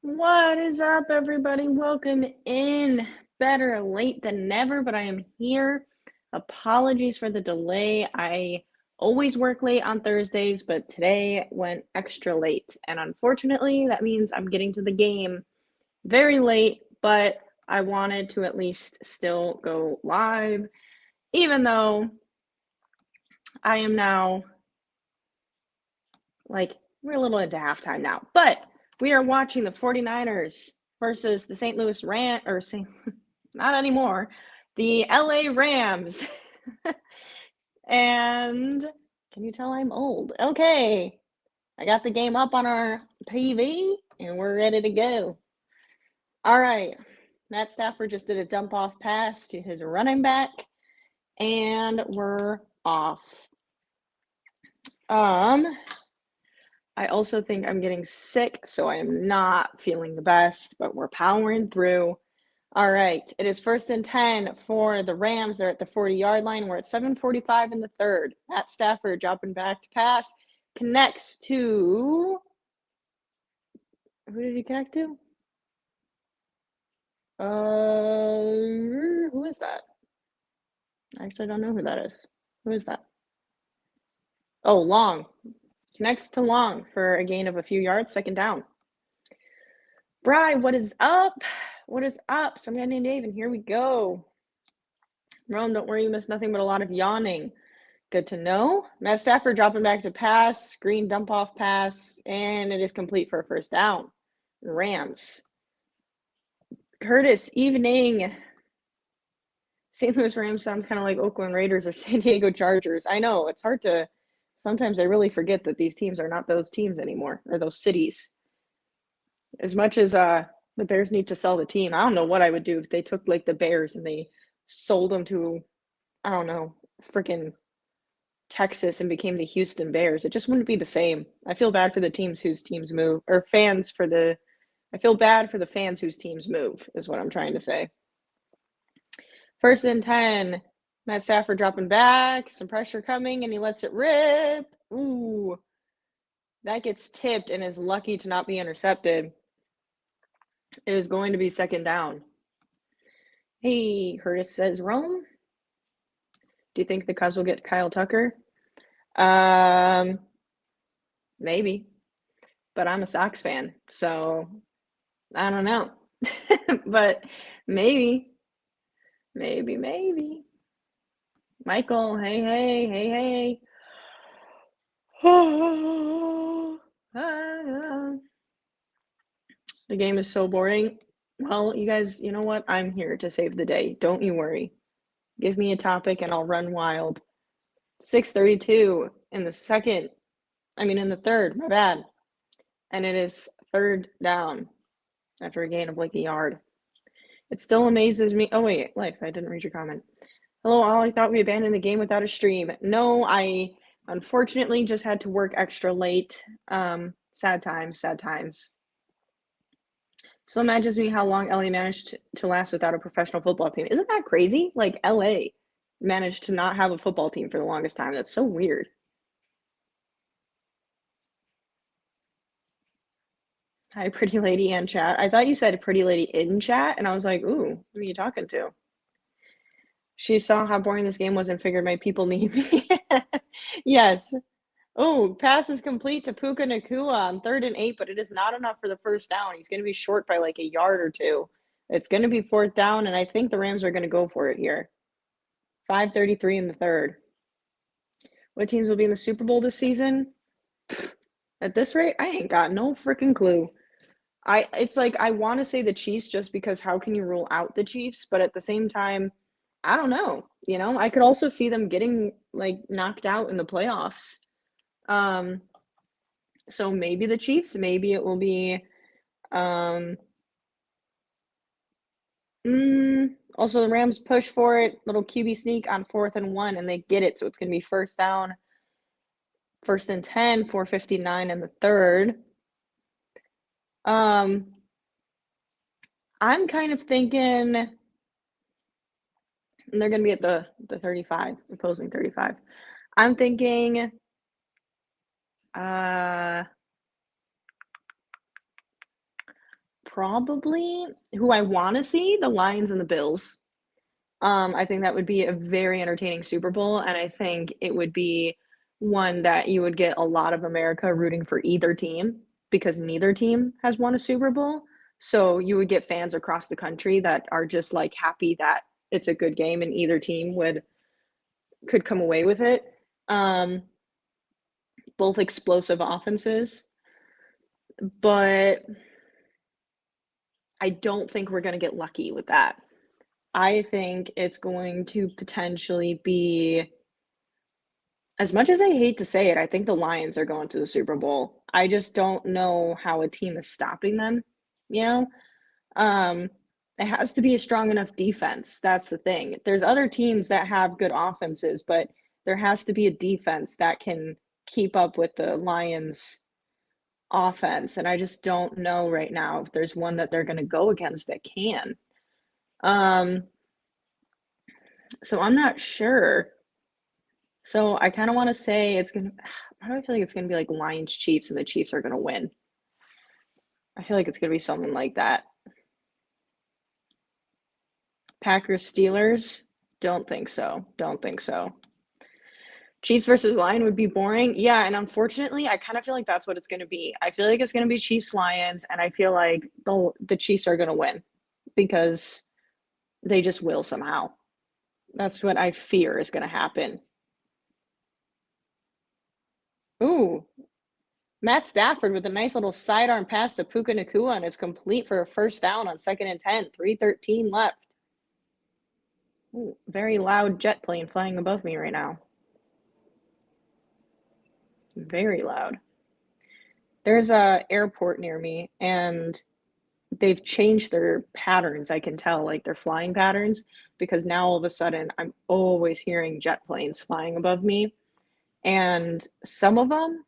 What is up, everybody? Welcome in. Better late than never, but I am here. Apologies for the delay. I always work late on Thursdays, but today went extra late. And unfortunately, that means I'm getting to the game very late, but I wanted to at least still go live, even though I am now we're a little into halftime now. But we are watching the 49ers versus the St. Louis Rams, or not anymore, the LA Rams. And can you tell I'm old? Okay. I got the game up on our TV and we're ready to go. All right. Matt Stafford just did a dump off pass to his running back and we're off. I also think I'm getting sick, so I am not feeling the best, but we're powering through. All right, it is 1st and 10 for the Rams. They're at the 40-yard line. We're at 7:45 in the third. Matt Stafford dropping back to pass. Connects to... Who did he connect to? Who is that? I actually don't know who that is. Who is that? Oh, Long. Connects to Long for a gain of a few yards, second down. Bri, what is up? What is up? So I'm getting Dave, and here we go. Rome, don't worry, you missed nothing but a lot of yawning. Good to know. Matt Stafford dropping back to pass, screen dump off pass, and it is complete for a first down. Rams. Curtis, evening. St. Louis Rams sounds kind of like Oakland Raiders or San Diego Chargers. I know, it's hard to, sometimes I really forget that these teams are not those teams anymore, or those cities. As much as the Bears need to sell the team, I don't know what I would do if they took like the Bears and they sold them to, I don't know, freaking Texas and became the Houston Bears. It just wouldn't be the same. I feel bad for the teams whose teams move, or fans for the, I feel bad for the fans whose teams move, is what I'm trying to say. 1st and 10. Matt Stafford dropping back, some pressure coming, and he lets it rip. Ooh. That gets tipped and is lucky to not be intercepted. It is going to be second down. Hey, Curtis says Rome. Do you think the Cubs will get Kyle Tucker? Maybe. But I'm a Sox fan, so I don't know. But maybe. Maybe. Michael, hey. The game is so boring. Well, you guys, you know what? I'm here to save the day. Don't you worry. Give me a topic and I'll run wild. 6:32 in the third, my bad. And it is third down after a gain of like a yard. It still amazes me. Oh, wait, Life, I didn't read your comment. Hello, all. I thought we abandoned the game without a stream. No, I unfortunately just had to work extra late. Sad times. So imagines me how long LA managed to last without a professional football team. Isn't that crazy? Like LA managed to not have a football team for the longest time. That's so weird. Hi, pretty lady in chat. I thought you said pretty lady in chat, and I was like, ooh, who are you talking to? She saw how boring this game was and figured my people need me. Yes. Oh, pass is complete to Puka Nakua on 3rd and 8, but it is not enough for the first down. He's going to be short by like a yard or two. It's going to be 4th down, and I think the Rams are going to go for it here. 5:33 in the third. What teams will be in the Super Bowl this season? At this rate, I ain't got no freaking clue. It's like I want to say the Chiefs just because how can you rule out the Chiefs? But at the same time, I don't know. You know, I could also see them getting like knocked out in the playoffs. So maybe the Chiefs, maybe it will be also the Rams push for it, little QB sneak on 4th and 1, and they get it. So it's going to be first down, 1st and 10, 4:59 in the third. I'm kind of thinking they're going to be at the 35, opposing 35. I'm thinking probably who I want to see, the Lions and the Bills. I think that would be a very entertaining Super Bowl, and I think it would be one that you would get a lot of America rooting for either team because neither team has won a Super Bowl. So you would get fans across the country that are just like happy that it's a good game and either team would could come away with it. Um, both explosive offenses, but I don't think we're going to get lucky with that. I think it's going to potentially be, as much as I hate to say it, I think the Lions are going to the Super Bowl. I just don't know how a team is stopping them, you know? Um, it has to be a strong enough defense. That's the thing. There's other teams that have good offenses, but there has to be a defense that can keep up with the Lions offense. And I just don't know right now if there's one that they're going to go against that can. Um, so I'm not sure. So I kind of want to say it's going to, why do I feel like it's going to be like Lions Chiefs and the Chiefs are going to win? I feel like it's going to be something like that. Packers Steelers? Don't think so. Don't think so. Chiefs versus Lion would be boring. Yeah, and unfortunately, I kind of feel like that's what it's going to be. I feel like it's going to be Chiefs Lions, and I feel like the Chiefs are going to win because they just will somehow. That's what I fear is going to happen. Ooh, Matt Stafford with a nice little sidearm pass to Puka Nacua, and it's complete for a first down on 2nd and 10. 3:13 left. Ooh, very loud jet plane flying above me right now. Very loud. There's a airport near me, and they've changed their patterns. I can tell, like their flying patterns, because now all of a sudden I'm always hearing jet planes flying above me, and some of them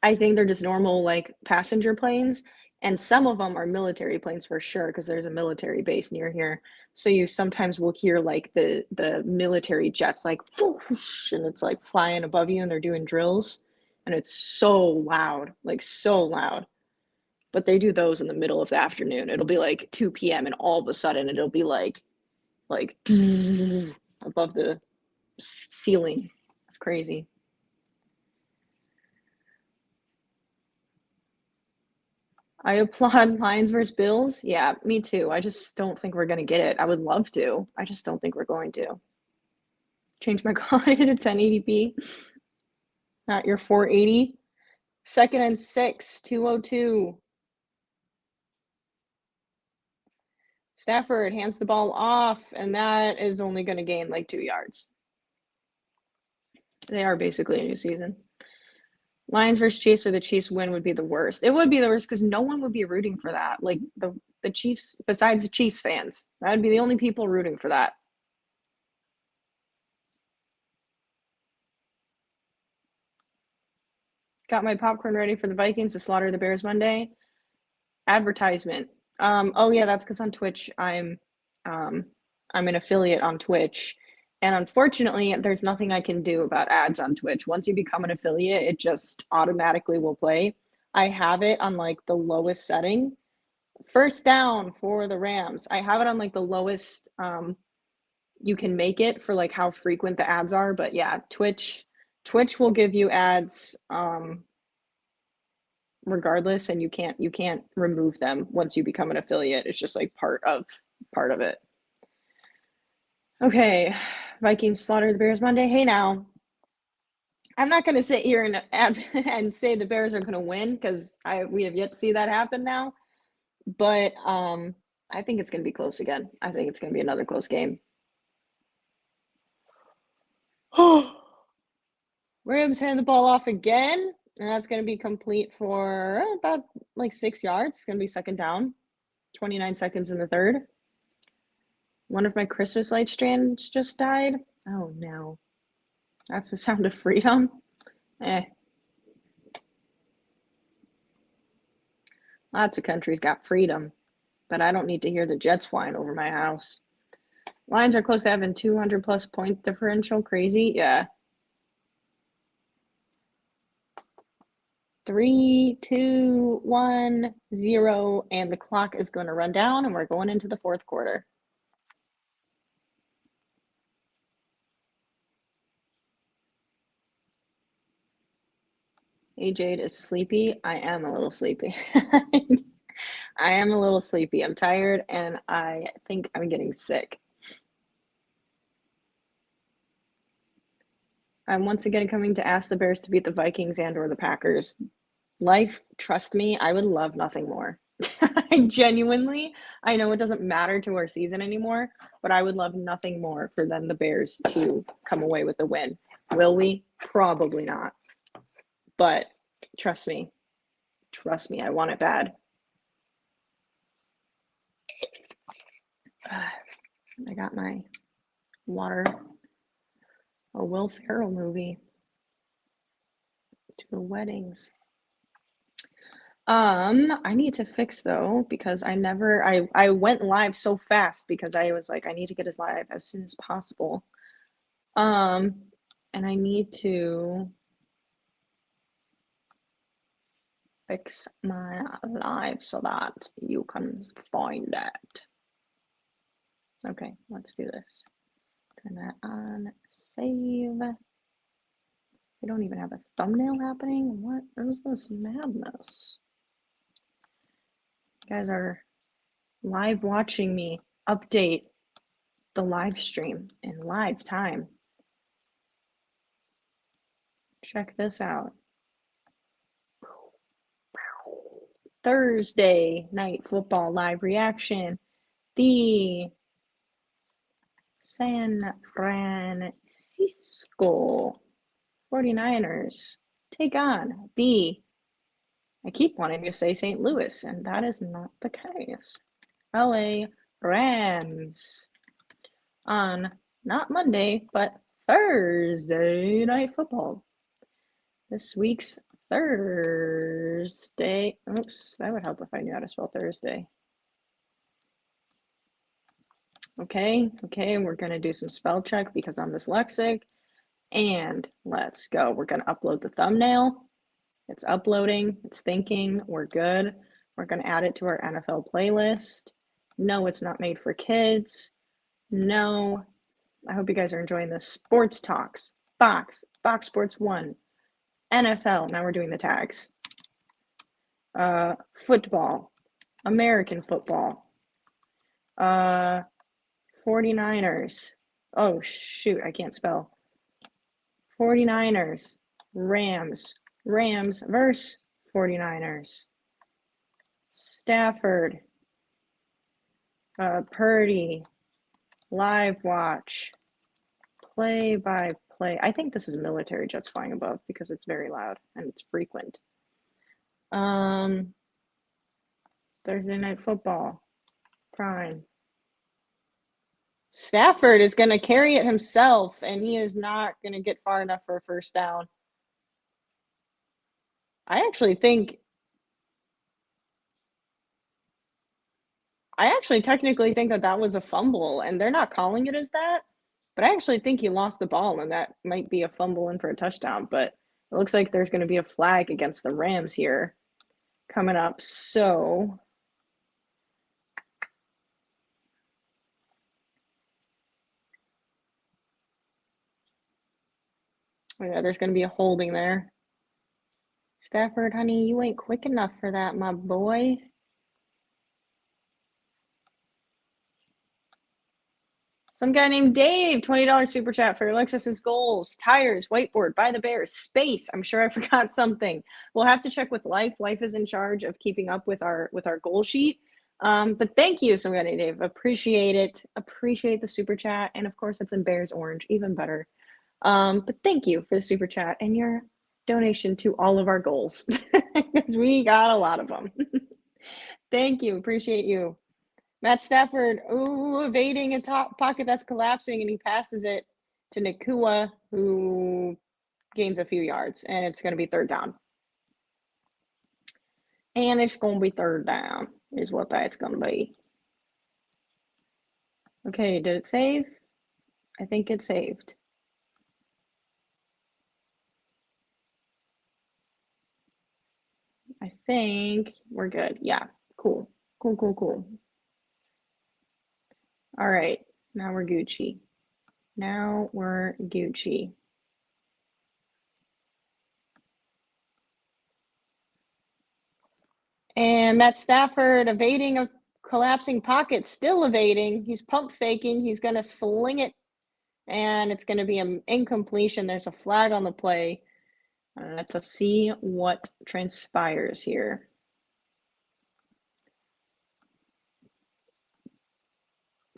I think they're just normal like passenger planes, and some of them are military planes for sure because there's a military base near here. So you sometimes will hear like the military jets like whoosh, and it's like flying above you and they're doing drills, and it's so loud, like so loud. But they do those in the middle of the afternoon. It'll be like 2 p.m. and all of a sudden it'll be like above the ceiling. It's crazy. I applaud Lions versus Bills. Yeah, me too. I just don't think we're going to get it. I would love to. I just don't think we're going to. Change my quality to 1080p, not your 480. 2nd and 6, 2:02. Stafford hands the ball off, and that is only going to gain like 2 yards. They are basically a new season. Lions versus Chiefs, where the Chiefs win would be the worst. It would be the worst because no one would be rooting for that. Like the Chiefs, besides the Chiefs fans, that would be the only people rooting for that. Got my popcorn ready for the Vikings to slaughter the Bears Monday. Advertisement. Oh yeah, that's because on Twitch um, I'm an affiliate on Twitch, and unfortunately, there's nothing I can do about ads on Twitch. Once you become an affiliate, it just automatically will play. I have it on like the lowest setting. First down for the Rams. I have it on like the lowest you can make it for like how frequent the ads are, but yeah, Twitch will give you ads regardless, and you can't remove them once you become an affiliate. It's just like part of it. Okay, Vikings slaughter the Bears Monday. Hey now, I'm not going to sit here and say the Bears are going to win because I we have yet to see that happen now. But I think it's going to be close again. I think it's going to be another close game. Rams hand the ball off again, and that's going to be complete for about like 6 yards. It's going to be 2nd down, 29 seconds in the third. One of my Christmas light strands just died. Oh no. That's the sound of freedom. Eh. Lots of countries got freedom, but I don't need to hear the jets flying over my house. Lions are close to having 200 plus point differential. Crazy. Yeah. 3, 2, 1, 0, and the clock is going to run down, and we're going into the fourth quarter. Hey, Jade is sleepy. I am a little sleepy. I am a little sleepy. I'm tired, and I think I'm getting sick. I'm once again coming to ask the Bears to beat the Vikings and or the Packers. Life, trust me, I would love nothing more. I genuinely, I know it doesn't matter to our season anymore, but I would love nothing more for than the Bears to come away with a win. Will we? Probably not. But trust me, I want it bad. I got my water. A Will Ferrell movie. 2 weddings. I need to fix though because I went live so fast because I was like I need to get as live as soon as possible. And I need to fix my live so that you can find it. Okay, let's do this. Turn that on, save. We don't even have a thumbnail happening. What is this madness? You guys are live watching me update the live stream in live time. Check this out. Thursday night football live reaction. The San Francisco 49ers take on the, I keep wanting to say St. Louis, and that is not the case, LA Rams on not Monday, but Thursday night football. This week's Thursday. Oops, that would help if I knew how to spell Thursday. Okay, we're going to do some spell check because I'm dyslexic. And let's go. We're going to upload the thumbnail. It's uploading. It's thinking. We're good. We're going to add it to our NFL playlist. No, it's not made for kids. No. I hope you guys are enjoying this. Sports Talks. Fox Sports 1. NFL. Now we're doing the tags. Football. American football. 49ers. Oh, shoot. I can't spell. 49ers. Rams versus 49ers. Stafford. Purdy. Live watch. Play by play. I think this is military jets flying above because it's very loud and it's frequent. Thursday night football. Prime. Stafford is going to carry it himself, and he is not going to get far enough for a first down. I actually technically think that was a fumble, and they're not calling it as that, but I actually think he lost the ball, and that might be a fumble in for a touchdown, but it looks like there's going to be a flag against the Rams here coming up, so yeah, there's going to be a holding there. Stafford, honey, you ain't quick enough for that, my boy. Some guy named Dave, $20 super chat for Alexis's goals, tires, whiteboard, buy the Bears, space. I'm sure I forgot something. We'll have to check with Life. Life is in charge of keeping up with our goal sheet. But thank you, some guy named Dave. Appreciate it. Appreciate the super chat. And of course, it's in Bears orange, even better. But thank you for the super chat and your donation to all of our goals because we got a lot of them. Thank you. Appreciate you. Matt Stafford, evading a top pocket that's collapsing, and he passes it to Nakua, who gains a few yards, and it's going to be third down. And it's going to be third down is what that's going to be. Okay, did it save? I think it saved. . I think we're good. Yeah, cool. Cool, cool, cool. All right, now we're Gucci. Now we're Gucci. And Matt Stafford evading a collapsing pocket, still evading. He's pump faking. He's going to sling it, and it's going to be an incompletion. There's a flag on the play. Let's see what transpires here.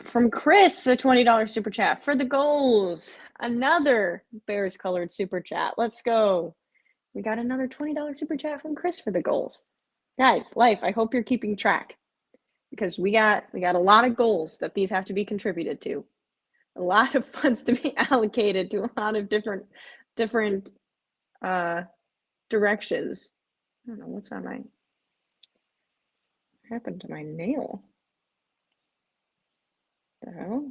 From Chris, a $20 super chat for the goals. Another Bears colored super chat. Let's go. We got another $20 super chat from Chris for the goals. Guys, life, I hope you're keeping track because we got a lot of goals that these have to be contributed to. A lot of funds to be allocated to a lot of different directions. I don't know what's on my what happened to my nail. The hell?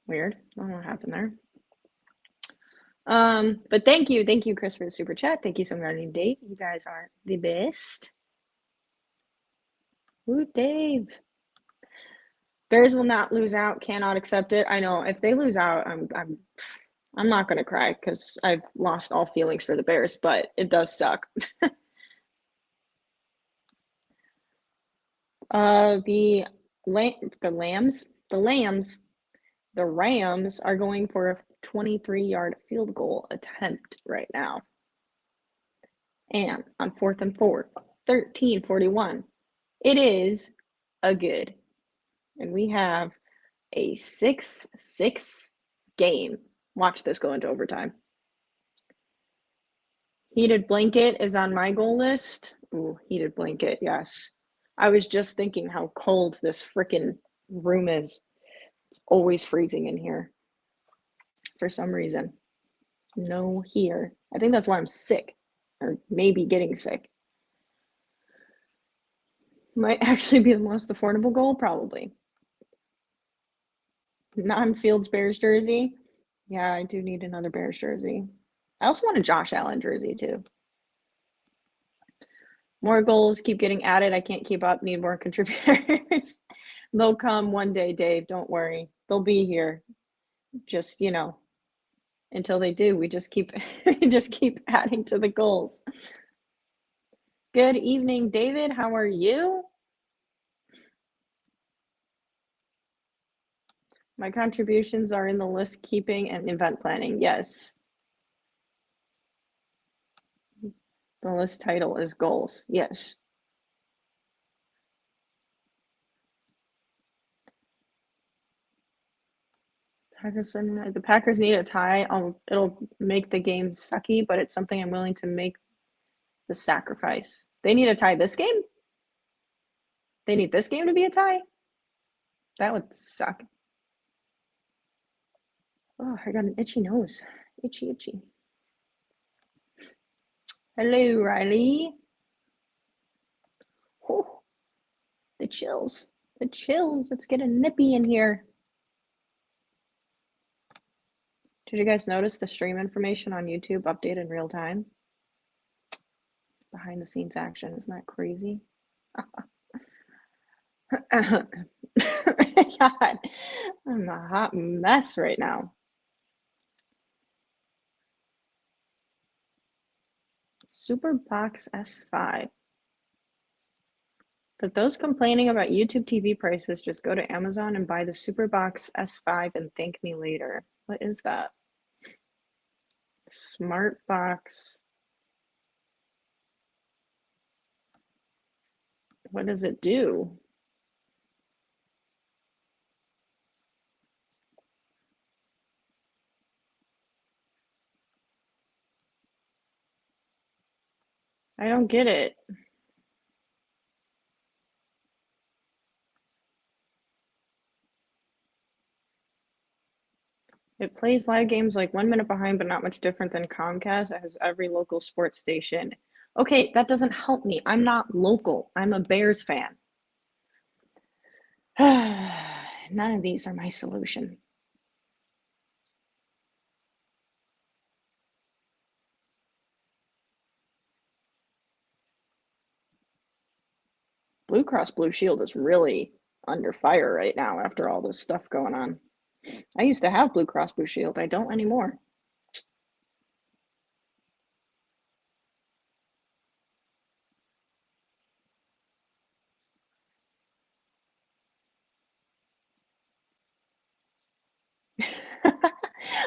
Weird. I don't know what happened there. But thank you, Chris, for the super chat. Thank you so much, Dave. You guys are the best. Ooh, Dave. Bears will not lose out. Cannot accept it. I know if they lose out, I'm not gonna cry because I've lost all feelings for the Bears, but it does suck. The Rams are going for a 23-yard field goal attempt right now. And on 4th and 4, 13:41. It is a good. And we have a 6-6 game. Watch this go into overtime. Heated blanket is on my goal list. Ooh, heated blanket, yes. I was just thinking how cold this freaking room is. It's always freezing in here for some reason. No here. I think that's why I'm sick, or maybe getting sick. Might actually be the most affordable goal, probably. Non-Fields Bears jersey. Yeah, I do need another Bears jersey. I also want a Josh Allen jersey, too. More goals keep getting added. I can't keep up. Need more contributors. They'll come one day, Dave. Don't worry. They'll be here. Just, until they do, we just keep adding to the goals. Good evening, David. How are you? My contributions are in the list keeping and event planning. Yes. The list title is goals. Yes. The Packers need a tie. It'll make the game sucky, but it's something I'm willing to make the sacrifice. They need a tie this game? They need this game to be a tie? That would suck. Oh, I got an itchy nose. Itchy, itchy. Hello, Riley. Oh, the chills. The chills. Let's get a nippy in here. Did you guys notice the stream information on YouTube update in real time? Behind the scenes action. Isn't that crazy? God, I'm a hot mess right now. Superbox S5. For those complaining about YouTube TV prices, just go to Amazon and buy the Superbox S5 and thank me later. What is that? Smart box. What does it do? I don't get it. It plays live games like 1 minute behind, but not much different than Comcast. It has every local sports station. Okay, that doesn't help me. I'm not local. I'm a Bears fan. None of these are my solution. Blue Cross Blue Shield is really under fire right now after all this stuff going on. I used to have Blue Cross Blue Shield. I don't anymore.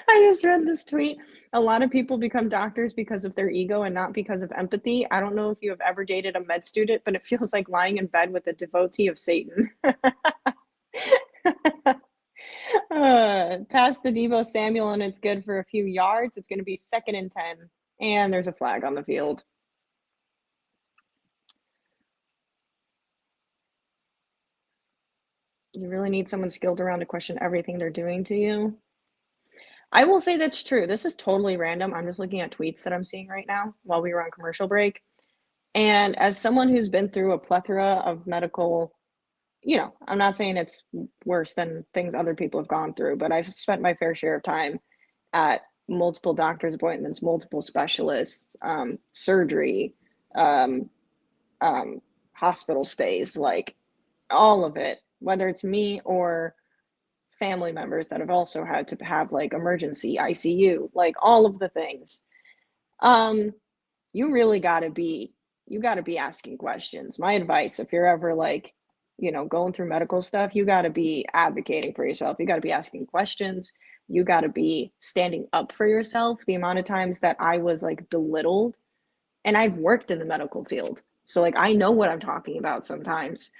I just read this tweet. A lot of people become doctors because of their ego and not because of empathy. I don't know if you have ever dated a med student, but it feels like lying in bed with a devotee of Satan. Pass the Debo Samuel and it's good for a few yards. It's going to be 2nd and 10. And there's a flag on the field. You really need someone skilled around to question everything they're doing to you. I will say that's true. This is totally random. I'm just looking at tweets that I'm seeing right now while we were on commercial break. And as someone who's been through a plethora of medical, I'm not saying it's worse than things other people have gone through, but I've spent my fair share of time at multiple doctor's appointments, multiple specialists, surgery, um, hospital stays, like all of it, whether it's me or family members that have also had to have like emergency ICU, like all of the things. Um, you really got to be asking questions. My advice, if you're ever like, going through medical stuff, you got to be advocating for yourself. You got to be asking questions. You got to be standing up for yourself. The amount of times that I was like belittled, and I've worked in the medical field. So like I know what I'm talking about sometimes.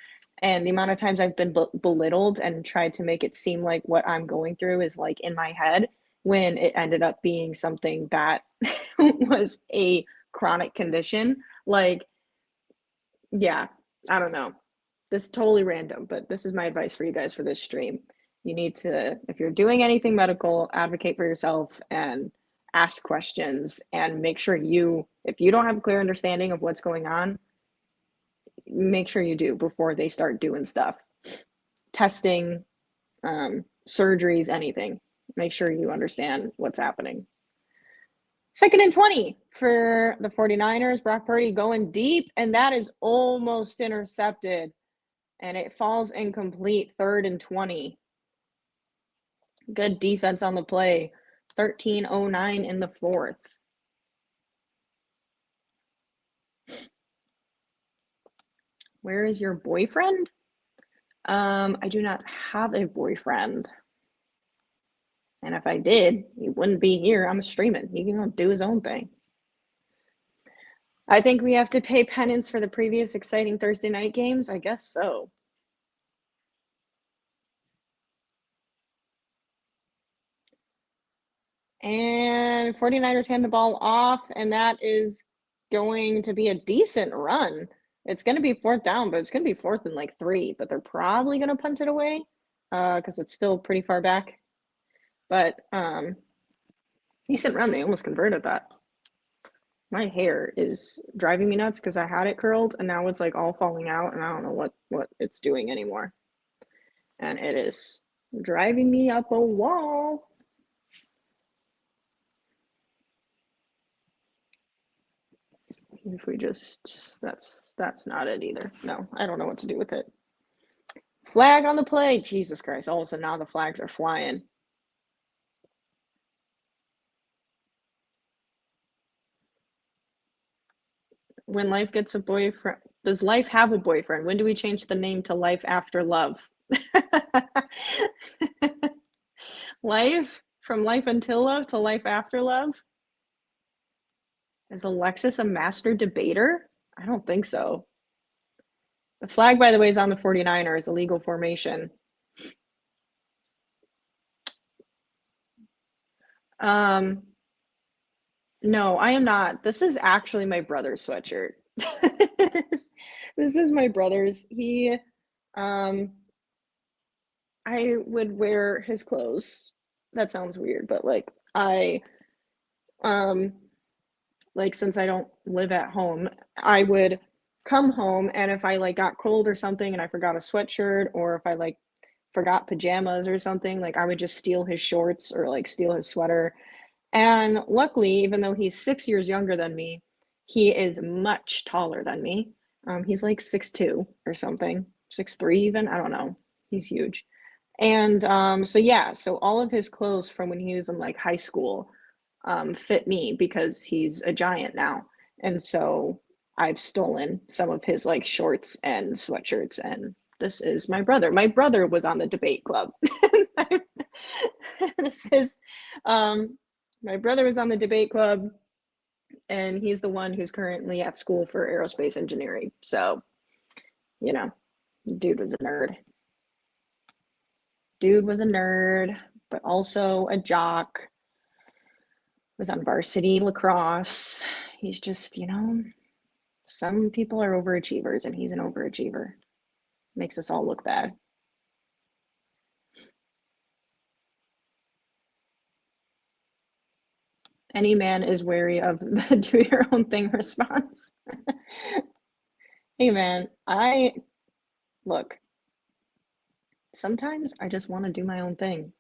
And the amount of times I've been belittled and tried to make it seem like what I'm going through is like in my head when it ended up being something that was a chronic condition. Like, yeah, I don't know. This is totally random, but this is my advice for you guys for this stream. You need to, if you're doing anything medical, advocate for yourself and ask questions and make sure if you don't have a clear understanding of what's going on, make sure you do before they start doing stuff. Testing, surgeries, anything. Make sure you understand what's happening. 2nd and 20 for the 49ers. Brock Purdy going deep, and that is almost intercepted. And it falls incomplete. 3rd and 20. Good defense on the play. 13:09 in the 4th. Where is your boyfriend? I do not have a boyfriend. And if I did, he wouldn't be here. I'm streaming. He can do his own thing. I think we have to pay penance for the previous exciting Thursday night games. I guess so. And 49ers hand the ball off, and that is going to be a decent run. It's going to be 4th down, but it's going to be 4th and like 3. But they're probably going to punt it away because it's still pretty far back. But decent run. They almost converted that. My hair is driving me nuts because I had it curled and now it's like all falling out and I don't know what it's doing anymore. And it is driving me up a wall. If we that's not it either. No, I don't know what to do with it. Flag on the play. Jesus Christ. All of a sudden now the flags are flying. When life gets a boyfriend, does life have a boyfriend? When do we change the name to Life After Love? Life from life until love to life after love? Is Alexis a master debater? I don't think so. The flag, by the way, is on the 49ers, illegal formation. No, I am not. This is actually my brother's sweatshirt. This is my brother's. I would wear his clothes. That sounds weird, but like like since I don't live at home, I would come home and if I like got cold or something and I forgot a sweatshirt or if I like forgot pajamas or something, like I would just steal his shorts or like steal his sweater. And luckily, even though he's 6 years younger than me, he is much taller than me. He's like 6'2" or something, 6'3" even. I don't know. He's huge. And so yeah, so all of his clothes from when he was in like high school fit me because he's a giant now. And so I've stolen some of his like shorts and sweatshirts, and this is my brother. My brother was on the debate club. This is my brother was on the debate club, and he's the one who's currently at school for aerospace engineering. So, you know, dude was a nerd. Dude was a nerd, but also a jock. Was on varsity lacrosse. He's just, some people are overachievers, and he's an overachiever. Makes us all look bad. Any man is wary of the do your own thing response. Hey man, I look, sometimes I just want to do my own thing.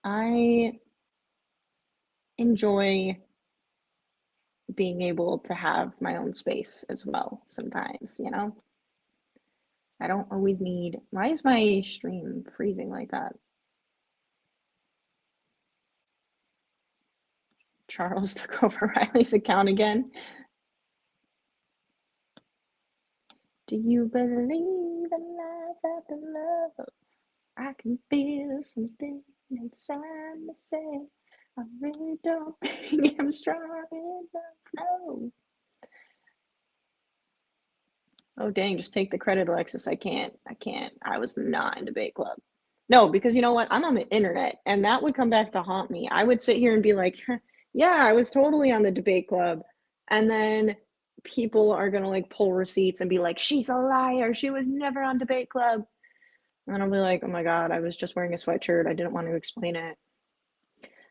I enjoy being able to have my own space as well sometimes. I don't always need. Why is my stream freezing like that? Charles took over Riley's account again. Do you believe in life after love? I can feel something inside me say, I really don't think I'm strong enough. No. Oh, dang, just take the credit, Alexis. I can't. I was not in debate club. No, because you know what? I'm on the internet, and that would come back to haunt me. I would sit here and be like, yeah, I was totally on the debate club. And then people are going to like pull receipts and be like, she's a liar. She was never on debate club. And I'll be like, oh my God, I was just wearing a sweatshirt. I didn't want to explain it.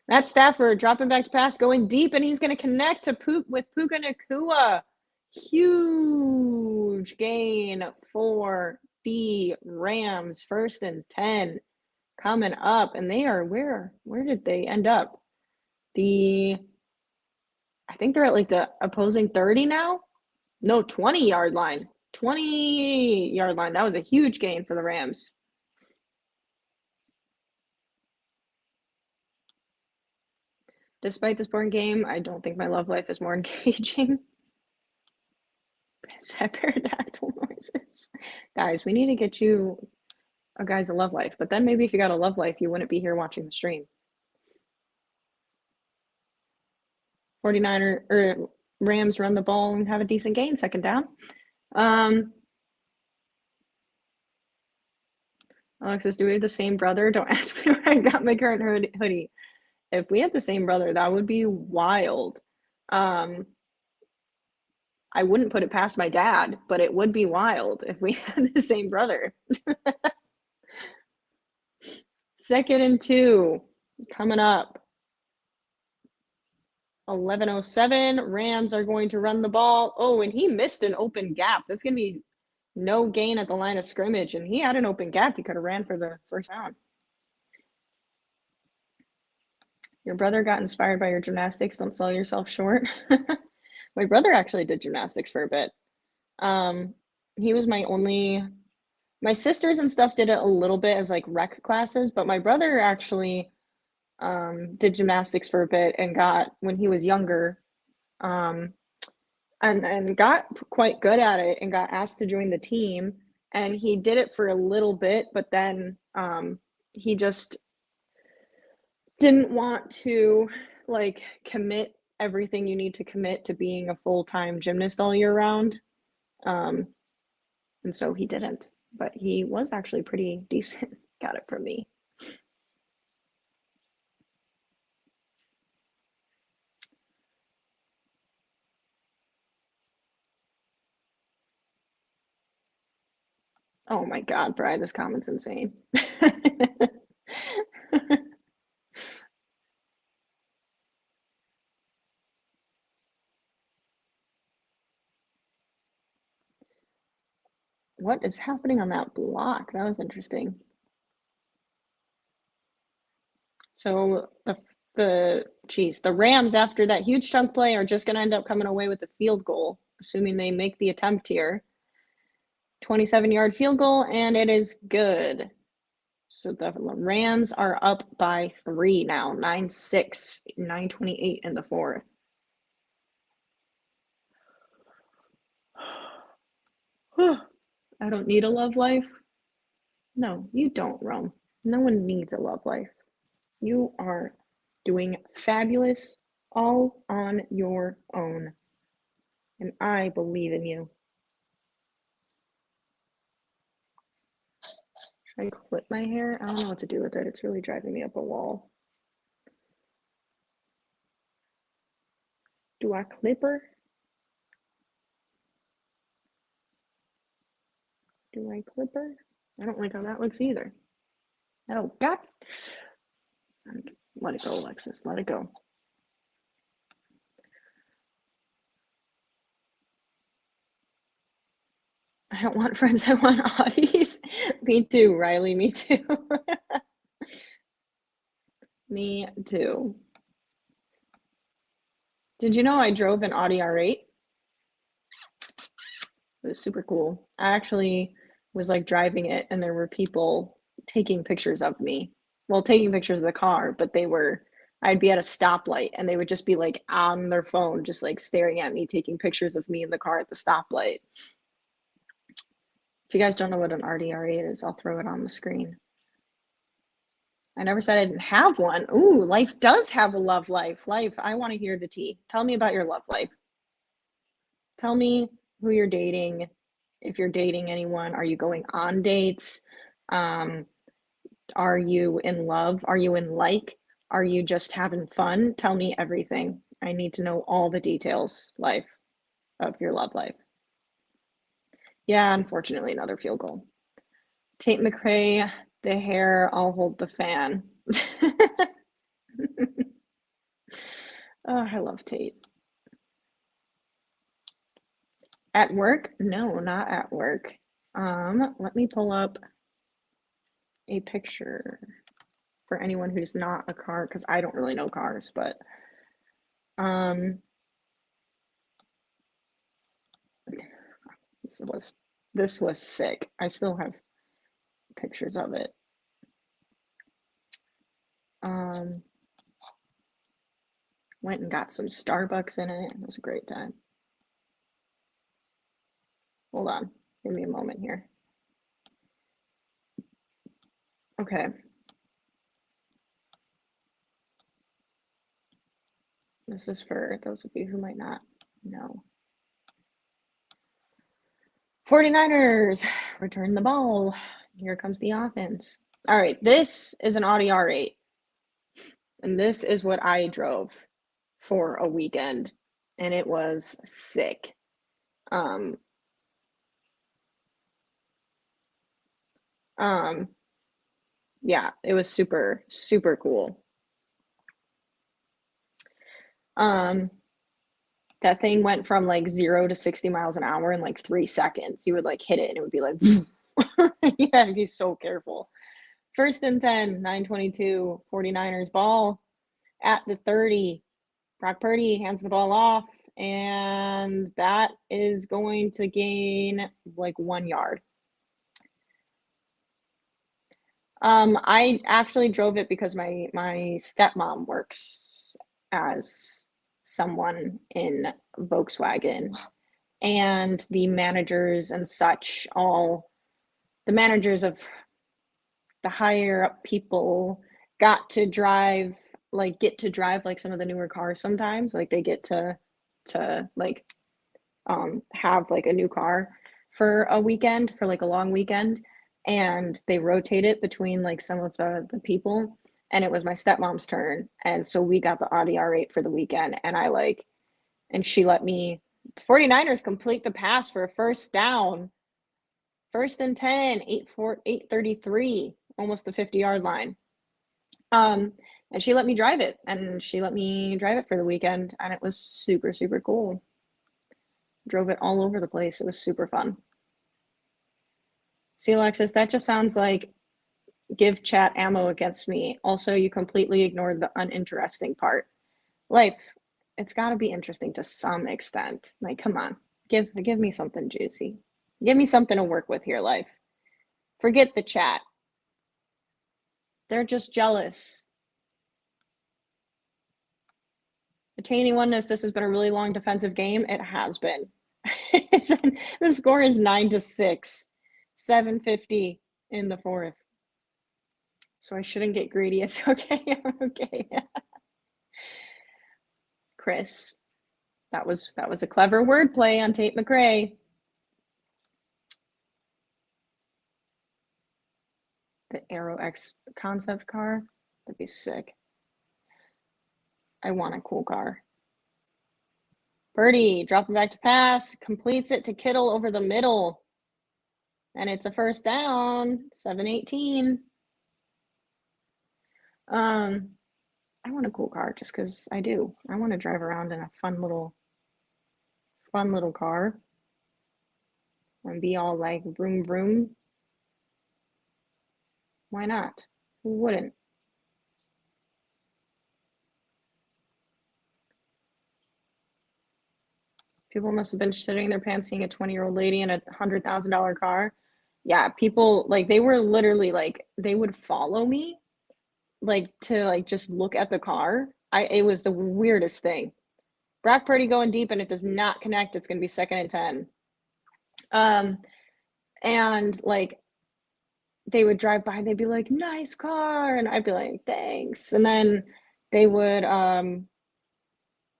Matt Stafford dropping back to pass, going deep, and he's going to connect with Puka Nakua. Huge gain for the Rams. 1st and 10 coming up, and they are where did they end up? I think they're at like the opposing 30 now. No, 20-yard line. 20-yard line. That was a huge gain for the Rams. Despite this boring game, I don't think my love life is more engaging. Pterodactyl noises. Guys, we need to get you a love life. But then maybe if you got a love life, you wouldn't be here watching the stream. 49er or Rams run the ball and have a decent gain, 2nd down. Alexis, do we have the same brother? Don't ask me where I got my current hoodie. If we had the same brother, that would be wild. I wouldn't put it past my dad, but it would be wild if we had the same brother. 2nd and 2 coming up. 11:07. Rams are going to run the ball. Oh, and he missed an open gap. That's going to be no gain at the line of scrimmage, and he had an open gap. He could have ran for the 1st down. Your brother got inspired by your gymnastics. Don't sell yourself short. My brother actually did gymnastics for a bit. He was my sisters and stuff did it a little bit as like rec classes, but my brother actually did gymnastics for a bit and got, when he was younger, and got quite good at it and got asked to join the team. And he did it for a little bit, but then he just didn't want to like commit everything you need to commit to being a full-time gymnast all year round. And so he didn't, but he was actually pretty decent. Got it from me. Oh my God, Brian, this comment's insane. What is happening on that block? That was interesting. So the Rams, after that huge chunk play, are just going to end up coming away with a field goal. assuming they make the attempt here. 27-yard field goal, and it is good. So the Rams are up by 3 now, 9-6, 9:28 in the fourth. I don't need a love life. No, you don't, Rome. No one needs a love life. You are doing fabulous all on your own. And I believe in you. Should I clip my hair? I don't know what to do with it. It's really driving me up a wall. Do I clip her? Do I clip her? I don't like how that looks either. Oh, God. Let it go, Alexis. Let it go. I don't want friends. I want Audis. Me too, Riley. Me too. Me too. Did you know I drove an Audi R8? It was super cool. I actually was like driving it, and there were people taking pictures of me. Well, taking pictures of the car, but I'd be at a stoplight and they would just be like on their phone, just like staring at me, taking pictures of me in the car at the stoplight. If you guys don't know what an RDR8 is, I'll throw it on the screen. I never said I didn't have one. Ooh, life does have a love life. Life, I want to hear the tea. Tell me about your love life. Tell me who you're dating. If you're dating anyone, are you going on dates? Are you in love? Are you in like? Are you just having fun? Tell me everything. I need to know all the details, life, of your love life. Yeah, unfortunately, another field goal. Tate McRae, the hair, I'll hold the fan. Oh, I love Tate. At work? No, not at work. Let me pull up a picture for anyone who's not a car, because I don't really know cars, but this was sick. I still have pictures of it. Went and got some Starbucks in it. It was a great time. Hold on, give me a moment here. Okay. This is for those of you who might not know. 49ers return the ball. Here comes the offense. All right, this is an Audi R8. And this is what I drove for a weekend. And it was sick. Yeah, it was super, super cool. That thing went from like 0 to 60 miles an hour in like 3 seconds. You would like hit it and it would be like, you had to be so careful. First and 10, 9:22, 49ers ball at the 30. Brock Purdy hands the ball off, and that is going to gain like 1 yard. I actually drove it because my stepmom works as someone in Volkswagen, and the managers and such, all the managers of the higher up people get to drive like some of the newer cars sometimes. Like they get to like have like a new car for a weekend, for like a long weekend, and they rotate it between like some of the people, and it was my stepmom's turn, and so we got the Audi R8 for the weekend, and she let me, the 49ers complete the pass for a first down, first and 10, 8:33, almost the 50-yard line. And she let me drive it, for the weekend, and it was super, super cool. Drove it all over the place. It was super fun. See, Alexis, that just sounds like give chat ammo against me. Also, you completely ignored the uninteresting part. Life, it's got to be interesting to some extent. Like, come on. Give me something juicy. Give me something to work with here, life. Forget the chat. They're just jealous. Attaining oneness, this has been a really long defensive game. It has been. The score is 9-6, 750 in the fourth. So I shouldn't get greedy. It's okay. Okay. Chris, that was a clever wordplay on Tate McRae. The Aero X concept car, that'd be sick. I want a cool car. Birdie, dropping back to pass, completes it to Kittle over the middle. And it's a first down, 7-18. I want a cool car just because I do. I want to drive around in a fun little car and be all like vroom vroom. Why not? Who wouldn't? People must have been shitting their pants seeing a 20-year-old lady in a $100,000 car. Yeah, people like they were literally like they would follow me like to like just look at the car. It was the weirdest thing. Brock Purdy going deep and it does not connect. It's gonna be 2nd and 10. And like they would drive by and they'd be like, nice car, and I'd be like, thanks. And then they would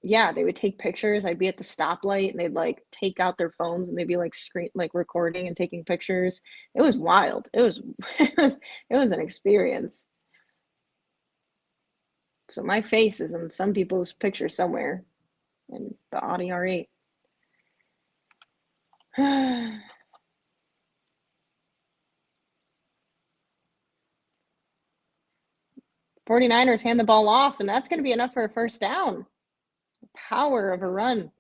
yeah, they would take pictures. I'd be at the stoplight and they'd like take out their phones and they'd be like recording and taking pictures. It was wild. It was it was an experience. So my face is in some people's picture somewhere in the Audi R8. 49ers hand the ball off, and that's going to be enough for a first down. The power of a run.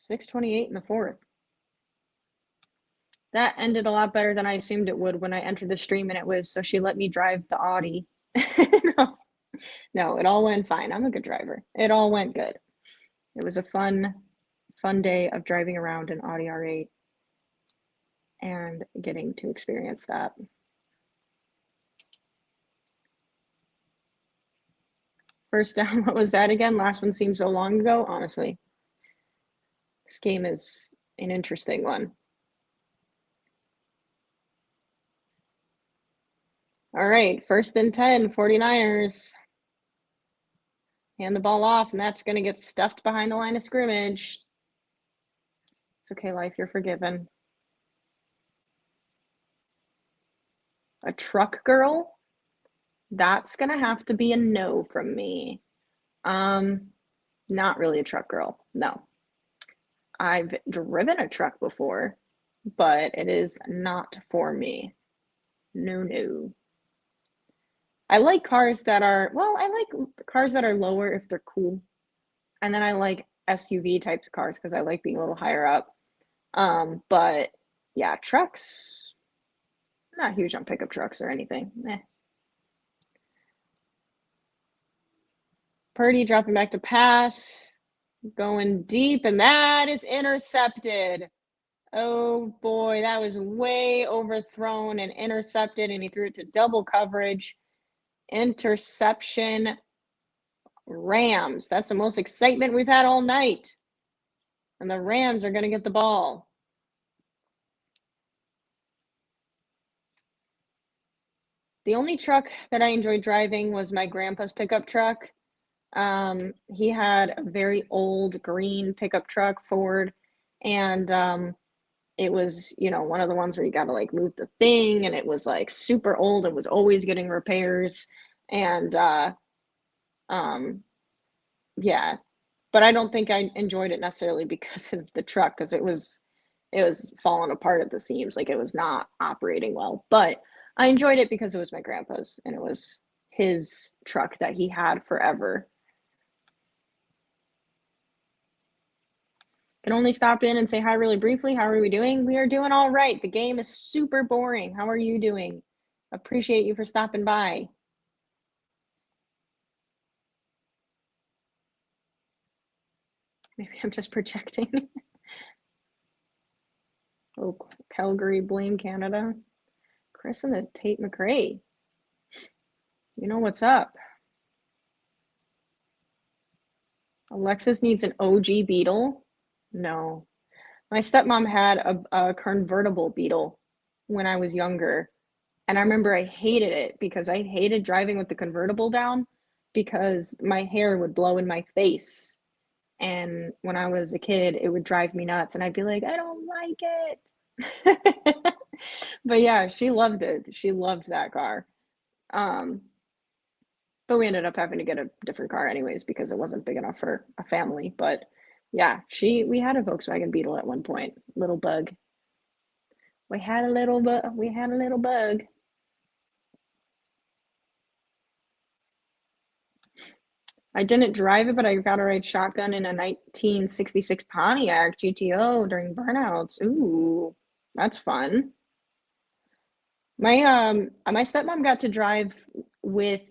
6:28 in the fourth. That ended a lot better than I assumed it would when I entered the stream, and it was so she let me drive the Audi. No, it all went fine. I'm a good driver. It all went good. It was a fun day of driving around an Audi R8 and getting to experience that. First down, what was that again? Last one seems so long ago, honestly. This game is an interesting one. All right, 1st and 10, 49ers. Hand the ball off, and that's going to get stuffed behind the line of scrimmage. It's okay, life, you're forgiven. A truck girl? That's going to have to be a no from me. Not really a truck girl, no. I've driven a truck before, but it is not for me. No. I like cars that are, well, I like cars that are lower if they're cool. And then I like SUV type cars because I like being a little higher up. But yeah, trucks, not huge on pickup trucks or anything. Purdy dropping back to pass, going deep, and that is intercepted. Oh boy, that was way overthrown and intercepted, and he threw it to double coverage. Interception. Rams. That's the most excitement we've had all night. And the Rams are going to get the ball. The only truck that I enjoyed driving was my grandpa's pickup truck. He had a very old green pickup truck, Ford, and it was, one of the ones where you got to like move the thing, and it was like super old. It was always getting repairs, and yeah, but I don't think I enjoyed it necessarily because of the truck, because it was falling apart at the seams, like it was not operating well. But I enjoyed it because it was my grandpa's and it was his truck that he had forever. Can only stop in and say hi really briefly. How are we doing? We are doing all right. The game is super boring. How are you doing? Appreciate you for stopping by. Maybe I'm just projecting. Oh, Calgary, blame Canada. Chris and the Tate McRae. You know what's up. Alexis needs an OG Beetle? No. My stepmom had a convertible Beetle when I was younger. And I remember I hated it because I hated driving with the convertible down because my hair would blow in my face. And when I was a kid, it would drive me nuts. And I'd be like, I don't like it. But yeah, she loved it. She loved that car. Um, but we ended up having to get a different car anyways because it wasn't big enough for a family. But yeah, we had a Volkswagen Beetle at one point, little bug. We had a little bug. I didn't drive it, but I got to ride shotgun in a 1966 Pontiac GTO during burnouts. Ooh, that's fun. My stepmom got to drive with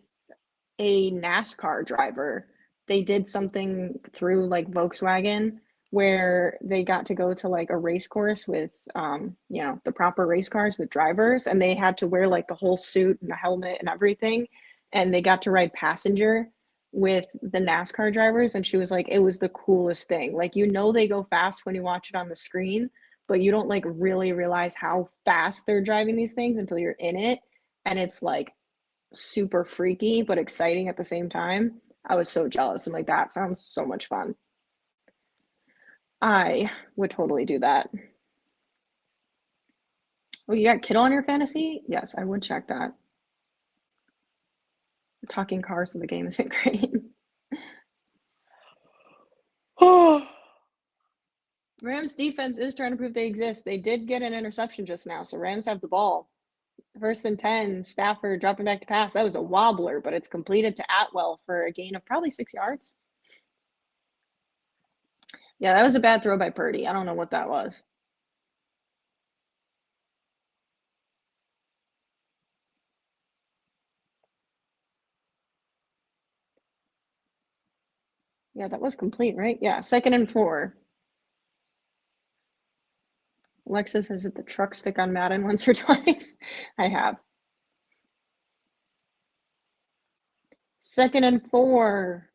a NASCAR driver. They did something through like Volkswagen where they got to go to like a race course with the proper race cars with drivers, and they had to wear like the whole suit and the helmet and everything, and they got to ride passenger with the NASCAR drivers, and she was like, it was the coolest thing. Like, they go fast when you watch it on the screen, but you don't like really realize how fast they're driving these things until you're in it, and it's like super freaky but exciting at the same time. I was so jealous. I'm like, that sounds so much fun. I would totally do that. Oh, you got Kittle on your fantasy? Yes, I would check that. Talking cars in the game isn't great. Oh. Rams defense is trying to prove they exist. They did get an interception just now, so Rams have the ball. First and 10, Stafford dropping back to pass. That was a wobbler, but it's completed to Atwell for a gain of probably 6 yards. Yeah, that was a bad throw by Purdy. I don't know what that was. Yeah, that was complete, right? Yeah, 2nd and 4. Alexis, has hit the truck stick on Madden once or twice? I have. 2nd and 4.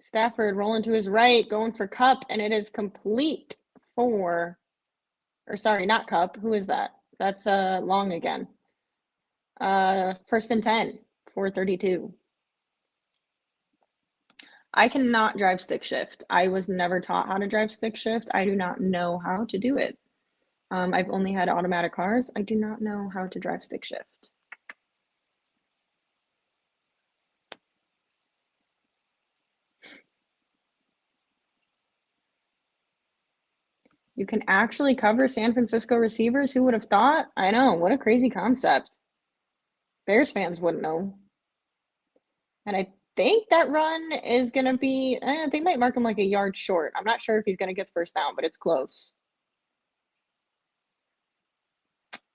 Stafford rolling to his right, going for Cup, and it is complete for, or sorry, not Cup. Who is that? That's Long again. 1st and 10, 4:32. I cannot drive stick shift. I was never taught how to drive stick shift. I do not know how to do it. I've only had automatic cars. I do not know how to drive stick shift. You can actually cover San Francisco receivers? Who would have thought? I know. What a crazy concept. Bears fans wouldn't know. And I think that run is going to be, they might mark him like a yard short. I'm not sure if he's going to get first down, but it's close.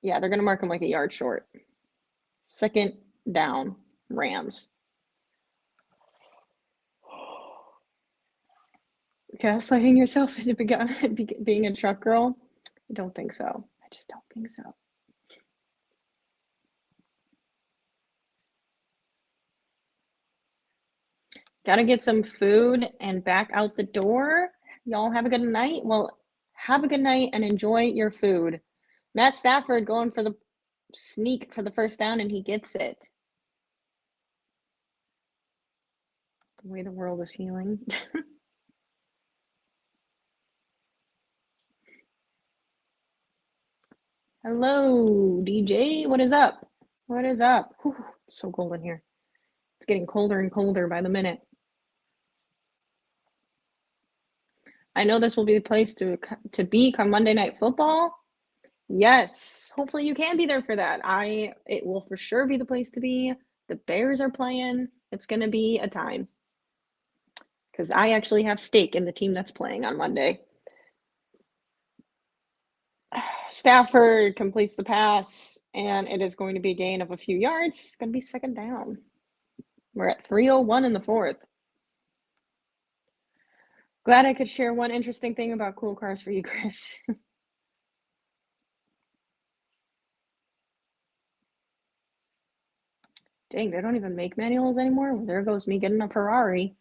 Yeah, they're going to mark him like a yard short. 2nd down, Rams. Gaslighting yourself into being a truck girl? I don't think so. I just don't think so. Gotta get some food and back out the door. Y'all have a good night. Well, have a good night and enjoy your food. Matt Stafford going for the sneak for the first down, and he gets it. The way the world is healing. Hello, DJ. What is up? What is up? Whew, it's so cold in here. It's getting colder and colder by the minute. I know this will be the place to be come Monday Night Football. Yes, hopefully you can be there for that. It will for sure be the place to be. The Bears are playing. It's going to be a time. Because I actually have stake in the team that's playing on Monday. Stafford completes the pass, and it is going to be a gain of a few yards. It's going to be 2nd down. We're at 3:01 in the 4th. Glad I could share one interesting thing about cool cars for you, Chris. Dang, they don't even make manuals anymore? Well, there goes me getting a Ferrari.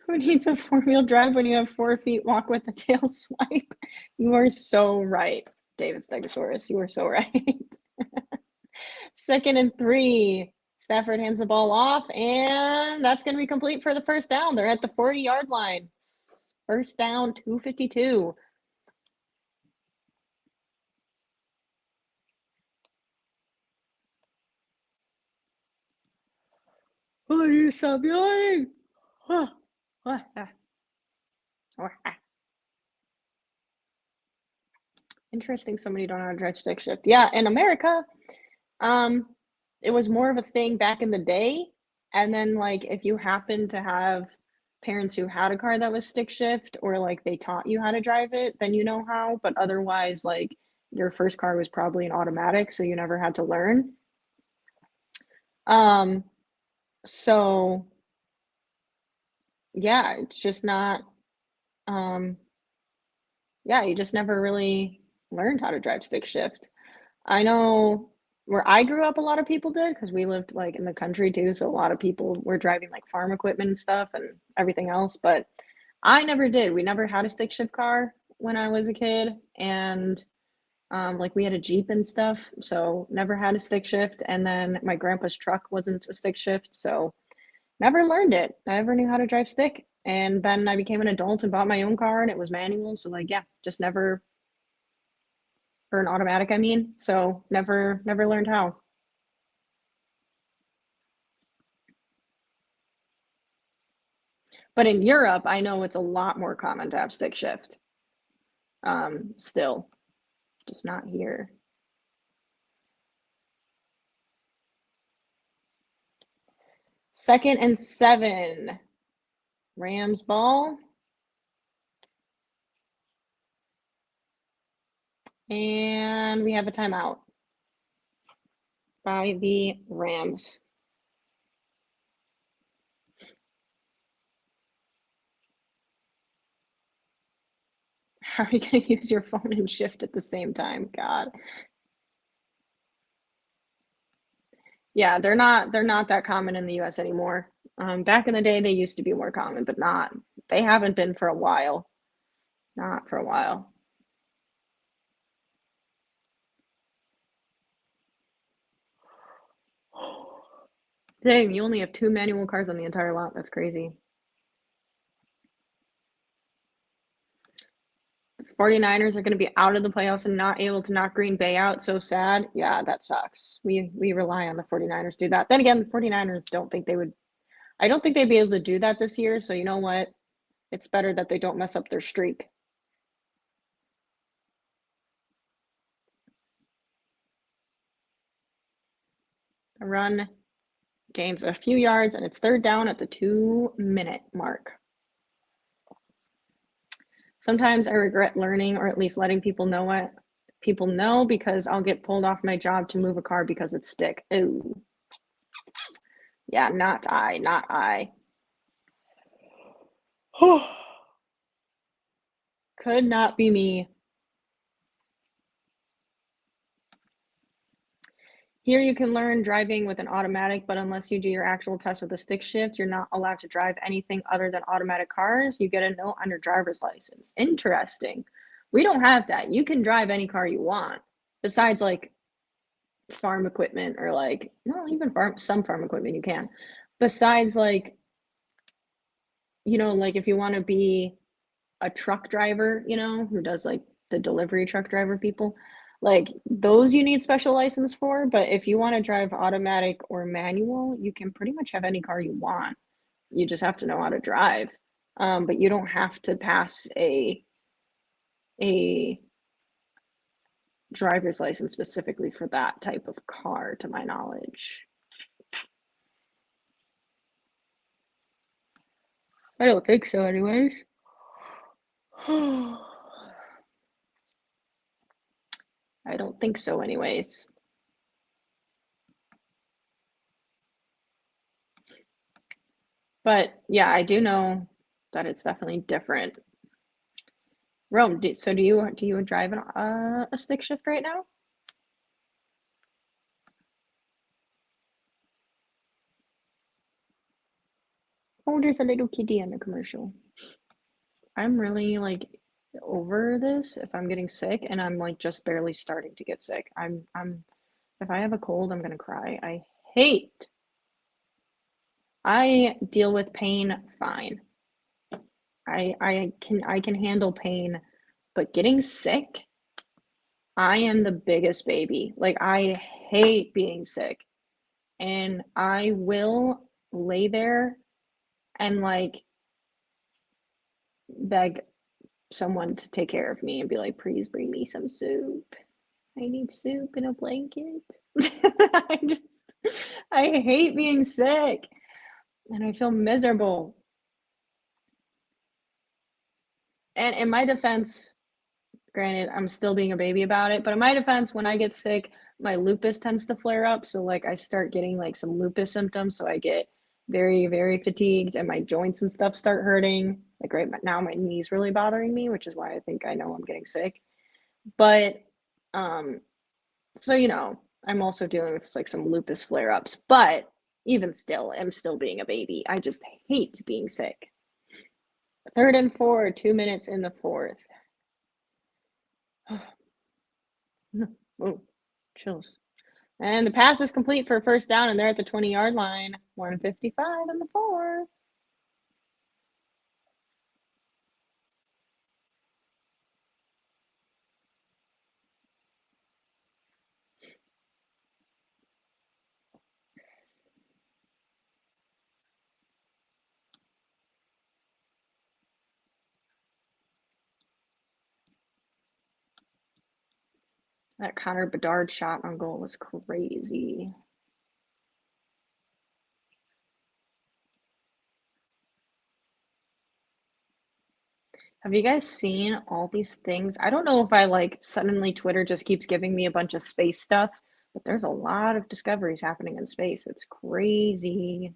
Who needs a four-wheel drive when you have 4 feet walk with the tail swipe? You are so right, David Stegosaurus. You are so right. 2nd and 3. Stafford hands the ball off, and that's going to be complete for the first down. They're at the 40-yard line. First down, 252. Oh, you stop yawning. Interesting, somebody don't know how to drive stick shift. Yeah, in America, um, it was more of a thing back in the day, and then, like, if you happen to have parents who had a car that was stick shift or, like, they taught you how to drive it, then you know how, but otherwise, like, your first car was probably an automatic, so you never had to learn. Um, so, yeah, it's just not, um yeah, you just never really learned how to drive stick shift. I know where I grew up, a lot of people did because we lived like in the country too. So a lot of people were driving like farm equipment and stuff and everything else. But I never did. We never had a stick shift car when I was a kid. And like we had a Jeep and stuff. So never had a stick shift. And then my grandpa's truck wasn't a stick shift. So never learned it. I never knew how to drive stick. And then I became an adult and bought my own car and it was manual. So like, yeah, just never, or an automatic, I mean. So never learned how. But in Europe, I know it's a lot more common to have stick shift. Still, just not here. 2nd and 7. Rams ball. And we have a timeout by the Rams. How are you going to use your phone and shift at the same time? God. Yeah, they're not that common in the US anymore. Back in the day, they used to be more common, but not. They haven't been for a while. Not for a while. Dang, you only have 2 manual cars on the entire lot. That's crazy. 49ers are going to be out of the playoffs and not able to knock Green Bay out. So sad. Yeah, that sucks. We rely on the 49ers to do that. Then again, the 49ers don't think they would I don't think they'd be able to do that this year. So you know what? It's better that they don't mess up their streak. A run gains a few yards and it's 3rd down at the 2-minute mark. Sometimes I regret learning or at least letting people know what people know because I'll get pulled off my job to move a car because it's stick. Ooh. Yeah, not I, not I. Could not be me. Here you can learn driving with an automatic, but unless you do your actual test with a stick shift, you're not allowed to drive anything other than automatic cars. You get a note on your driver's license. Interesting. We don't have that. You can drive any car you want, besides like farm equipment or like, no, even some farm equipment you can. Besides like, like if you want to be a truck driver, who does like the delivery truck driver people, like those you need special license for. But if you want to drive automatic or manual, you can pretty much have any car you want. You just have to know how to drive. But you don't have to pass a driver's license specifically for that type of car, to my knowledge. I don't think so, anyways. I don't think so anyways. But yeah, I do know that it's definitely different. Rome, so do you drive a stick shift right now? Oh, there's a little kitty in the commercial. I'm really like over this if I'm getting sick and I'm like just barely starting to get sick. I'm if I have a cold, I'm gonna cry. Hate I deal with pain fine. I can handle pain, but getting sick, I am the biggest baby. Like I hate being sick. And I will lay there and like beg someone to take care of me and be like, please bring me some soup. I need soup and a blanket. I hate being sick and I feel miserable. And in my defense, granted, I'm still being a baby about it, but in my defense, when I get sick, my lupus tends to flare up. So, like, I start getting like some lupus symptoms. So, I get very, very fatigued and my joints and stuff start hurting. Like, right now, my knee's really bothering me, which is why I think I know I'm getting sick. But, um, so, I'm also dealing with like some lupus flare ups. But even still, I'm still being a baby. I just hate being sick. Third and four, 2 minutes in the fourth. Oh, chills. And the pass is complete for a first down, and they're at the 20-yard line. 155 in the fourth. That Connor Bedard shot on goal was crazy. Have you guys seen all these things? I don't know if I like suddenly Twitter just keeps giving me a bunch of space stuff, but there's a lot of discoveries happening in space. It's crazy.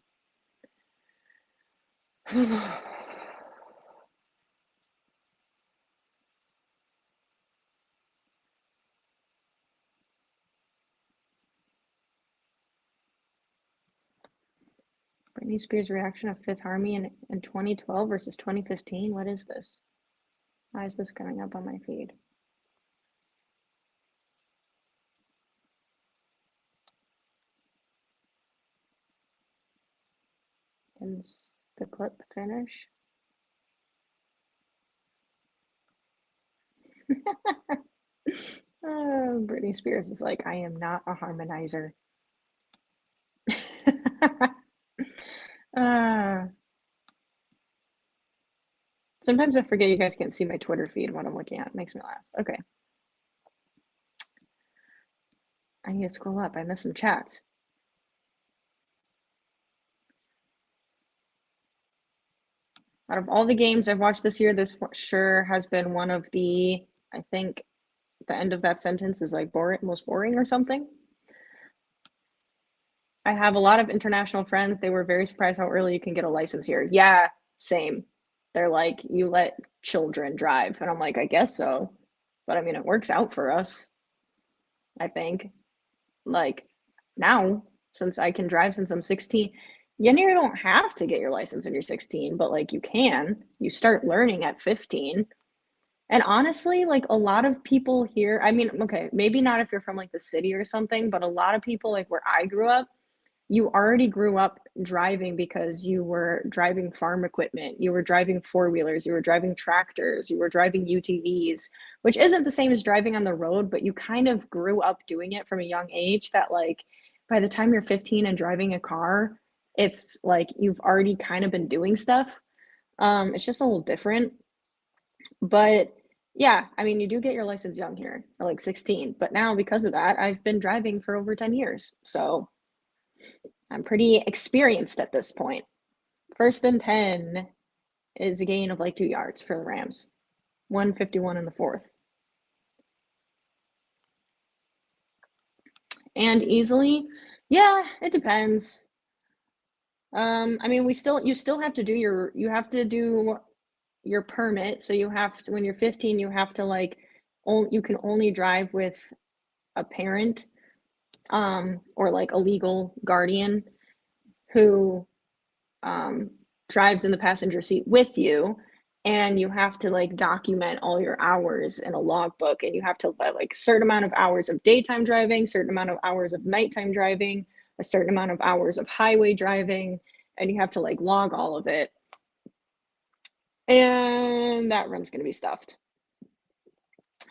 Britney Spears' reaction of Fifth Army in 2012 versus 2015. What is this? Why is this coming up on my feed? Is the clip finish? Britney Spears is like, I am not a harmonizer. uh, Sometimes I forget you guys can't see my Twitter feed when I'm looking at it. It makes me laugh. Okay. I need to scroll up. I missed some chats. Out of all the games I've watched this year, this sure has been one of the, I think the end of that sentence is like most boring or something. I have a lot of international friends. They were very surprised how early you can get a license here. Yeah, same. They're like, you let children drive. And I'm like, I guess so. But I mean, it works out for us, I think. Like now, since I can drive since I'm 16, you don't have to get your license when you're 16, but like you can. You start learning at 15. And honestly, like a lot of people here, I mean, okay, maybe not if you're from like the city or something, but a lot of people like where I grew up, you already grew up driving because you were driving farm equipment, you were driving four-wheelers, you were driving tractors, you were driving UTVs, which isn't the same as driving on the road, but you kind of grew up doing it from a young age that like by the time you're 15 and driving a car, it's like you've already kind of been doing stuff. It's just a little different. But yeah, I mean, you do get your license young here, at like 16. But now because of that, I've been driving for over 10 years. So I'm pretty experienced at this point. First and 10 is a gain of like 2 yards for the Rams. 151 in the fourth. and easily. Yeah, it depends. I mean, you still have to do your permit. So you have to, when you're 15, you have to like, you can only drive with a parent, or like a legal guardian who drives in the passenger seat with you, and you have to like document all your hours in a logbook, and you have to let like certain amount of hours of daytime driving, certain amount of hours of nighttime driving, a certain amount of hours of highway driving, and you have to like log all of it, and that run's going to be stuffed.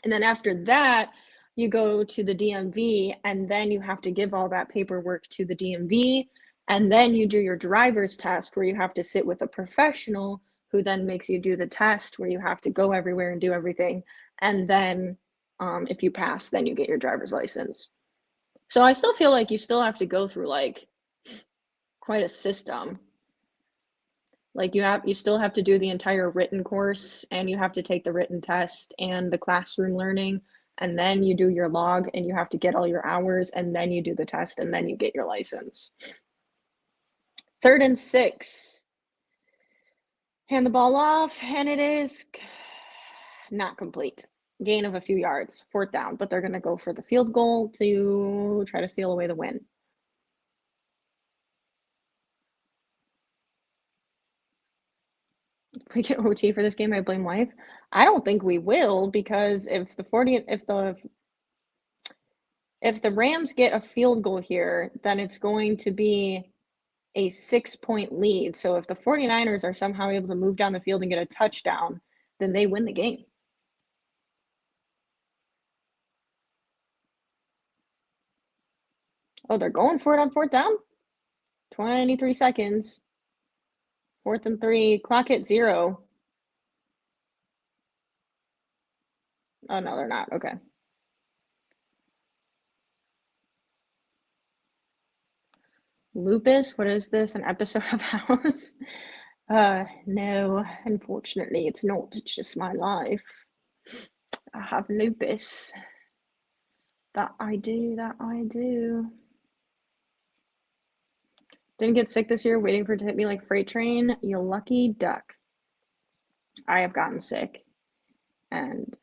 And then after that, you go to the DMV, and then you have to give all that paperwork to the DMV. And then you do your driver's test, where you have to sit with a professional who then makes you do the test, where you have to go everywhere and do everything. And then if you pass, then you get your driver's license. So I still feel like you still have to go through like quite a system. Like you still have to do the entire written course, and you have to take the written test and the classroom learning, and then you do your log, and you have to get all your hours, and then you do the test, and then you get your license. 3rd and 6, hand the ball off, and it is not complete. Gain of a few yards, 4th down, but they're going to go for the field goal to try to seal away the win. If we get OT for this game, I blame life. I don't think we will, because if the Rams get a field goal here, then it's going to be a 6-point lead. So if the 49ers are somehow able to move down the field and get a touchdown, then they win the game. Oh, they're going for it on 4th down? 23 seconds. 4th and 3. Clock at 0. Oh, no, they're not. Okay. Lupus? What is this? An episode of House? No, unfortunately, it's not. It's just my life. I have lupus. That I do. Didn't get sick this year, waiting for it to hit me like freight train. You lucky duck. I have gotten sick, and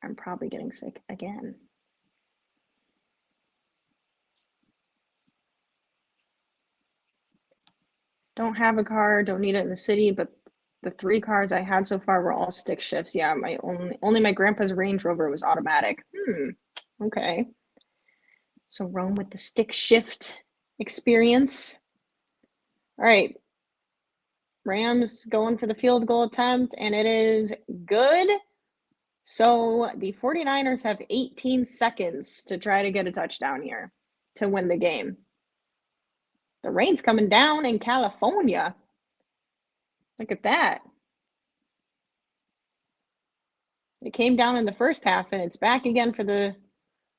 I'm probably getting sick again. Don't have a car, don't need it in the city, but the 3 cars I had so far were all stick shifts. Yeah, my only my grandpa's Range Rover was automatic. Okay. So roam with the stick shift experience. All right. Rams going for the field goal attempt, and it is good. So the 49ers have 18 seconds to try to get a touchdown here to win the game. The rain's coming down in California. Look at that. It came down in the first half, and it's back again for the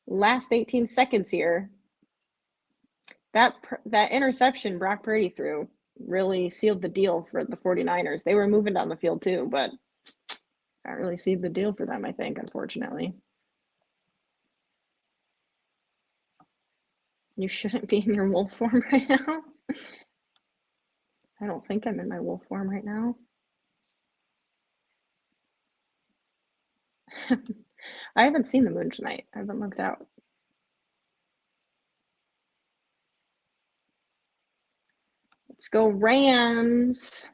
last 18 seconds here. That interception Brock Purdy threw really sealed the deal for the 49ers. They were moving down the field too, but that really sealed the deal for them, I think, unfortunately. You shouldn't be in your wolf form right now. I don't think I'm in my wolf form right now. I haven't seen the moon tonight. I haven't looked out. Let's go Rams.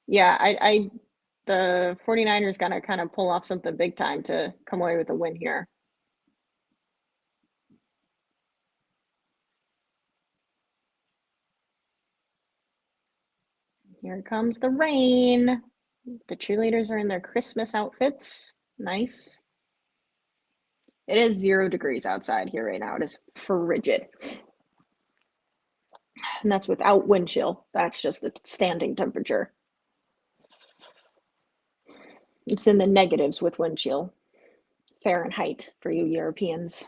Yeah, the 49ers got to kind of pull off something big time to come away with a win here. Here comes the rain. The cheerleaders are in their Christmas outfits. Nice. It is 0 degrees outside here right now. It is frigid. And that's without wind chill. That's just the standing temperature. It's in the negatives with wind chill. Fahrenheit for you Europeans.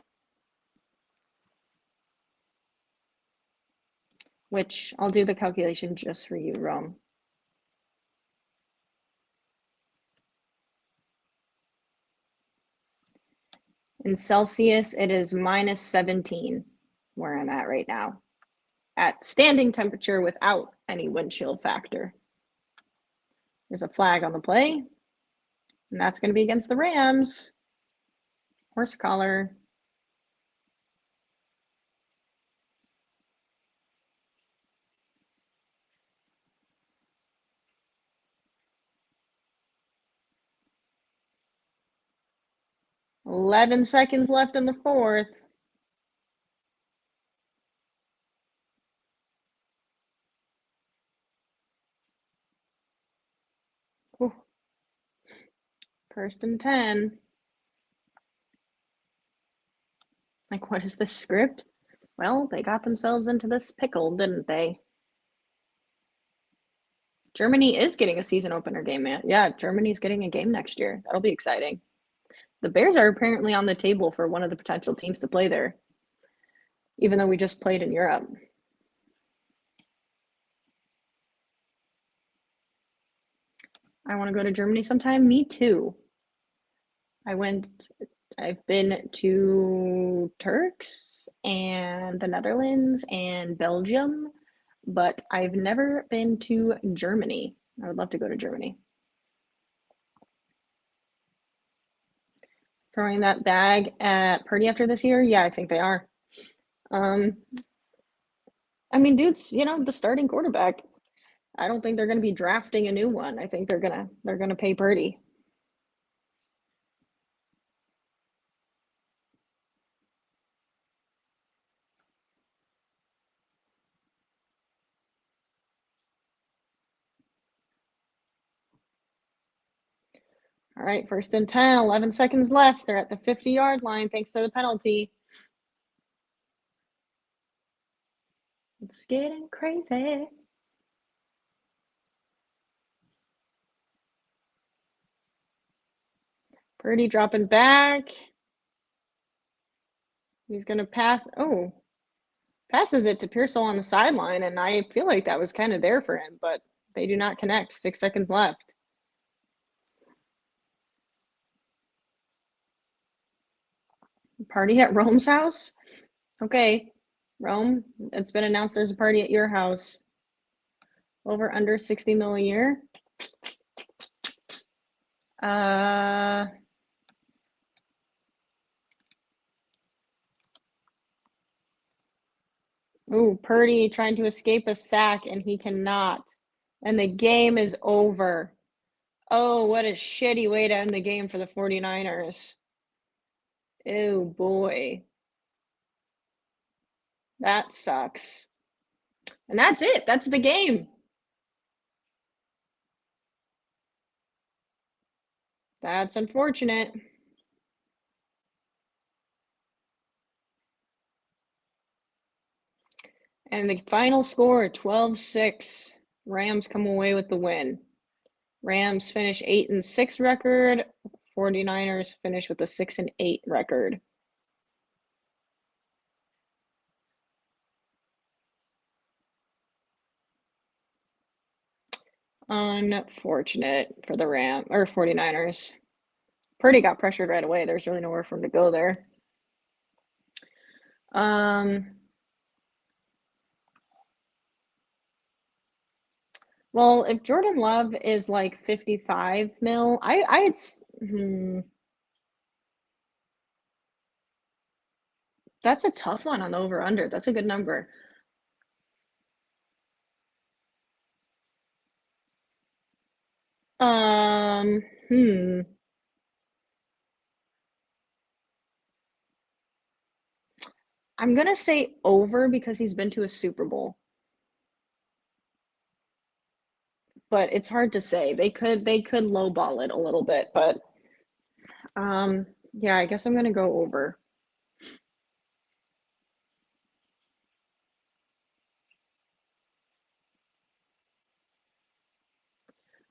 Which I'll do the calculation just for you, Rome. In Celsius, it is -17 where I'm at right now, at standing temperature without any wind chill factor. There's a flag on the play, and that's going to be against the Rams. Horse collar. "11 seconds left in the fourth." Whew. 1st and 10. Like, what is this script? Well, they got themselves into this pickle, didn't they? Germany is getting a season opener game, man. Yeah, Germany's getting a game next year. That'll be exciting. The Bears are apparently on the table for one of the potential teams to play there, even though we just played in Europe. I want to go to Germany sometime. Me too. I've been to Turks and the Netherlands and Belgium, but I've never been to Germany. I would love to go to Germany. Throwing that bag at Purdy after this year? Yeah, I think they are. Um, I mean, dude's, the starting quarterback. I don't think they're going to be drafting a new one. I think they're gonna pay Purdy. All right, 1st and 10, 11 seconds left. They're at the 50-yard line thanks to the penalty. It's getting crazy. Purdy dropping back. He's going to pass. Oh, passes it to Pearsall on the sideline, and I feel like that was kind of there for him, but they do not connect. 6 seconds left. Party at Rome's house? Okay, Rome, it's been announced there's a party at your house. Over under 60 mil a year? Ooh, Purdy trying to escape a sack, and he cannot. And the game is over. Oh, what a shitty way to end the game for the 49ers. Oh, boy. That sucks. And that's it. That's the game. That's unfortunate. And the final score, 12-6. Rams come away with the win. Rams finish 8-6 record. 49ers finish with a 6-8 record. Unfortunate for the 49ers. Purdy got pressured right away. There's really nowhere for him to go there. Well, if Jordan Love is like 55 mil, that's a tough one on the over under. That's a good number. Um, hmm. I'm gonna say over because he's been to a Super Bowl. But it's hard to say. They could lowball it a little bit, but yeah, I guess I'm gonna go over.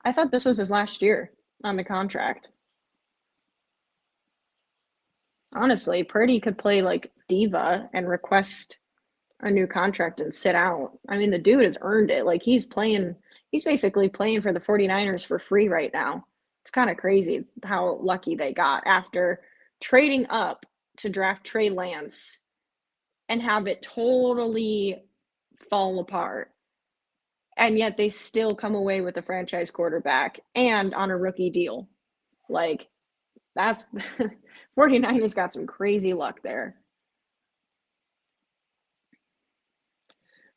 I thought this was his last year on the contract. Honestly, Purdy could play like diva and request a new contract and sit out. I mean, the dude has earned it. Like he's basically playing for the 49ers for free right now. It's kind of crazy how lucky they got after trading up to draft Trey Lance and have it totally fall apart. And yet they still come away with a franchise quarterback and on a rookie deal. Like, that's 49ers got some crazy luck there.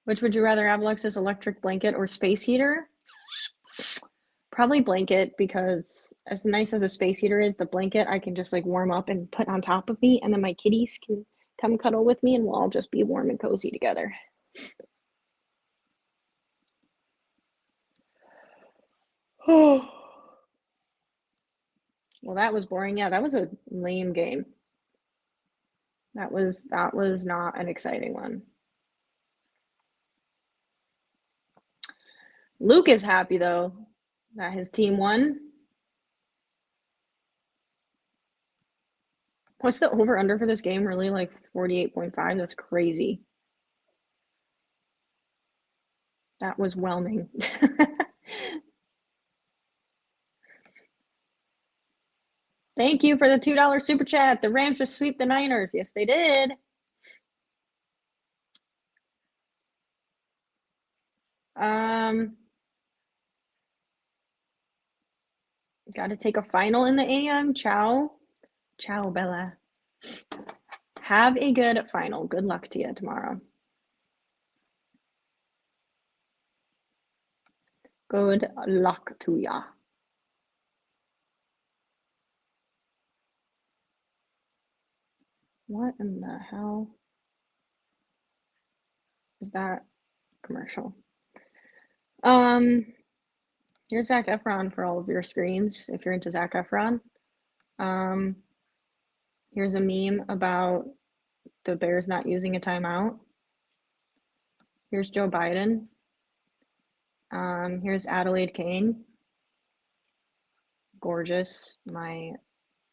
Which would you rather have, Alexis, electric blanket or space heater? Probably blanket, because as nice as a space heater is, the blanket I can just like warm up and put on top of me, and then my kitties can come cuddle with me and we'll all just be warm and cozy together. Oh. Well, that was boring. Yeah, that was a lame game. That was not an exciting one. Luke is happy though that his team won. What's the over under for this game? Really, like 48.5? That's crazy. That was whelming. Thank you for the $2 super chat. The Rams just sweep the Niners. Yes, they did. Got to take a final in the AM. Ciao. Ciao, Bella. Have a good final. Good luck to you tomorrow. Good luck to ya. What in the hell is that commercial? Here's Zac Efron for all of your screens if you're into Zac Efron. Here's a meme about the Bears not using a timeout. Here's Joe Biden. Here's Adelaide Kane. Gorgeous. My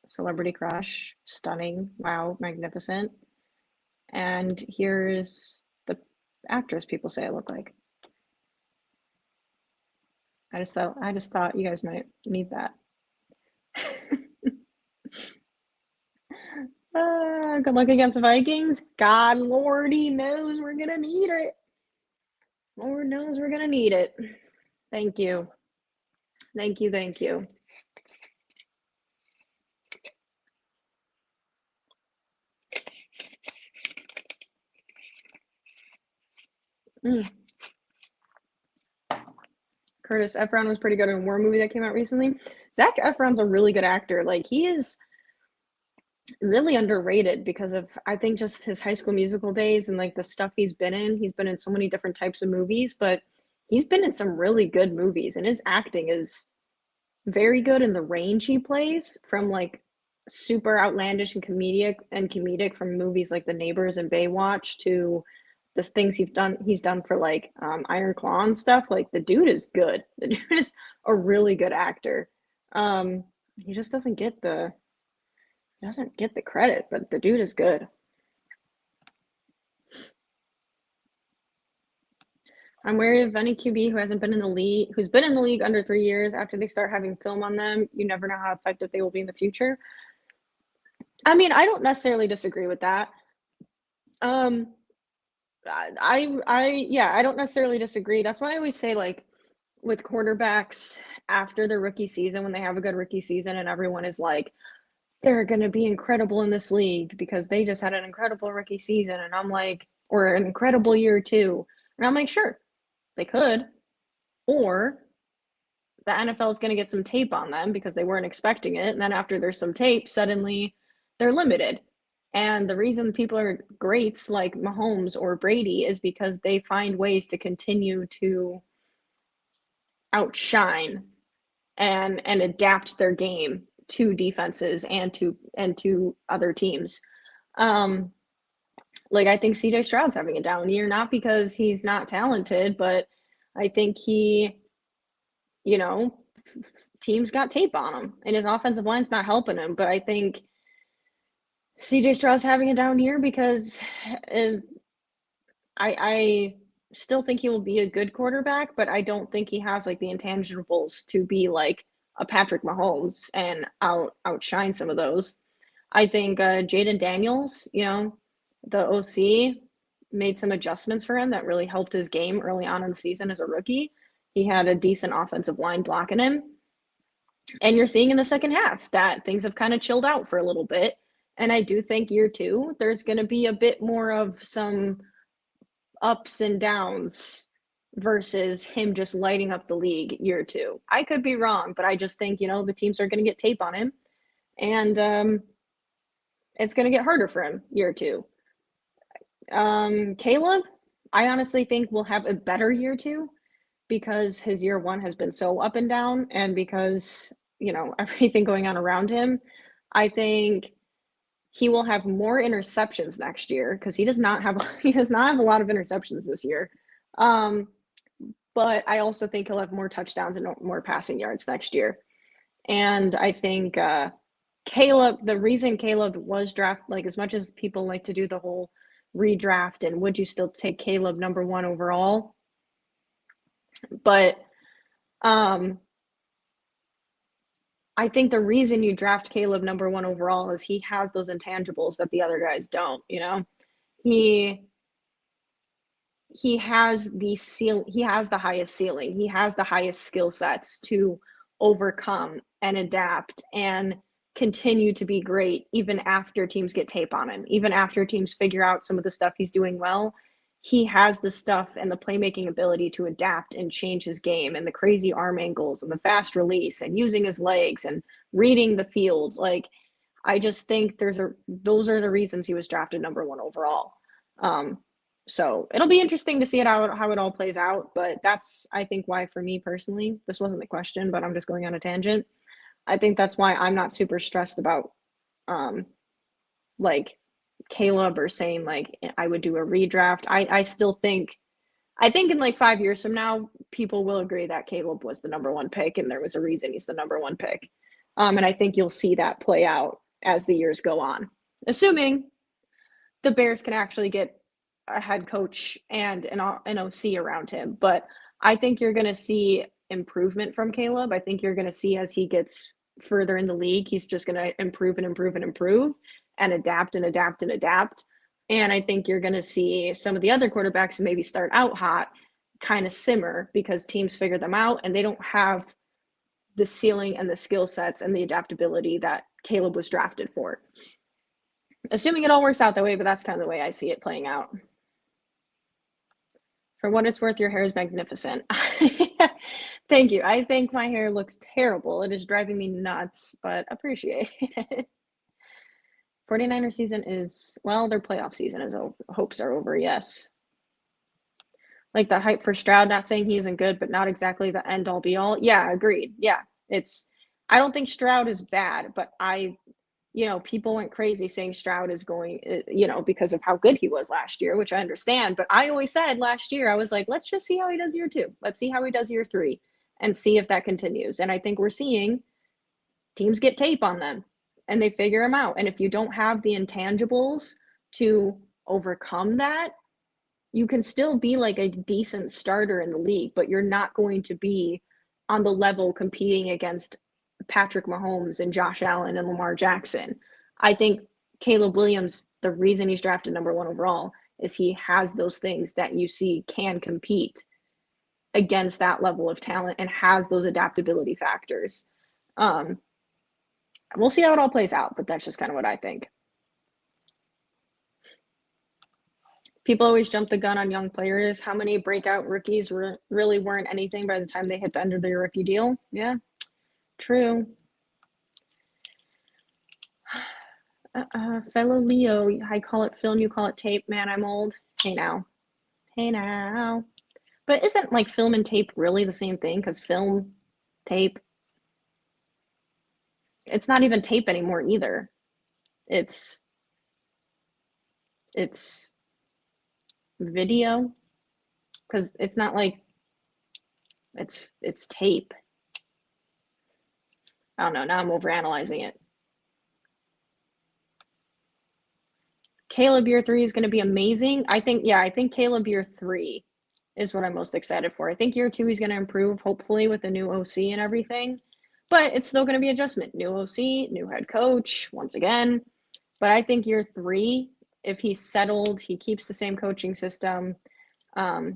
celebrity crush. Stunning. Wow. Magnificent. And here's the actress people say I look like. I just thought you guys might need that. Good luck against the Vikings. God, Lordy knows we're gonna need it. Lord knows we're gonna need it. Thank you. Thank you. Thank you. Curtis Efron was pretty good in a war movie that came out recently. Zac Efron's a really good actor. Like, he is really underrated because of, I think, just his High School Musical days and like the stuff he's been in. He's been in so many different types of movies, but he's been in some really good movies, and his acting is very good in the range he plays, from like super outlandish and comedic from movies like The Neighbors and Baywatch to the things he's done for like Iron Claw and stuff. Like, the dude is good. The dude is a really good actor. He just doesn't get the credit, but the dude is good. I'm wary of any QB who's been in the league under 3 years. After they start having film on them, you never know how effective they will be in the future. I mean, I don't necessarily disagree with that. I don't necessarily disagree. That's why I always say, like, with quarterbacks after their rookie season, when they have a good rookie season and everyone is like, they're going to be incredible in this league because they just had an incredible rookie season. And I'm like, or an incredible year too. And I'm like, sure, they could. Or the NFL is going to get some tape on them because they weren't expecting it. And then after there's some tape, suddenly they're limited. And the reason people are greats like Mahomes or Brady is because they find ways to continue to outshine and adapt their game to defenses and to other teams. Like, I think CJ Stroud's having a down year, not because he's not talented, but I think he, teams got tape on him and his offensive line's not helping him. But I think CJ Stroud's having a down year because I still think he will be a good quarterback, but I don't think he has like the intangibles to be like a Patrick Mahomes and outshine some of those. I think Jaden Daniels, the OC made some adjustments for him that really helped his game early on in the season as a rookie. He had a decent offensive line blocking him. And you're seeing in the second half that things have kind of chilled out for a little bit. And I do think year two, there's going to be a bit more of some ups and downs versus him just lighting up the league year two. I could be wrong, but I just think, the teams are going to get tape on him. And it's going to get harder for him year two. Caleb, I honestly think will have a better year two because his year one has been so up and down, and because everything going on around him. I think he will have more interceptions next year because he does not have a lot of interceptions this year. But I also think he'll have more touchdowns and more passing yards next year. And I think Caleb, the reason Caleb was drafted, like as much as people like to do the whole redraft and would you still take Caleb number one overall? But I think the reason you draft Caleb number one overall is he has those intangibles that the other guys don't, He has he has the highest ceiling. He has the highest skill sets to overcome and adapt and continue to be great even after teams get tape on him, even after teams figure out some of the stuff he's doing well. He has the stuff and the playmaking ability to adapt and change his game, and the crazy arm angles and the fast release and using his legs and reading the field. Like, I just think those are the reasons he was drafted number one overall. So it'll be interesting to see how it all plays out. But that's, I think, why for me personally, this wasn't the question, but I'm just going on a tangent. I think that's why I'm not super stressed about like Caleb or saying like I would do a redraft. I still think in like 5 years from now, people will agree that Caleb was the number one pick and there was a reason he's the number one pick. And I think you'll see that play out as the years go on, assuming the Bears can actually get a head coach and an OC around him. But I think you're going to see improvement from Caleb. I think you're going to see as he gets further in the league, he's just going to improve and improve and improve and adapt and adapt and adapt. And I think you're going to see some of the other quarterbacks who maybe start out hot kind of simmer because teams figure them out and they don't have the ceiling and the skill sets and the adaptability that Caleb was drafted for. Assuming it all works out that way, but that's kind of the way I see it playing out. For what it's worth, your hair is magnificent. Thank you. I think my hair looks terrible. It is driving me nuts, but appreciate it. 49er season is, well, their playoff season is over. Hopes are over, yes. Like the hype for Stroud, not saying he isn't good, but not exactly the end all be all. Yeah, agreed. Yeah, I don't think Stroud is bad, but people went crazy saying Stroud is going, because of how good he was last year, which I understand. But I always said last year, I was like, let's just see how he does year two. Let's see how he does year three and see if that continues. And I think we're seeing teams get tape on them and they figure them out. And if you don't have the intangibles to overcome that, you can still be like a decent starter in the league, but you're not going to be on the level competing against Patrick Mahomes and Josh Allen and Lamar Jackson. I think Caleb Williams, the reason he's drafted number one overall is he has those things that you see can compete against that level of talent and has those adaptability factors. We'll see how it all plays out, but that's just kind of what I think. People always jump the gun on young players. How many breakout rookies really weren't anything by the time they hit the end of their rookie deal? Yeah, true. Fellow Leo, I call it film, you call it tape. Man, I'm old. Hey now. But isn't like film and tape really the same thing? Because film, tape, it's not even tape anymore either. It's video, because it's not like it's tape. I don't know. Now I'm overanalyzing it. Caleb year 3 is going to be amazing. I think Caleb year 3 is what I'm most excited for. I think year 2 he's going to improve, hopefully, with the new OC and everything. But it's still going to be adjustment. New OC, new head coach, once again. But I think year 3, if he's settled, he keeps the same coaching system,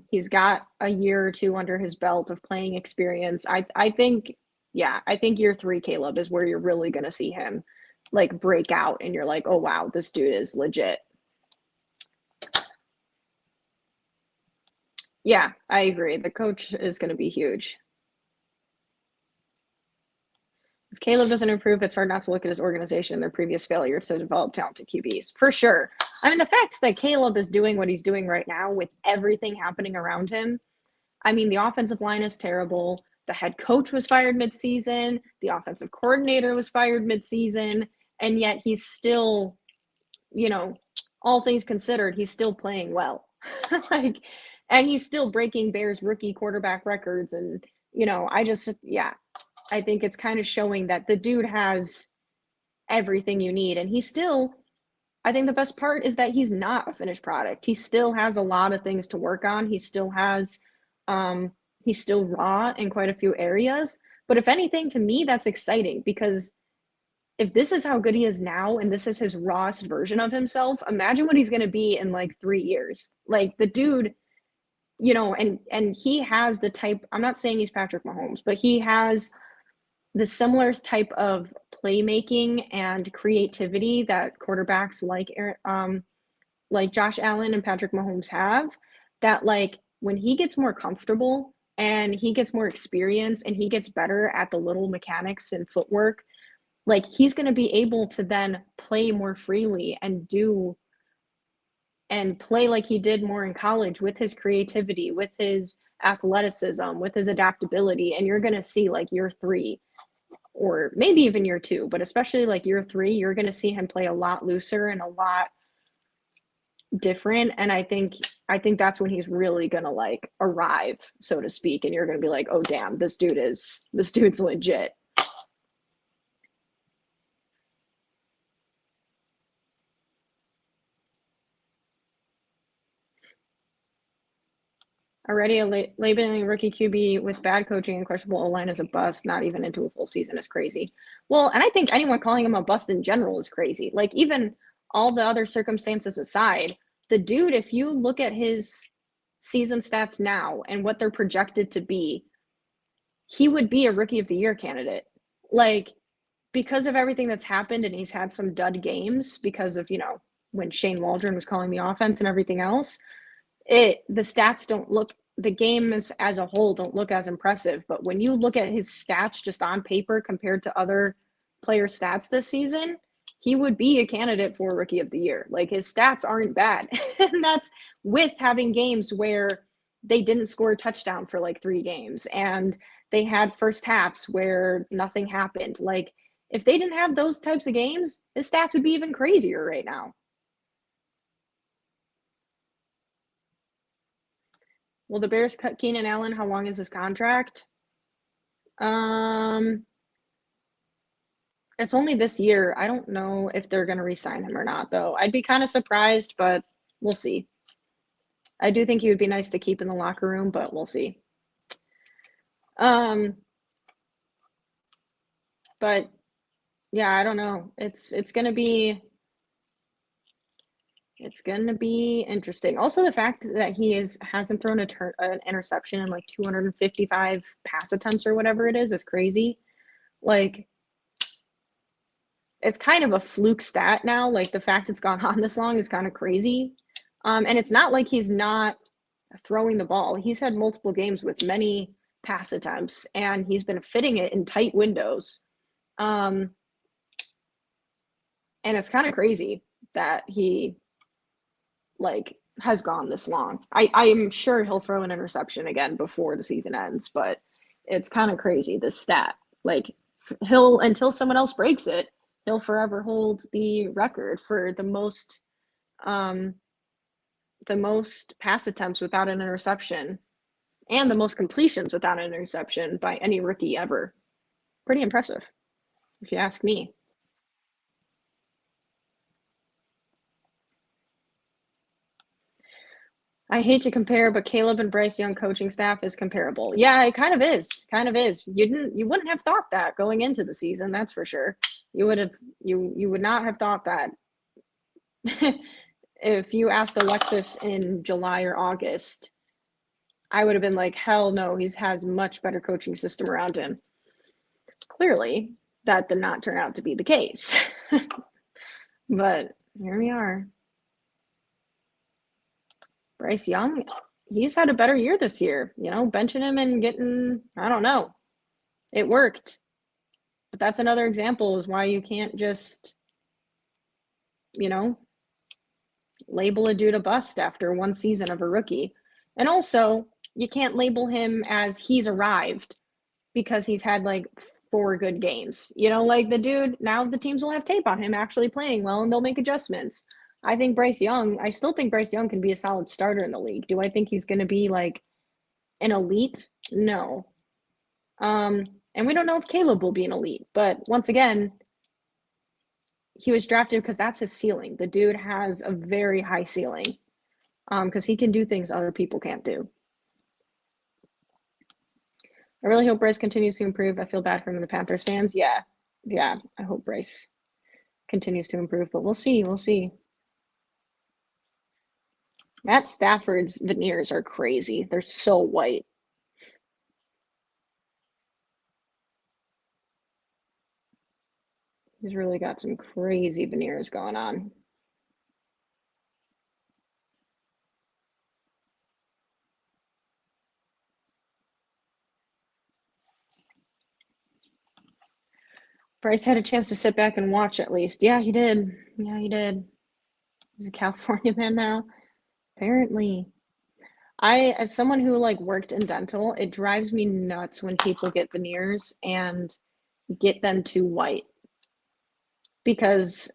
he's got a year or 2 under his belt of playing experience. I think, yeah, I think year 3, Caleb, is where you're really gonna see him, like, break out, and you're like, "Oh, wow, this dude is legit." Yeah, I agree. The coach is gonna be huge. If Caleb doesn't improve, it's hard not to look at his organization and their previous failure to develop talented QBs. For sure. I mean, the fact that Caleb is doing what he's doing right now with everything happening around him, I mean, the offensive line is terrible. The head coach was fired midseason. The offensive coordinator was fired midseason. And yet he's still, you know, all things considered, he's still playing well. Like, and he's still breaking Bears rookie quarterback records. And, yeah, I think it's kind of showing that the dude has everything you need. And he's still, I think the best part is that he's not a finished product. He still has a lot of things to work on. He still has, he's still raw in quite a few areas. But if anything, to me, that's exciting because if this is how good he is now and this is his rawest version of himself, imagine what he's going to be in like 3 years. Like the dude, and he has the type, I'm not saying he's Patrick Mahomes, but he has the similar type of playmaking and creativity that quarterbacks like Josh Allen and Patrick Mahomes have, that like when he gets more comfortable and he gets more experience and he gets better at the little mechanics and footwork, like he's going to be able to then play more freely and play like he did more in college with his creativity, with his athleticism, with his adaptability. And you're going to see like year 3 or maybe even year 2, but especially like year 3, you're going to see him play a lot looser and a lot different. And I think that's when he's really going to like arrive, so to speak. And you're going to be like, oh, damn, this dude's legit. Already labeling rookie QB with bad coaching and questionable O-line as a bust, not even into a full season, is crazy. Well, and I think anyone calling him a bust in general is crazy. Like even all the other circumstances aside, the dude, if you look at his season stats now and what they're projected to be, he would be a rookie of the year candidate. Like because of everything that's happened and he's had some dud games because of, when Shane Waldron was calling the offense and everything else, the stats don't look, the games as a whole don't look as impressive. But when you look at his stats just on paper compared to other player stats this season, he would be a candidate for rookie of the year. Like his stats aren't bad. And that's with having games where they didn't score a touchdown for like 3 games and they had first halves where nothing happened. Like if they didn't have those types of games, his stats would be even crazier right now. Will the Bears cut Keenan Allen? How long is his contract? It's only this year. I don't know if they're going to re-sign him or not, though. I'd be kind of surprised, but we'll see. I do think he would be nice to keep in the locker room, but we'll see. But yeah, I don't know. It's going to be interesting. Also, the fact that he hasn't thrown an interception in like 255 pass attempts or whatever it is crazy. Like, it's kind of a fluke stat now. Like the fact it's gone on this long is kind of crazy. And it's not like he's not throwing the ball. He's had multiple games with many pass attempts, and he's been fitting it in tight windows. And it's kind of crazy that he like has gone this long. I am sure he'll throw an interception again before the season ends, but it's kind of crazy, this stat. Like he'll, until someone else breaks it, he'll forever hold the record for the most pass attempts without an interception and the most completions without an interception by any rookie ever. Pretty impressive, if you ask me. I hate to compare, but Caleb and Bryce Young coaching staff is comparable. Yeah, it kind of is. Kind of is. You wouldn't have thought that going into the season, that's for sure. You would not have thought that If you asked Alexis in July or August, I would have been like, hell no, he has much better coaching system around him. Clearly, that did not turn out to be the case. But here we are. Bryce Young, he's had a better year this year. Benching him and getting, I don't know. It worked. But that's another example is why you can't just, label a dude a bust after one season of a rookie. And also, you can't label him as he's arrived because he's had like 4 good games. Like the dude, now the teams will have tape on him actually playing well and they'll make adjustments. I still think Bryce Young can be a solid starter in the league. Do I think he's going to be like an elite? No. And we don't know if Caleb will be an elite, but once again, he was drafted because that's his ceiling. The dude has a very high ceiling because he can do things other people can't do. I really hope Bryce continues to improve. I feel bad for him and the Panthers fans. Yeah, I hope Bryce continues to improve, but we'll see. Matt Stafford's veneers are crazy. They're so white. He's really got some crazy veneers going on. Bryce had a chance to sit back and watch at least. Yeah, he did. He's a California man now, apparently. As someone who like worked in dental, it drives me nuts when people get veneers and get them too white because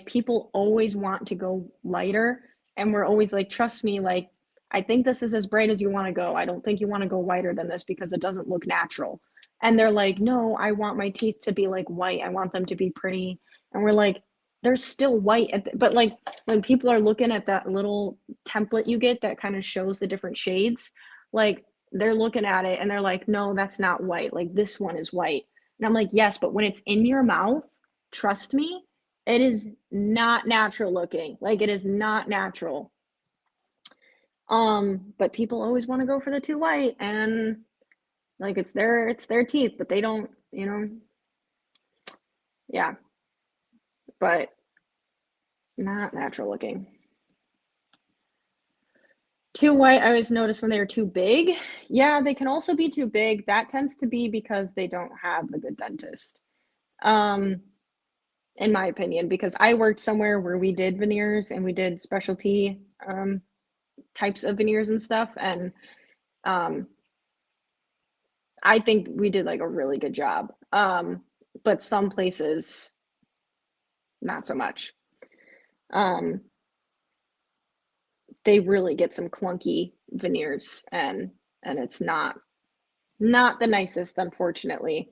people always want to go lighter, and we're always like, trust me, like I think this is as bright as you want to go. I don't think you want to go whiter than this because it doesn't look natural. And they're like, no, I want my teeth to be like white. I want them to be pretty. And we're like, they're still white. But like when people are looking at that little template you get that kind of shows the different shades, like they're looking at it and they're like, no, that's not white. Like this one is white. And I'm like, yes, but when it's in your mouth, trust me, it is not natural looking. Like it is not natural. But people always want to go for the too white, and like it's their teeth, but they don't, yeah. But not natural looking. Too white, I always notice when they're too big. Yeah, they can also be too big. That tends to be because they don't have a good dentist. In my opinion, because I worked somewhere where we did veneers and we did specialty types of veneers and stuff, and I think we did like a really good job. But some places, not so much. They really get some clunky veneers, and it's not the nicest, unfortunately.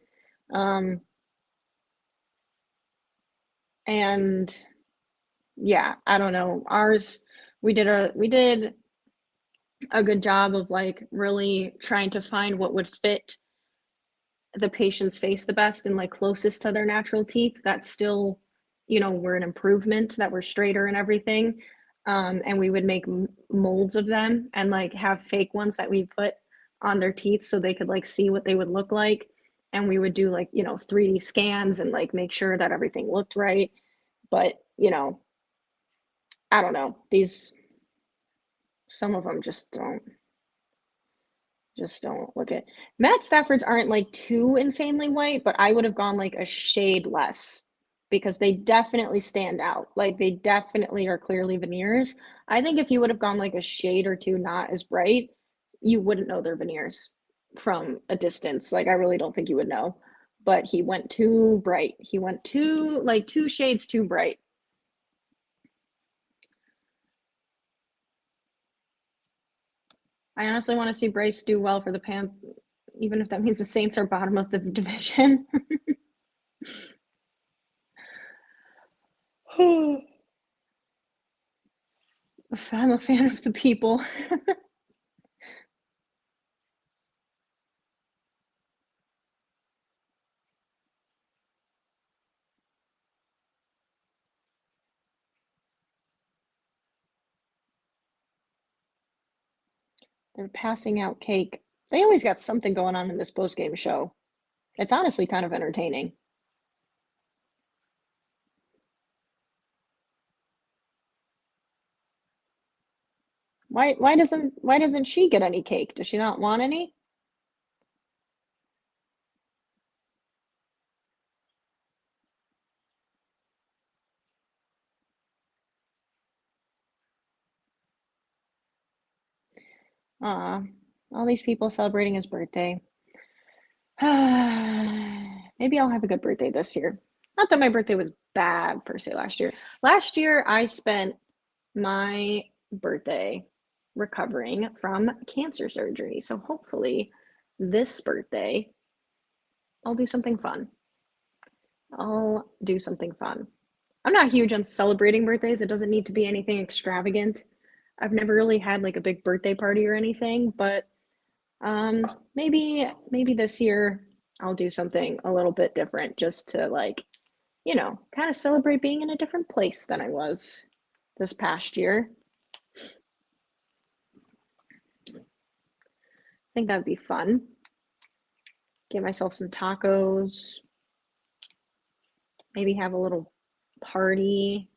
And yeah, I don't know. Ours, we did a good job of like really trying to find what would fit the patient's face the best and like closest to their natural teeth. That's still, we're an improvement, that we're straighter and everything. And we would make molds of them and like have fake ones that we put on their teeth so they could like see what they would look like. And we would do like, 3D scans and like make sure that everything looked right. But, I don't know. Some of them just don't look it. Matt Stafford's aren't like too insanely white, but I would have gone like a shade less because they definitely stand out. Like they definitely are clearly veneers. I think if you would have gone like a shade or two not as bright, you wouldn't know they're veneers from a distance. Like I really don't think you would know. But he went too bright. He went two shades too bright. I honestly want to see Bryce do well for the Panthers, even if that means the Saints are bottom of the division. I'm a fan of the people. They're passing out cake. They always got something going on in this post-game show. It's honestly kind of entertaining. Why doesn't she get any cake? Does she not want any? Aw, all these people celebrating his birthday. Maybe I'll have a good birthday this year. Not that my birthday was bad per se last year. Last year, I spent my birthday recovering from cancer surgery. So hopefully, this birthday, I'll do something fun. I'll do something fun. I'm not huge on celebrating birthdays. It doesn't need to be anything extravagant. I've never really had like a big birthday party or anything, but maybe this year I'll do something a little bit different just to like, kind of celebrate being in a different place than I was this past year. I think that'd be fun. Get myself some tacos. Maybe have a little party.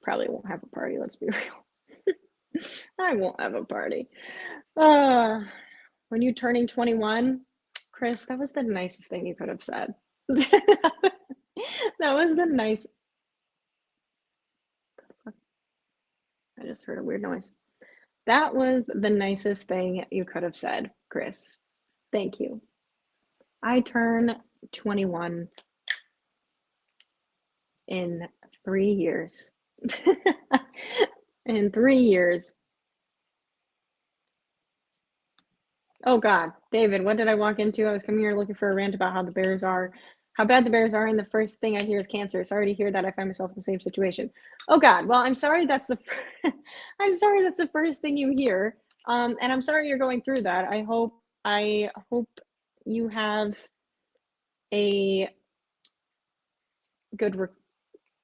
Probably won't have a party, let's be real. I won't have a party. Uh, when you turning 21, Chris, that was the nicest thing you could have said. That was the nice. I just heard a weird noise. That was the nicest thing you could have said, Chris. Thank you. I turn 21 in 3 years. In 3 years. Oh God, David, what did I walk into? I was coming here looking for a rant about how bad the Bears are, and the first thing I hear is cancer. Sorry to hear that. I find myself in the same situation. Oh God, well, I'm sorry I'm sorry that's the first thing you hear. And I'm sorry you're going through that. I hope you have a good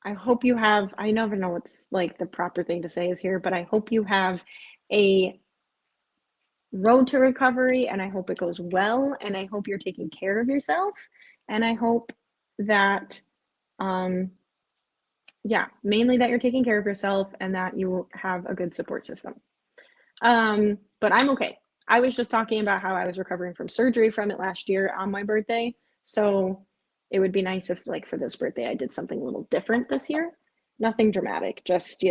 I hope you have, I never know what's like the proper thing to say is here, but I hope you have a road to recovery, and I hope it goes well, and I hope you're taking care of yourself, and I hope that mainly that you're taking care of yourself and that you will have a good support system. But I'm okay. I was just talking about how I was recovering from surgery from it last year on my birthday, so it would be nice if like for this birthday I did something a little different this year. Nothing dramatic, just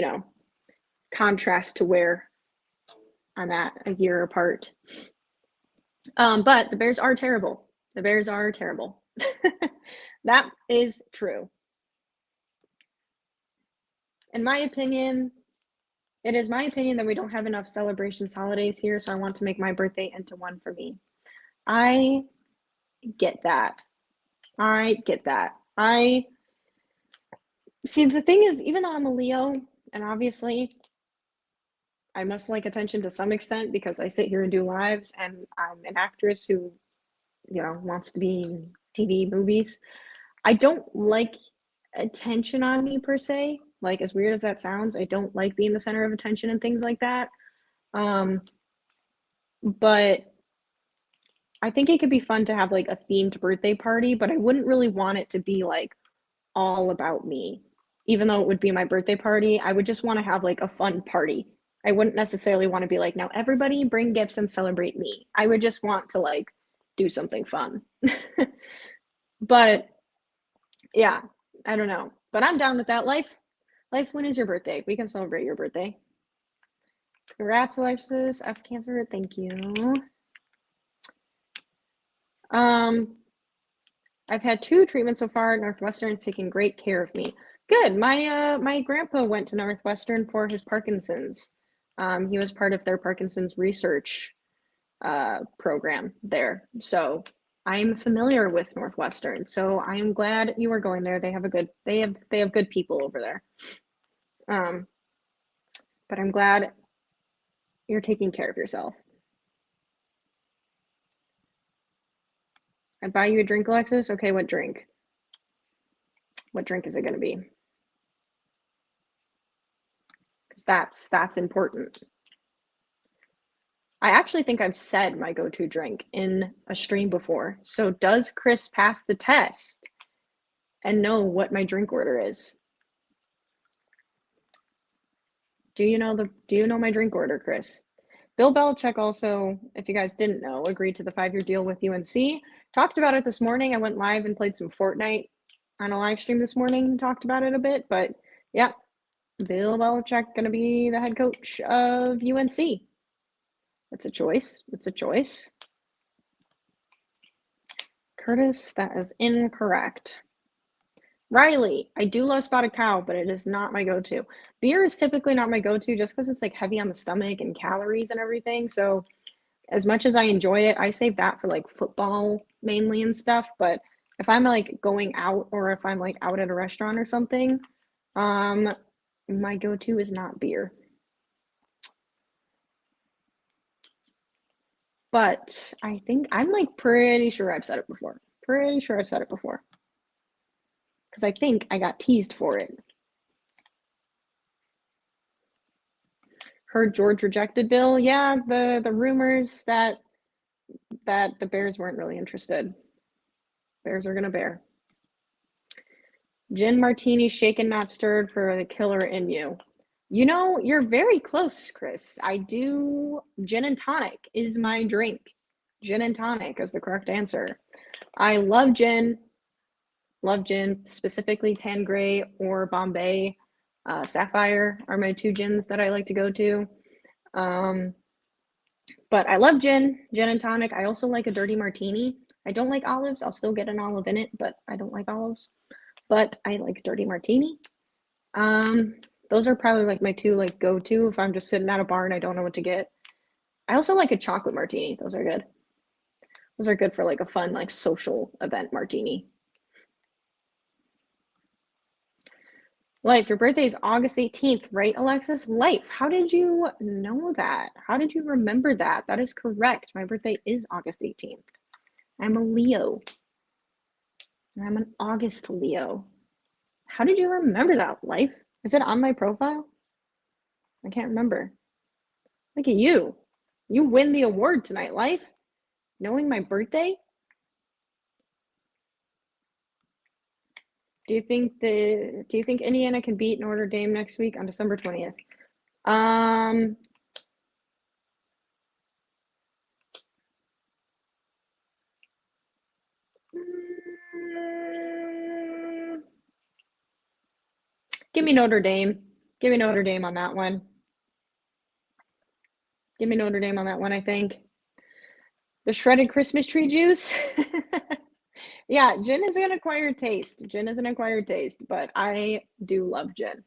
contrast to where I'm at a year apart. But the Bears are terrible. The Bears are terrible. That is true. In my opinion, it is my opinion that we don't have enough celebrations holidays here, so I want to make my birthday into one for me. I get that. I get that. I see, the thing is, even though I'm a Leo, and obviously I must like attention to some extent because I sit here and do lives, and I'm an actress who, wants to be in TV, movies. I don't like attention on me per se. Like, as weird as that sounds, I don't like being the center of attention and things like that. But I think it could be fun to have like a themed birthday party, but I wouldn't really want it to be like all about me. Even though it would be my birthday party, I would just want to have like a fun party. I wouldn't necessarily want to be like, now everybody bring gifts and celebrate me. I would just want to like do something fun. But yeah, I don't know. But I'm down with that. Life, when is your birthday? We can celebrate your birthday. Congrats, Alexis. F cancer, thank you. I've had 2 treatments so far. Northwestern is taking great care of me. Good. My grandpa went to Northwestern for his Parkinson's. He was part of their Parkinson's research program there. So I'm familiar with Northwestern. So I am glad you are going there. They have good people over there. But I'm glad you're taking care of yourself. I buy you a drink, Alexis? Okay, what drink? What drink is it going to be? Because that's important. I actually think I've said my go-to drink in a stream before. So does Chris pass the test and know what my drink order is? Do you know my drink order, Chris? Bill Belichick also, if you guys didn't know, agreed to the 5-year deal with UNC. Talked about it this morning. I went live and played some Fortnite on a live stream this morning and talked about it a bit. But yeah, Bill Belichick going to be the head coach of UNC. It's a choice. It's a choice. Curtis, that is incorrect. Riley, I do love spotted cow, but it is not my go-to. Beer is typically not my go-to just because it's like heavy on the stomach and calories and everything. So as much as I enjoy it, I save that for like football mainly and stuff. But if I'm like going out or if I'm like out at a restaurant or something, my go-to is not beer. But I think I'm like pretty sure I've said it before. Pretty sure I've said it before. Because I think I got teased for it. Heard George rejected Bill. Yeah, the rumors that the Bears weren't really interested. Bears are gonna bear. Gin martini shaken not stirred for the killer in you. You know, you're very close, Chris. I do gin and tonic is my drink. Gin and tonic is the correct answer. I love gin, specifically Tanqueray or Bombay. Sapphire are my two gins that I like to go to. But I love gin and tonic. I also like a dirty martini. I don't like olives. I'll still get an olive in it, but I don't like olives. But I like dirty martini. Those are probably like my two like go-to if I'm just sitting at a bar and I don't know what to get. I also like a chocolate martini. Those are good. Those are good for like a fun like social event martini. Life, your birthday is August 18th, right, Alexis? Life, how did you know that? How did you remember that? That is correct. My birthday is August 18th. I'm a Leo. I'm an August Leo. How did you remember that, Life? Is it on my profile? I can't remember. Look at you. You win the award tonight, Life. Knowing my birthday? Do you think Indiana can beat Notre Dame next week on December 20th? Give me Notre Dame. Give me Notre Dame on that one. Give me Notre Dame on that one, I think. The shredded Christmas tree juice? Yeah, gin is an acquired taste. Gin is an acquired taste, but I do love gin.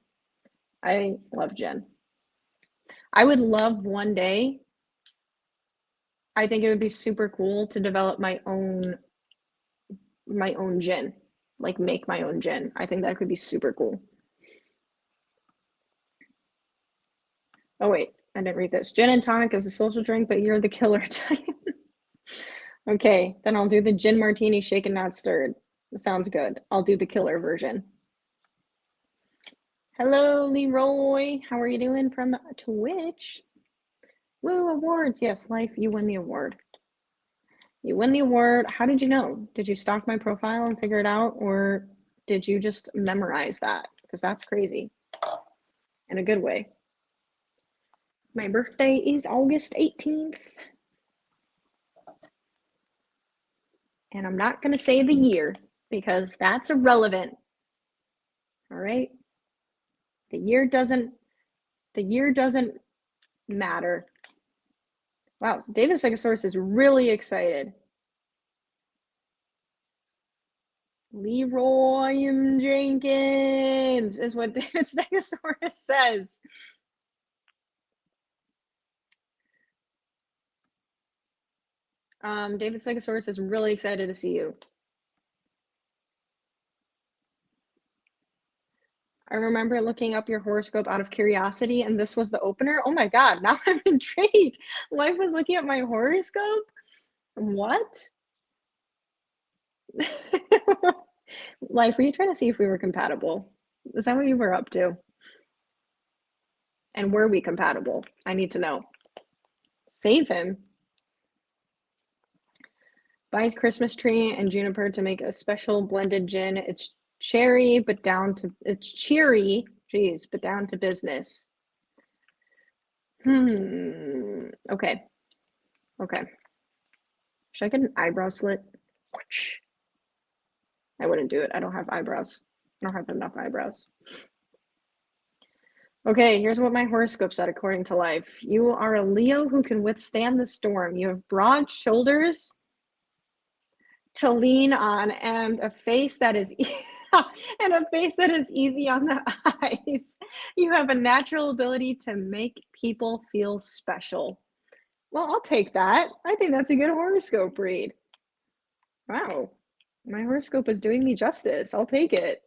I love gin. I would love one day, I think it would be super cool to develop my own gin. Like make my own gin. I think that could be super cool. Oh wait, I didn't read this. Gin and tonic is a social drink, but you're the killer type. Okay, then I'll do the gin martini shaken not stirred. Sounds good. I'll do the killer version. Hello, Leroy. How are you doing from Twitch? Woo, awards. Yes, Life, you win the award. You win the award. How did you know? Did you stalk my profile and figure it out, or did you just memorize that? Because that's crazy. In a good way. My birthday is August 18th. And I'm not going to say the year because that's irrelevant. All right? The year doesn't matter. Wow, David Stegosaurus is really excited. Leroy Jenkins is what David Stegosaurus says. David Stegosaurus is really excited to see you. I remember looking up your horoscope out of curiosity, and this was the opener. Oh my God, now I'm intrigued. Life was looking at my horoscope? What? Life, were you trying to see if we were compatible? Is that what you were up to? And were we compatible? I need to know. Save him. Buys Christmas tree and juniper to make a special blended gin. It's cherry, but it's cheery. Jeez, but down to business. Okay. Okay. Should I get an eyebrow slit? I wouldn't do it. I don't have eyebrows. I don't have enough eyebrows. Okay, here's what my horoscope said according to life. You are a Leo who can withstand the storm. You have broad shoulders to lean on and a face that is and a face that is easy on the eyes. You have a natural ability to make people feel special. Well, I'll take that. I think that's a good horoscope read. Wow. My horoscope is doing me justice. I'll take it.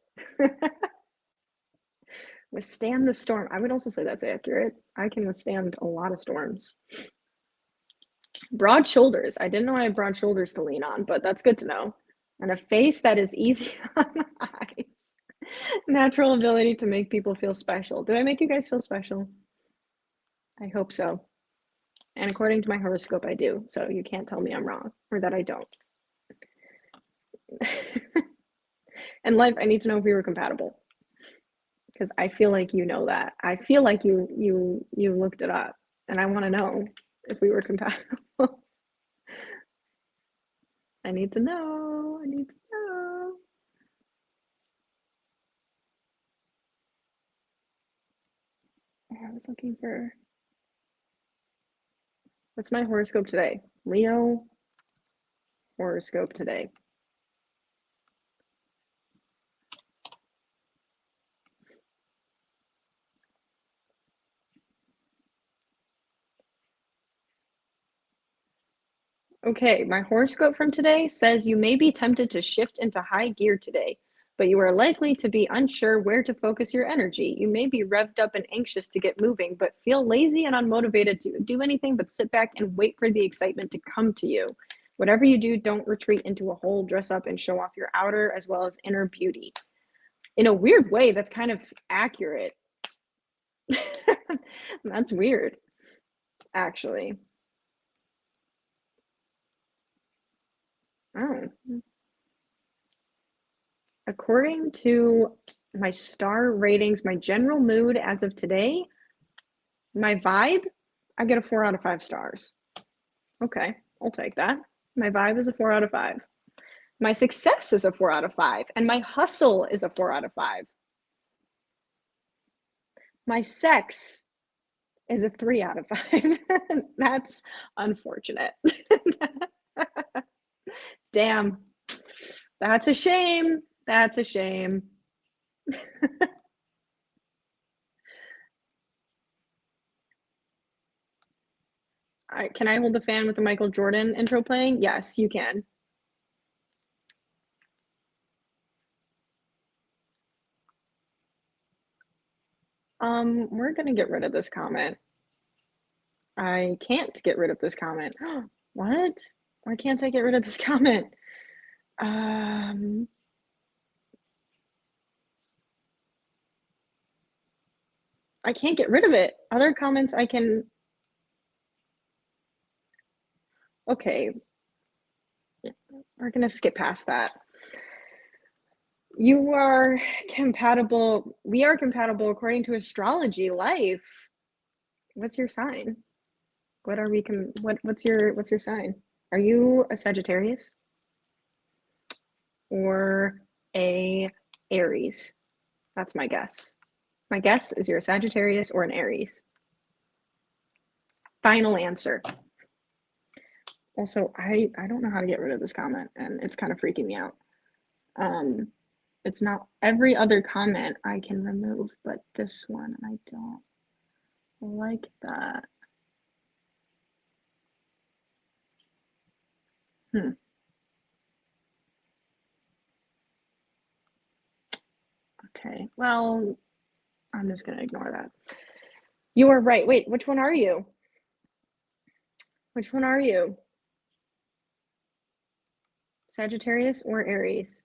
Withstand the storm. I would also say that's accurate. I can withstand a lot of storms. Broad shoulders. I didn't know I had broad shoulders to lean on, but that's good to know. And a face that is easy on the eyes. Natural ability to make people feel special. Did I make you guys feel special? I hope so. And according to my horoscope, I do. So you can't tell me I'm wrong or that I don't. In life, I need to know if we were compatible. Because I feel like you know that. I feel like you looked it up, and I want to know if we were compatible. I need to know. I need to know. I was looking for. What's my horoscope today? Leo horoscope today. Okay, my horoscope from today says you may be tempted to shift into high gear today, but you are likely to be unsure where to focus your energy. You may be revved up and anxious to get moving, but feel lazy and unmotivated to do anything but sit back and wait for the excitement to come to you. Whatever you do, don't retreat into a hole, dress up and show off your outer as well as inner beauty. In a weird way, that's kind of accurate. That's weird, actually. Oh. According to my star ratings, my general mood as of today, my vibe, I get a 4 out of 5 stars. Okay, I'll take that. My vibe is a 4 out of 5. My success is a 4 out of 5, and my hustle is a 4 out of 5. My sex is a 3 out of 5. That's unfortunate. Damn. That's a shame. That's a shame. Can I hold the fan with the Michael Jordan intro playing? Yes, you can. We're gonna get rid of this comment. I can't get rid of this comment. What? Why can't I get rid of this comment? I can't get rid of it. Other comments I can. Okay, we're gonna skip past that. You are compatible. We are compatible according to astrology life. What's your sign? What are we what's your sign? Are you a Sagittarius or a Aries? That's my guess. My guess is you're a Sagittarius or an Aries. Final answer. Also, I don't know how to get rid of this comment, and it's kind of freaking me out. It's not every other comment I can remove, but this one I don't like that. Okay, well, I'm just gonna ignore that. You are right. Wait, which one are you? Which one are you? Sagittarius or Aries?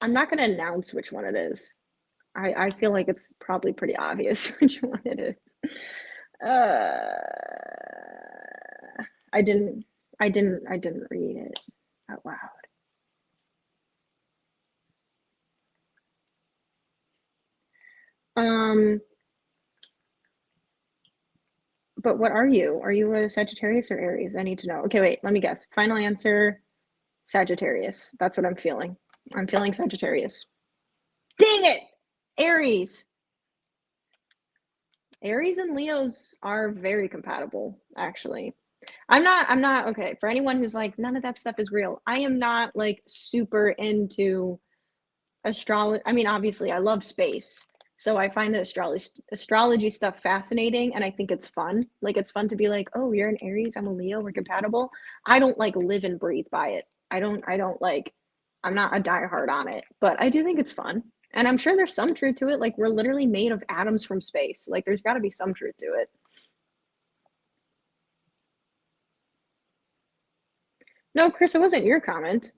I'm not gonna announce which one it is. I feel like it's probably pretty obvious which one it is. Uh, I didn't I didn't read it out loud. Um, but what are you? Are you a Sagittarius or Aries? I need to know. Okay, wait, let me guess. Final answer, Sagittarius. That's what I'm feeling. I'm feeling Sagittarius. Dang it! Aries. Aries and Leos are very compatible, actually. I'm not okay. For anyone who's like, none of that stuff is real. I am not like super into astrology. I mean, obviously, I love space. So I find the astrology stuff fascinating and I think it's fun. Like it's fun to be like, "Oh, you're an Aries, I'm a Leo, we're compatible." I don't like live and breathe by it. I don't like I'm not a diehard on it, but I do think it's fun. And I'm sure there's some truth to it. Like we're literally made of atoms from space. Like there's got to be some truth to it. No, Chris, it wasn't your comment. It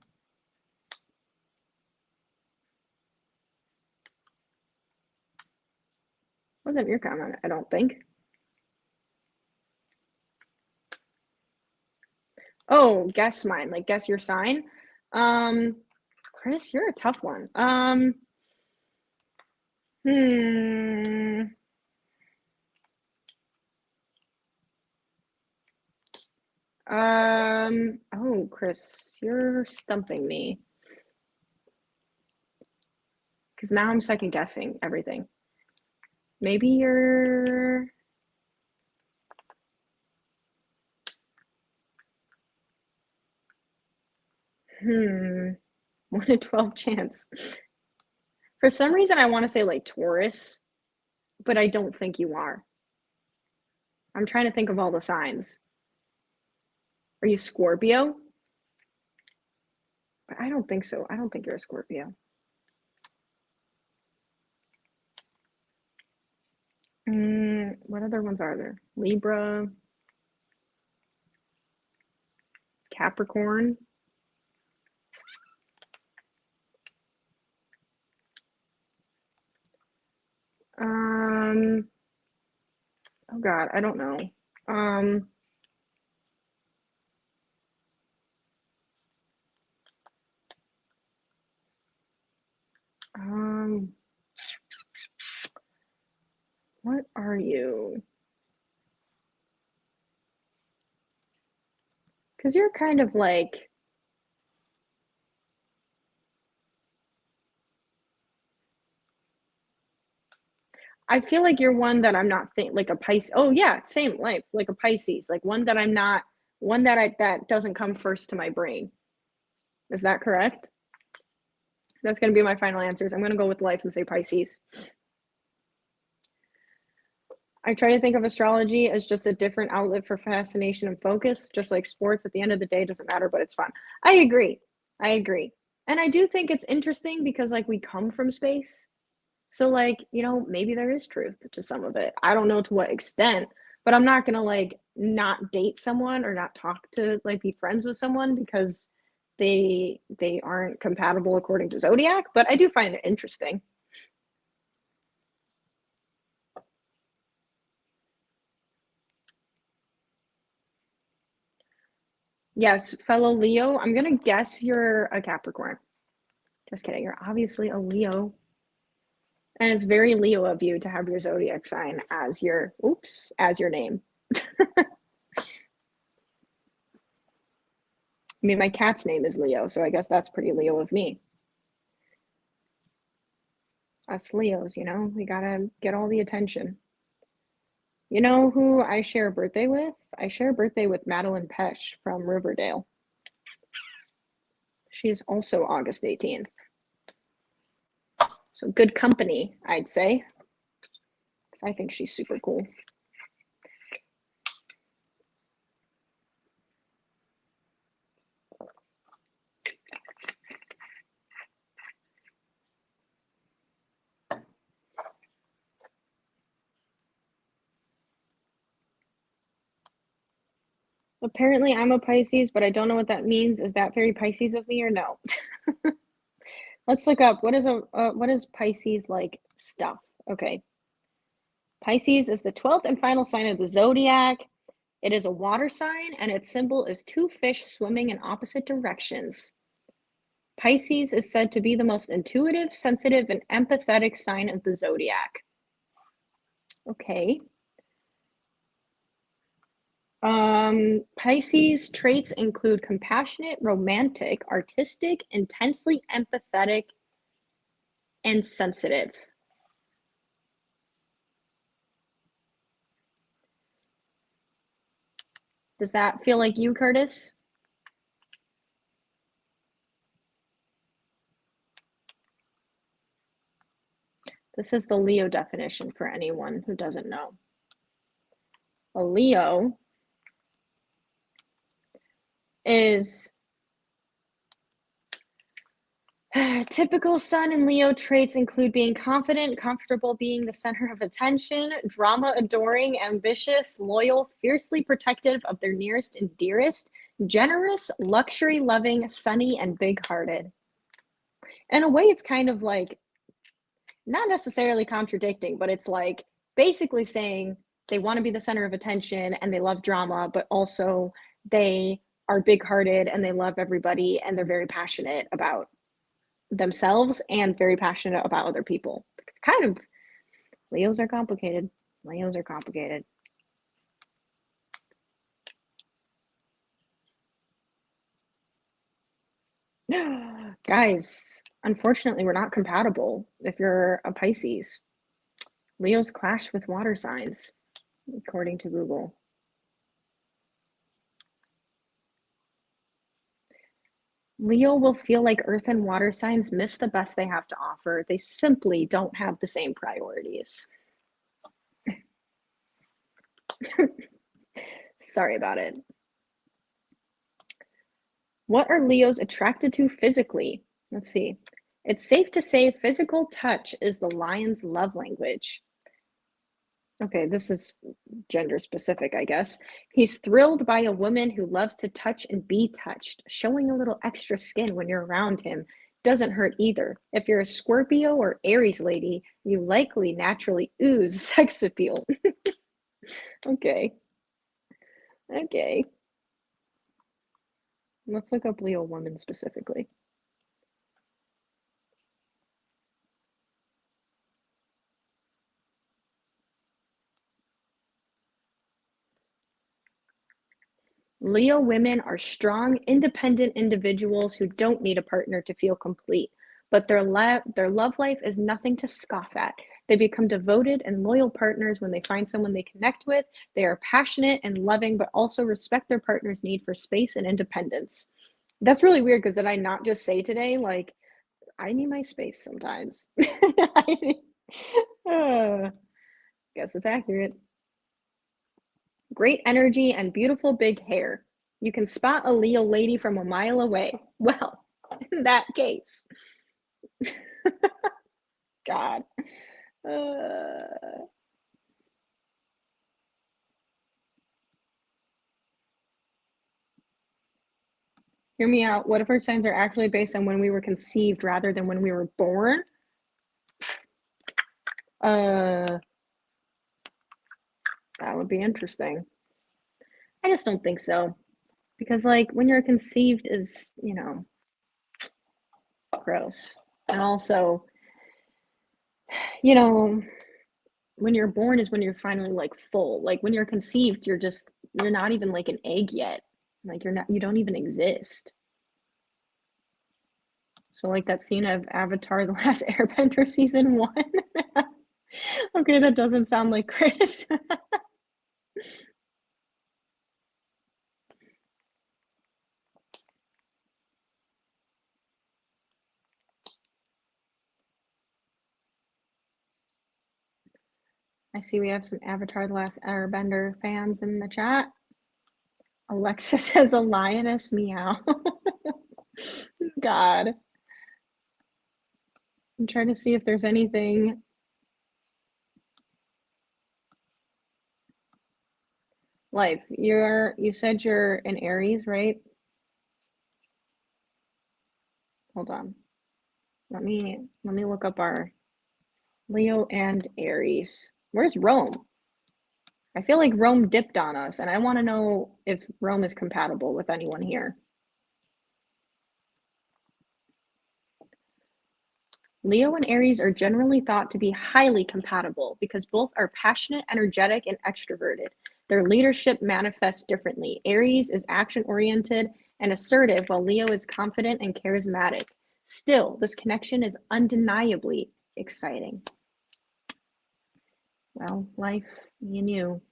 wasn't your comment, I don't think. Oh, guess mine. Like guess your sign. Um, Chris, you're a tough one. Hmm. Oh, Chris, you're stumping me because now I'm second guessing everything. Maybe you're 1 in 12 chance. For some reason, I want to say like Taurus, but I don't think you are. I'm trying to think of all the signs. Are you Scorpio? But I don't think so. I don't think you're a Scorpio. What other ones are there? Libra, Capricorn. Um, oh God, I don't know. Um, um, what are you? Because you're kind of like, I feel like you're one that I'm not think like a Pisces. Oh yeah, same life, like a Pisces, like one that I'm not, one that that doesn't come first to my brain. Is that correct? That's gonna be my final answers. I'm gonna go with life and say Pisces. I try to think of astrology as just a different outlet for fascination and focus, just like sports. At the end of the day, it doesn't matter, but it's fun. I agree. I agree. And I do think it's interesting because like we come from space. So like, maybe there is truth to some of it. I don't know to what extent, but I'm not gonna like not date someone or not talk to like be friends with someone because they aren't compatible according to zodiac, but I do find it interesting. Yes, fellow Leo, I'm gonna guess you're a Capricorn. Just kidding. You're obviously a Leo. And it's very Leo of you to have your zodiac sign as as your name. I mean, my cat's name is Leo, so I guess that's pretty Leo of me. Us Leos, we gotta get all the attention. You know who I share a birthday with? I share a birthday with Madeline Pesh from Riverdale. She is also August 18th. So good company, I'd say. Because I think she's super cool. Apparently, I'm a Pisces, but I don't know what that means. Is that very Pisces of me or no? Let's look up what is Pisces like stuff. Okay. Pisces is the 12th and final sign of the zodiac. It is a water sign and its symbol is two fish swimming in opposite directions. Pisces is said to be the most intuitive, sensitive, and empathetic sign of the zodiac. Okay. Pisces traits include compassionate, romantic, artistic, intensely empathetic, and sensitive. Does that feel like you, Curtis? This is the Leo definition for anyone who doesn't know. A Leo is typical Sun and Leo traits include being confident, comfortable, being the center of attention, drama adoring, ambitious, loyal, fiercely protective of their nearest and dearest, generous, luxury loving, sunny, and big hearted. In a way, it's kind of like not necessarily contradicting, but it's like basically saying they want to be the center of attention and they love drama, but also they are big hearted and they love everybody and they're very passionate about themselves and very passionate about other people. Kind of, Leos are complicated. Leos are complicated. Guys, unfortunately, we're not compatible if you're a Pisces. Leos clash with water signs, according to Google. Leo will feel like earth and water signs miss the best they have to offer. They simply don't have the same priorities. Sorry about it. What are Leos attracted to physically? Let's see. It's safe to say physical touch is the lion's love language. Okay, this is gender specific, I guess. He's thrilled by a woman who loves to touch and be touched. Showing a little extra skin when you're around him doesn't hurt either. If you're a Scorpio or Aries lady, you likely naturally ooze sex appeal. Okay. Okay. Let's look up Leo woman specifically. Leo women are strong, independent individuals who don't need a partner to feel complete, but their love life is nothing to scoff at. They become devoted and loyal partners when they find someone they connect with. They are passionate and loving, but also respect their partner's need for space and independence. That's really weird because did I not just say today, like, I need my space sometimes? uh, guess it's accurate. Great energy and beautiful big hair. You can spot a Leo lady from a mile away. Well, in that case, God. Uh, hear me out. What if our signs are actually based on when we were conceived rather than when we were born? Uh, that would be interesting. I just don't think so. Because, like, when you're conceived is, gross. And also, you know, when you're born is when you're finally like full. Like when you're conceived, you're not even like an egg yet. Like you don't even exist. So like that scene of Avatar: The Last Airbender season 1. Okay, that doesn't sound like Chris. I see we have some Avatar: The Last Airbender fans in the chat. Alexa says a lioness meow. God. I'm trying to see if there's anything. Life, you said you're an Aries, right? Hold on. Let me look up our Leo and Aries. Where's Rome? I feel like Rome dipped on us, and I want to know if Rome is compatible with anyone here. Leo and Aries are generally thought to be highly compatible because both are passionate, energetic, and extroverted. Their leadership manifests differently. Aries is action-oriented and assertive, while Leo is confident and charismatic. Still, this connection is undeniably exciting. Well, life, me and you.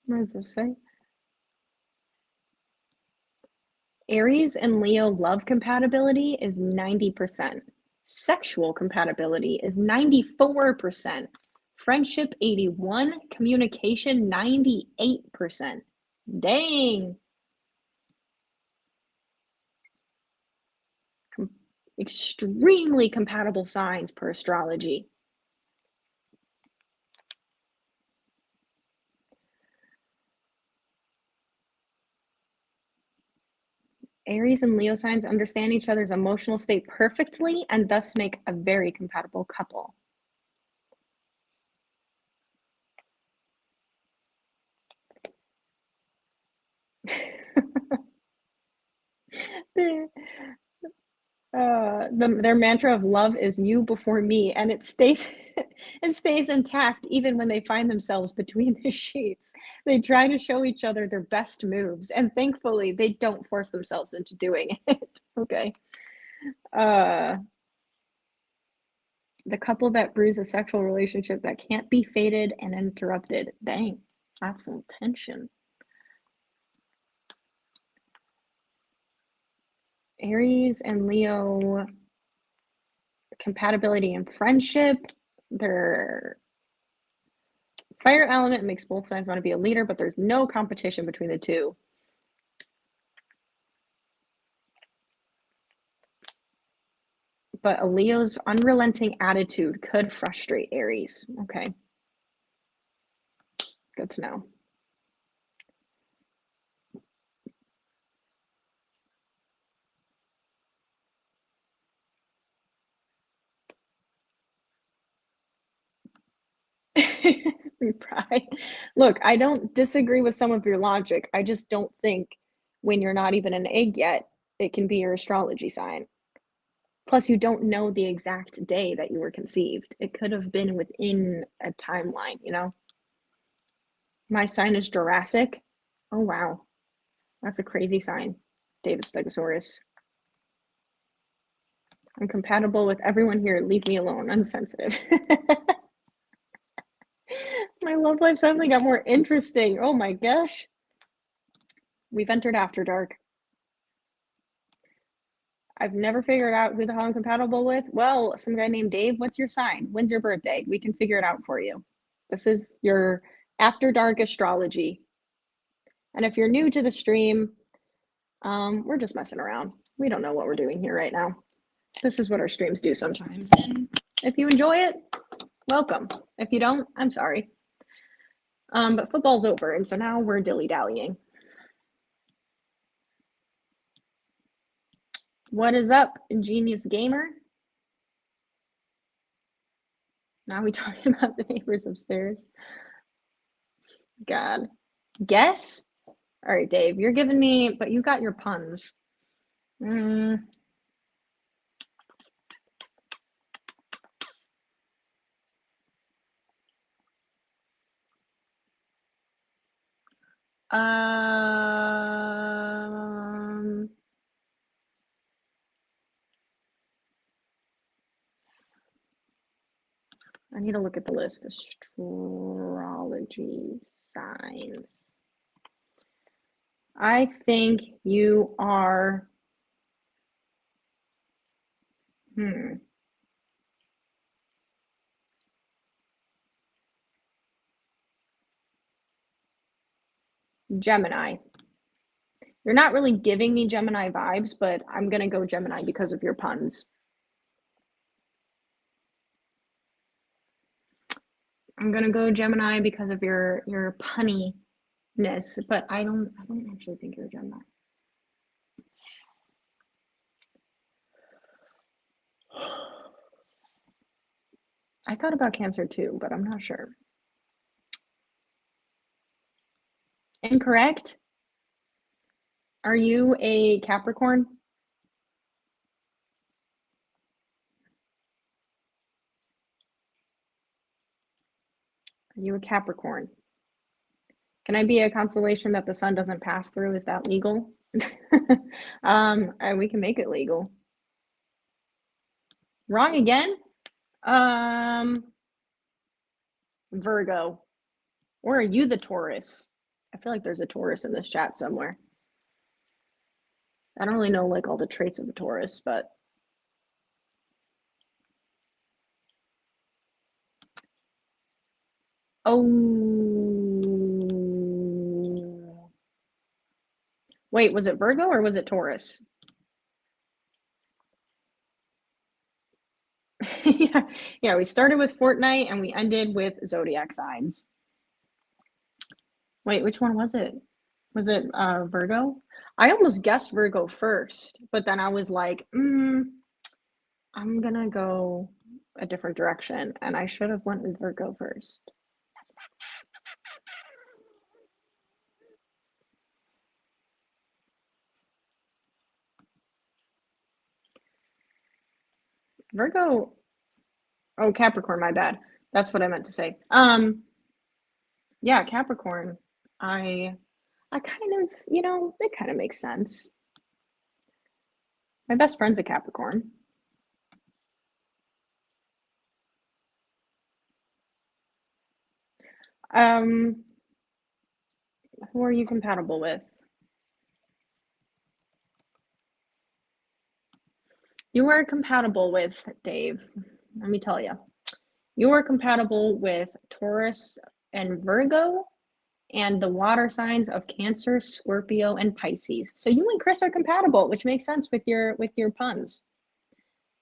What does this say? Aries and Leo love compatibility is 90%. Sexual compatibility is 94%. Friendship 81, communication 98%. Dang. Extremely compatible signs per astrology. Aries and Leo signs understand each other's emotional state perfectly and thus make a very compatible couple. Their mantra of love is you before me, and it stays it stays intact even when they find themselves between the sheets. They try to show each other their best moves, and thankfully they don't force themselves into doing it. Okay. Uh, the couple that brews a sexual relationship that can't be fated and interrupted. Dang, that's some tension. Aries and Leo compatibility and friendship. Their fire element makes both signs want to be a leader, but there's no competition between the two. But a Leo's unrelenting attitude could frustrate Aries. Okay. Good to know. Right. Look, I don't disagree with some of your logic. I just don't think when you're not even an egg yet, it can be your astrology sign. Plus, you don't know the exact day that you were conceived. It could have been within a timeline, you know? My sign is Jurassic. Oh, wow. That's a crazy sign. David Stegosaurus. I'm compatible with everyone here. Leave me alone. Unsensitive. My love life suddenly got more interesting. Oh my gosh. We've entered After Dark. I've never figured out who the hell I'm compatible with. Well, some guy named Dave. What's your sign? When's your birthday? We can figure it out for you. This is your After Dark astrology. And if you're new to the stream, we're just messing around. We don't know what we're doing here right now. This is what our streams do sometimes. And if you enjoy it, welcome. If you don't, I'm sorry. But football's over, and so now we're dilly-dallying. What is up, ingenious gamer? Now we talking about the neighbors upstairs. God. Guess? All right, Dave, you're giving me, but you got your puns. I need to look at the list. Astrology signs. I think you are. Gemini. You're not really giving me Gemini vibes, but I'm going to go Gemini because of your puns. I'm gonna go Gemini because of your punniness, but I don't actually think you're a Gemini. I thought about Cancer too, but I'm not sure. Incorrect. Are you a Capricorn? Are you a Capricorn? Can I be a constellation that the sun doesn't pass through? Is that legal? We can make it legal. Wrong again? Virgo. Or are you the Taurus? I feel like there's a Taurus in this chat somewhere. I don't really know like all the traits of a Taurus, but oh, wait, was it Virgo or was it Taurus? Yeah, we started with Fortnite and we ended with zodiac signs. Wait, which one was it? Was it Virgo? I almost guessed Virgo first, but then I was like, I'm gonna go a different direction, and I should have went with Virgo first. Virgo, oh, Capricorn, my bad. That's what I meant to say. Yeah, Capricorn. I kind of, it kind of makes sense. My best friend's a Capricorn. Um, who are you compatible with? You are compatible with, Dave. Let me tell you. You are compatible with Taurus and Virgo and the water signs of Cancer, Scorpio, and Pisces. So you and Chris are compatible, which makes sense with your puns.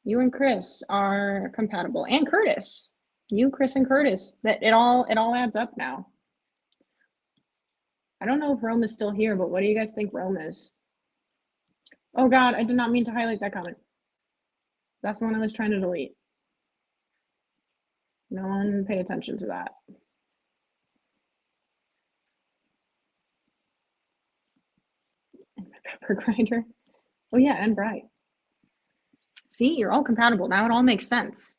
You and Chris are compatible, and Curtis. You, Chris, and Curtis. That it all adds up now. I don't know if Rome is still here, but what do you guys think Rome is? Oh God, I did not mean to highlight that comment. That's the one I was trying to delete. No one pay attention to that. Pepper grinder. Oh yeah, and Bright. See, you're all compatible. Now it all makes sense.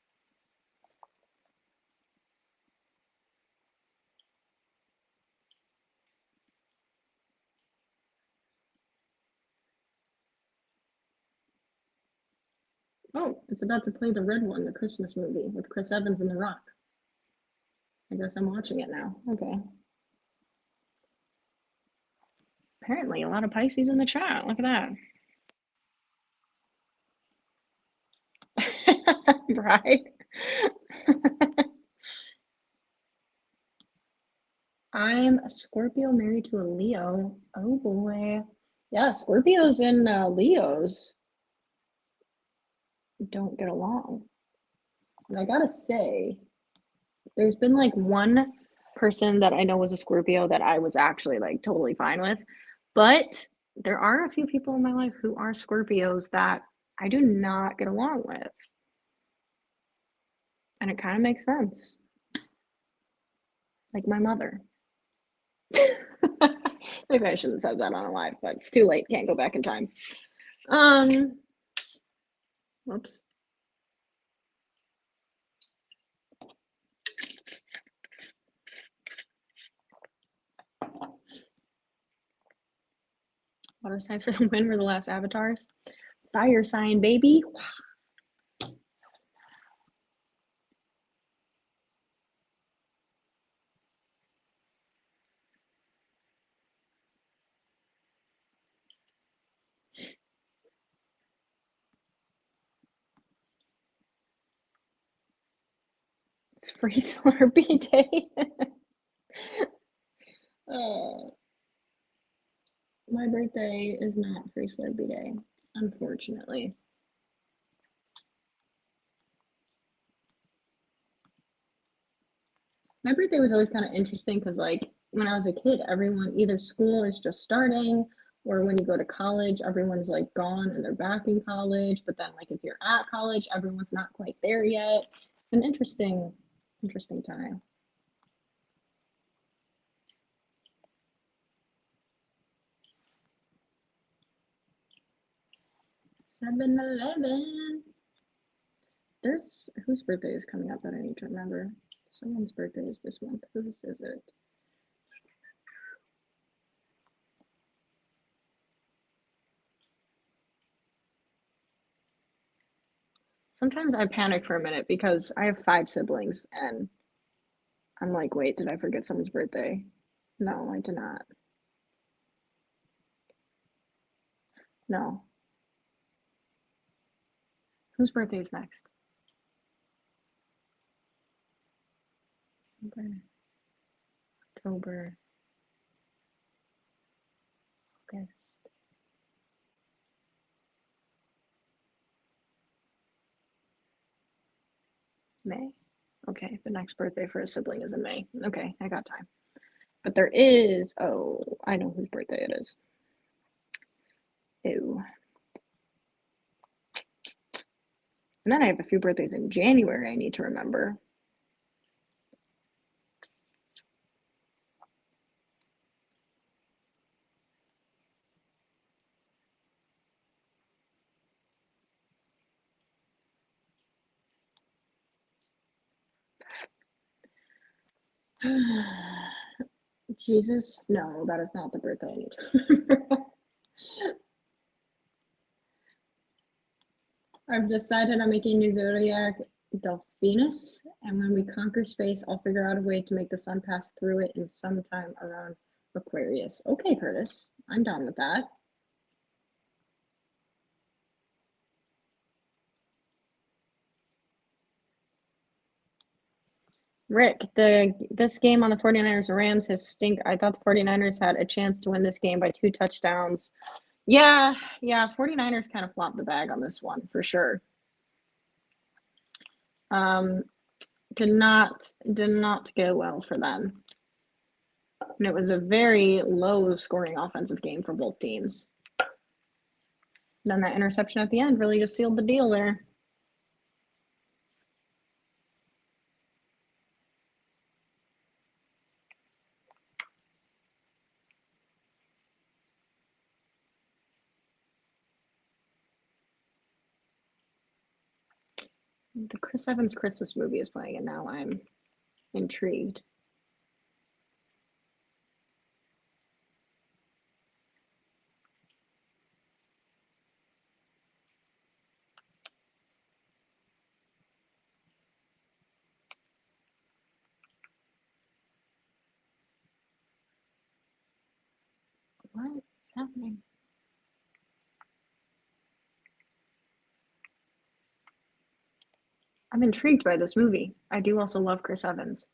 Oh, it's about to play the red one, the Christmas movie with Chris Evans and The Rock. I guess I'm watching it now. Okay. Apparently, a lot of Pisces in the chat. Look at that. Right? I'm a Scorpio married to a Leo. Oh boy. Yeah, Scorpios and Leos don't get along. And I gotta say, there's been like one person that I know was a Scorpio that I was actually like totally fine with. But there are a few people in my life who are Scorpios that I do not get along with. And it kind of makes sense. Like my mother. Maybe I shouldn't have said that on a live, but it's too late. Can't go back in time. Whoops. Water signs for the win were the last avatars. Fire sign, baby. It's free Slurpee day. My birthday is not free Slurpee day, unfortunately. My birthday was always kind of interesting because, like, when I was a kid, everyone either school is just starting or when you go to college, everyone's like gone and they're back in college. But then, like, if you're at college, everyone's not quite there yet. It's an interesting time. 7-Eleven. There's whose birthday is coming up that I need to remember. Someone's birthday is this month. Whose is it? Sometimes I panic for a minute because I have 5 siblings and I'm like, wait, did I forget someone's birthday? No, I did not. No. Whose birthday is next? October, October, August. May. Okay, the next birthday for a sibling is in May. Okay, I got time. But there is, oh, I know whose birthday it is. Ew. And then I have a few birthdays in January I need to remember. Jesus, no, that is not the birthday I need to remember. I've decided I'm making new zodiac Delphinus, and when we conquer space, I'll figure out a way to make the sun pass through it in some time around Aquarius. Okay, Curtis, I'm down with that. Rick, this game on the 49ers and Rams has stink. I thought the 49ers had a chance to win this game by 2 touchdowns. Yeah, 49ers kind of flopped the bag on this one for sure. Did not go well for them. And it was a very low scoring offensive game for both teams. Then that interception at the end really just sealed the deal there. The Chris Evans Christmas movie is playing, and now I'm intrigued. What is happening? I'm intrigued by this movie. I do also love Chris Evans.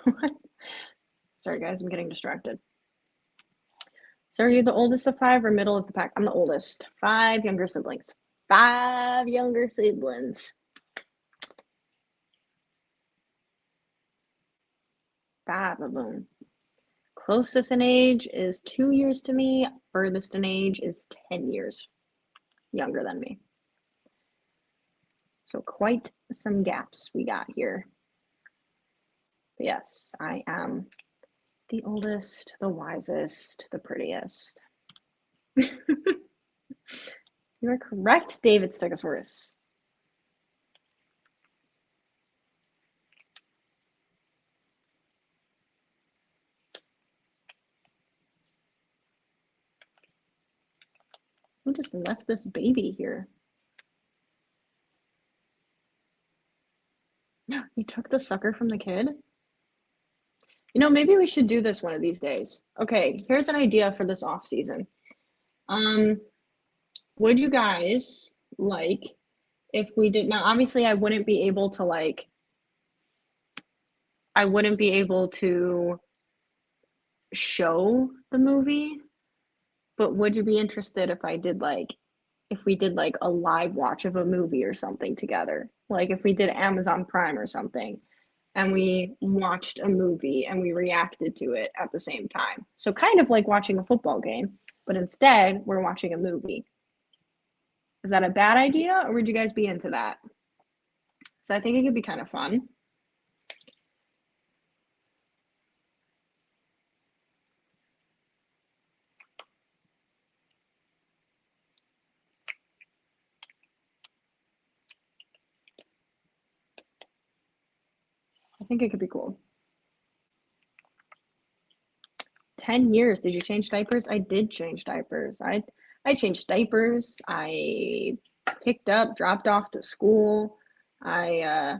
What? Sorry, guys, I'm getting distracted. So are you the oldest of 5 or middle of the pack? I'm the oldest. 5 younger siblings. 5 younger siblings. 5 of them. Closest in age is 2 years to me. Furthest in age is 10 years younger than me. So quite some gaps we got here. But yes, I am the oldest, the wisest, the prettiest. You are correct, David Stegosaurus. Who just left this baby here? You took the sucker from the kid? You know, maybe we should do this one of these days. Okay, here's an idea for this off season. Would you guys like if we did now obviously I wouldn't be able to like I wouldn't be able to show the movie, but would you be interested if we did like a live watch of a movie or something together? Like if we did Amazon Prime or something and we watched a movie and we reacted to it at the same time. So kind of like watching a football game, but instead we're watching a movie. Is that a bad idea or would you guys be into that? So I think it could be kind of fun. I think it could be cool. 10 years. Did you change diapers? I did change diapers. I changed diapers. I picked up, dropped off to school. Yeah,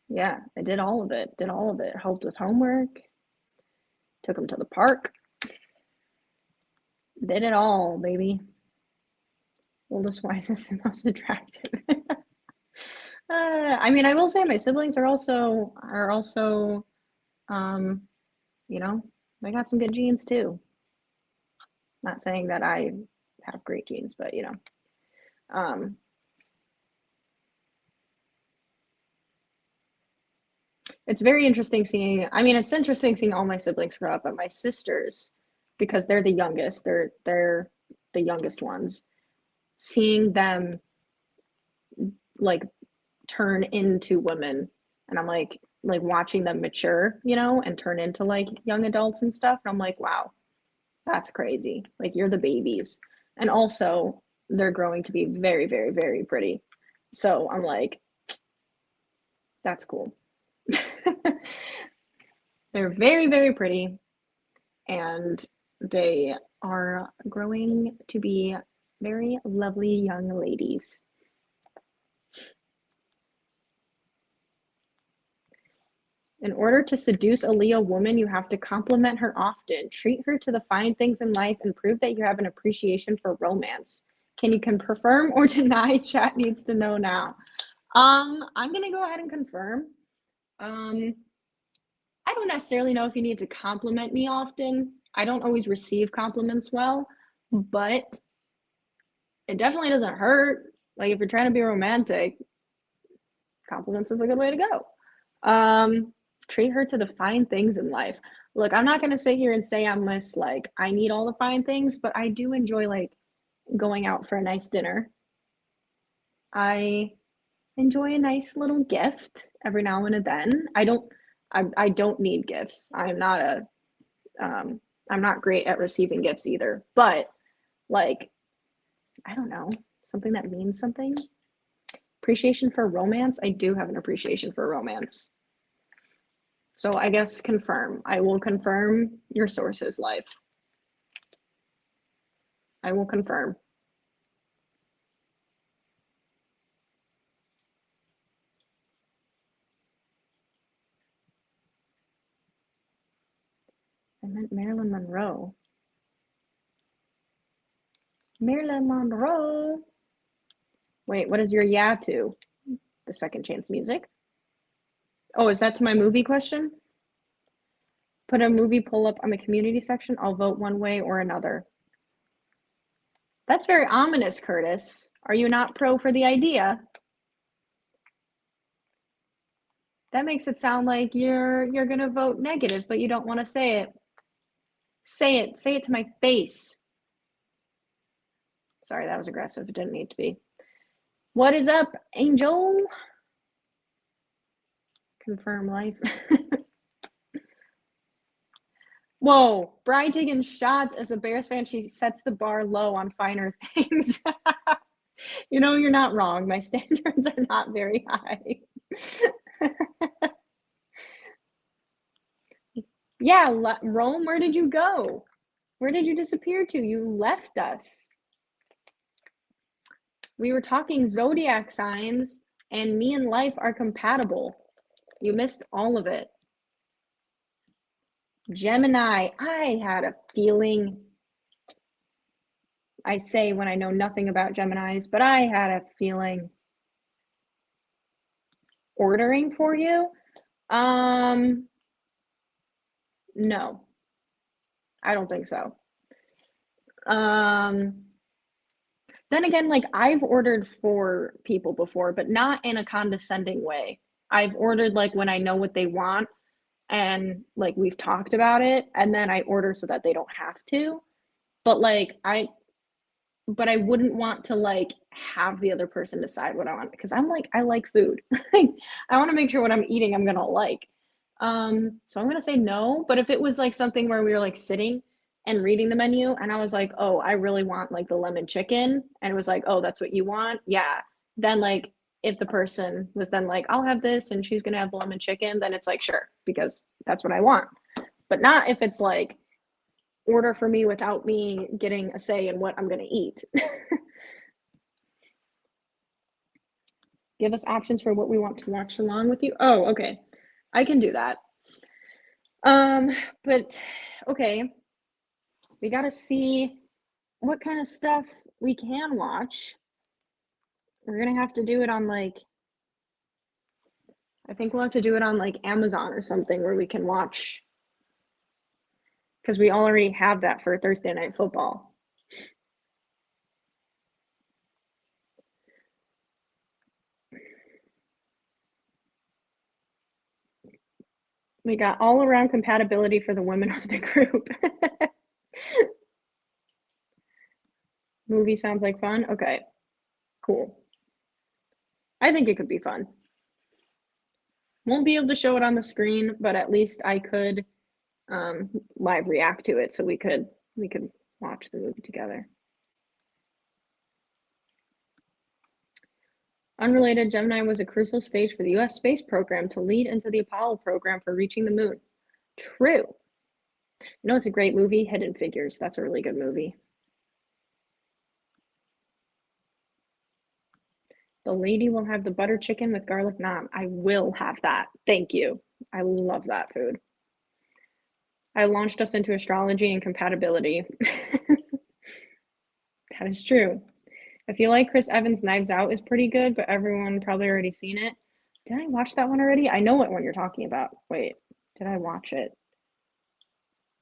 I did all of it. Did all of it. Helped with homework. Took them to the park. Did it all, baby. Oldest, wisest, and most attractive. I mean, I will say my siblings are also you know, they got some good genes too. Not saying that I have great genes, but you know. Um, it's very interesting seeing, I mean, it's interesting seeing all my siblings grow up, but my sisters, because they're the youngest, they're the youngest ones, seeing them like turn into women and I'm like watching them mature, you know, and turn into like young adults and stuff. And I'm like, wow, that's crazy. Like you're the babies. And also they're growing to be very, very, very pretty. So I'm like, that's cool. They're very, very pretty and they are growing to be very lovely young ladies. In order to seduce a Leo woman, you have to compliment her often, treat her to the fine things in life, and prove that you have an appreciation for romance. Can you confirm or deny? Chat needs to know now. I'm gonna go ahead and confirm. Um, I don't necessarily know if you need to compliment me often. I don't always receive compliments well, but it definitely doesn't hurt. Like if you're trying to be romantic, compliments is a good way to go. Treat her to the fine things in life. Look, I'm not gonna sit here and say I need all the fine things, but I do enjoy like going out for a nice dinner. I enjoy a nice little gift every now and then. I don't need gifts. I'm not great at receiving gifts either. But like, I don't know, something that means something. Appreciation for romance. I do have an appreciation for romance. So I guess confirm. I will confirm your source's life. I will confirm. I meant Marilyn Monroe. Marilyn Monroe. Wait, what is your yeah to? The second chance music? Oh, is that to my movie question? Put a movie pull up on the community section. I'll vote one way or another. That's very ominous, Curtis. Are you not pro for the idea? That makes it sound like you're gonna vote negative, but you don't want to say it. Say it. Say it to my face. Sorry, that was aggressive. It didn't need to be. What is up, Angel? Confirm life. Whoa, Bri taking shots as a Bears fan. She sets the bar low on finer things. You know, you're not wrong. My standards are not very high. Yeah, Rome, where did you go? Where did you disappear to? You left us. We were talking zodiac signs, and me and life are compatible. You missed all of it. Gemini, I had a feeling. I say when I know nothing about Geminis, but I had a feeling. Ordering for you? No, I don't think so. Um, then again, like I've ordered for people before, but not in a condescending way. I've ordered like when I know what they want and like we've talked about it, and then I order so that they don't have to. But like I wouldn't want to like have the other person decide what I want because I'm like I like food. I want to make sure what I'm eating I'm gonna like. So I'm gonna say no. But if it was like something where we were like sitting and reading the menu and I was like, oh, I really want like the lemon chicken, and it was like, oh, that's what you want, yeah. Then like if the person was then like, I'll have this and she's gonna have the lemon chicken, then it's like sure because that's what I want. But not if it's like order for me without me getting a say in what I'm going to eat. Give us options for what we want to watch along with you. Oh, okay. I can do that. But okay, we got to see what kind of stuff we can watch. We're going to have to do it on like I think we'll have to do it on like Amazon or something where we can watch because we already have that for Thursday night football. We got all around compatibility for the women of the group. Movie sounds like fun. Okay, cool. I think it could be fun. Won't be able to show it on the screen, but at least I could live react to it, so we could watch the movie together. Unrelated, Gemini was a crucial stage for the US space program to lead into the Apollo program for reaching the moon. True. You know, it's a great movie, Hidden Figures. That's a really good movie. The lady will have the butter chicken with garlic naan. I will have that. Thank you. I love that food. I launched us into astrology and compatibility. That is true. I feel like Chris Evans' Knives Out is pretty good, but everyone probably already seen it. Did I watch that one already? I know what one you're talking about. Wait, did I watch it?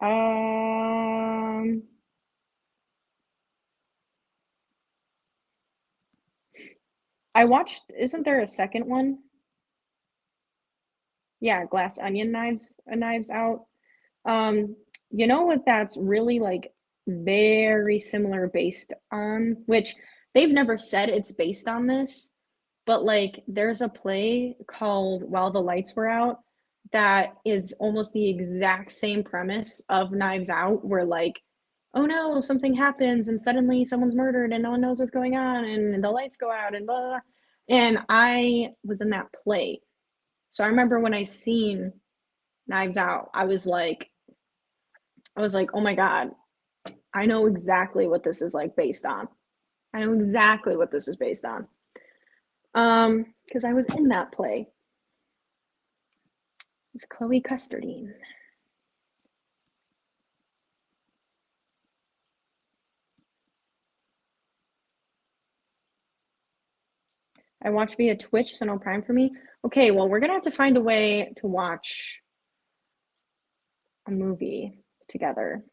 Um, I watched, isn't there a second one? Yeah, Glass Onion Knives Out. You know what that's really like very similar based on, which they've never said it's based on this, but like there's a play called While the Lights Were Out that is almost the exact same premise of Knives Out, where like, oh no, something happens and suddenly someone's murdered and no one knows what's going on and the lights go out and blah, blah, blah. And I was in that play. So I remember when I seen Knives Out, I was like, oh my God, I know exactly what this is like based on. I know exactly what this is based on. Because I was in that play. It's Chloe Custardine. I watch via Twitch, so no Prime for me. Okay, well, we're gonna have to find a way to watch a movie together.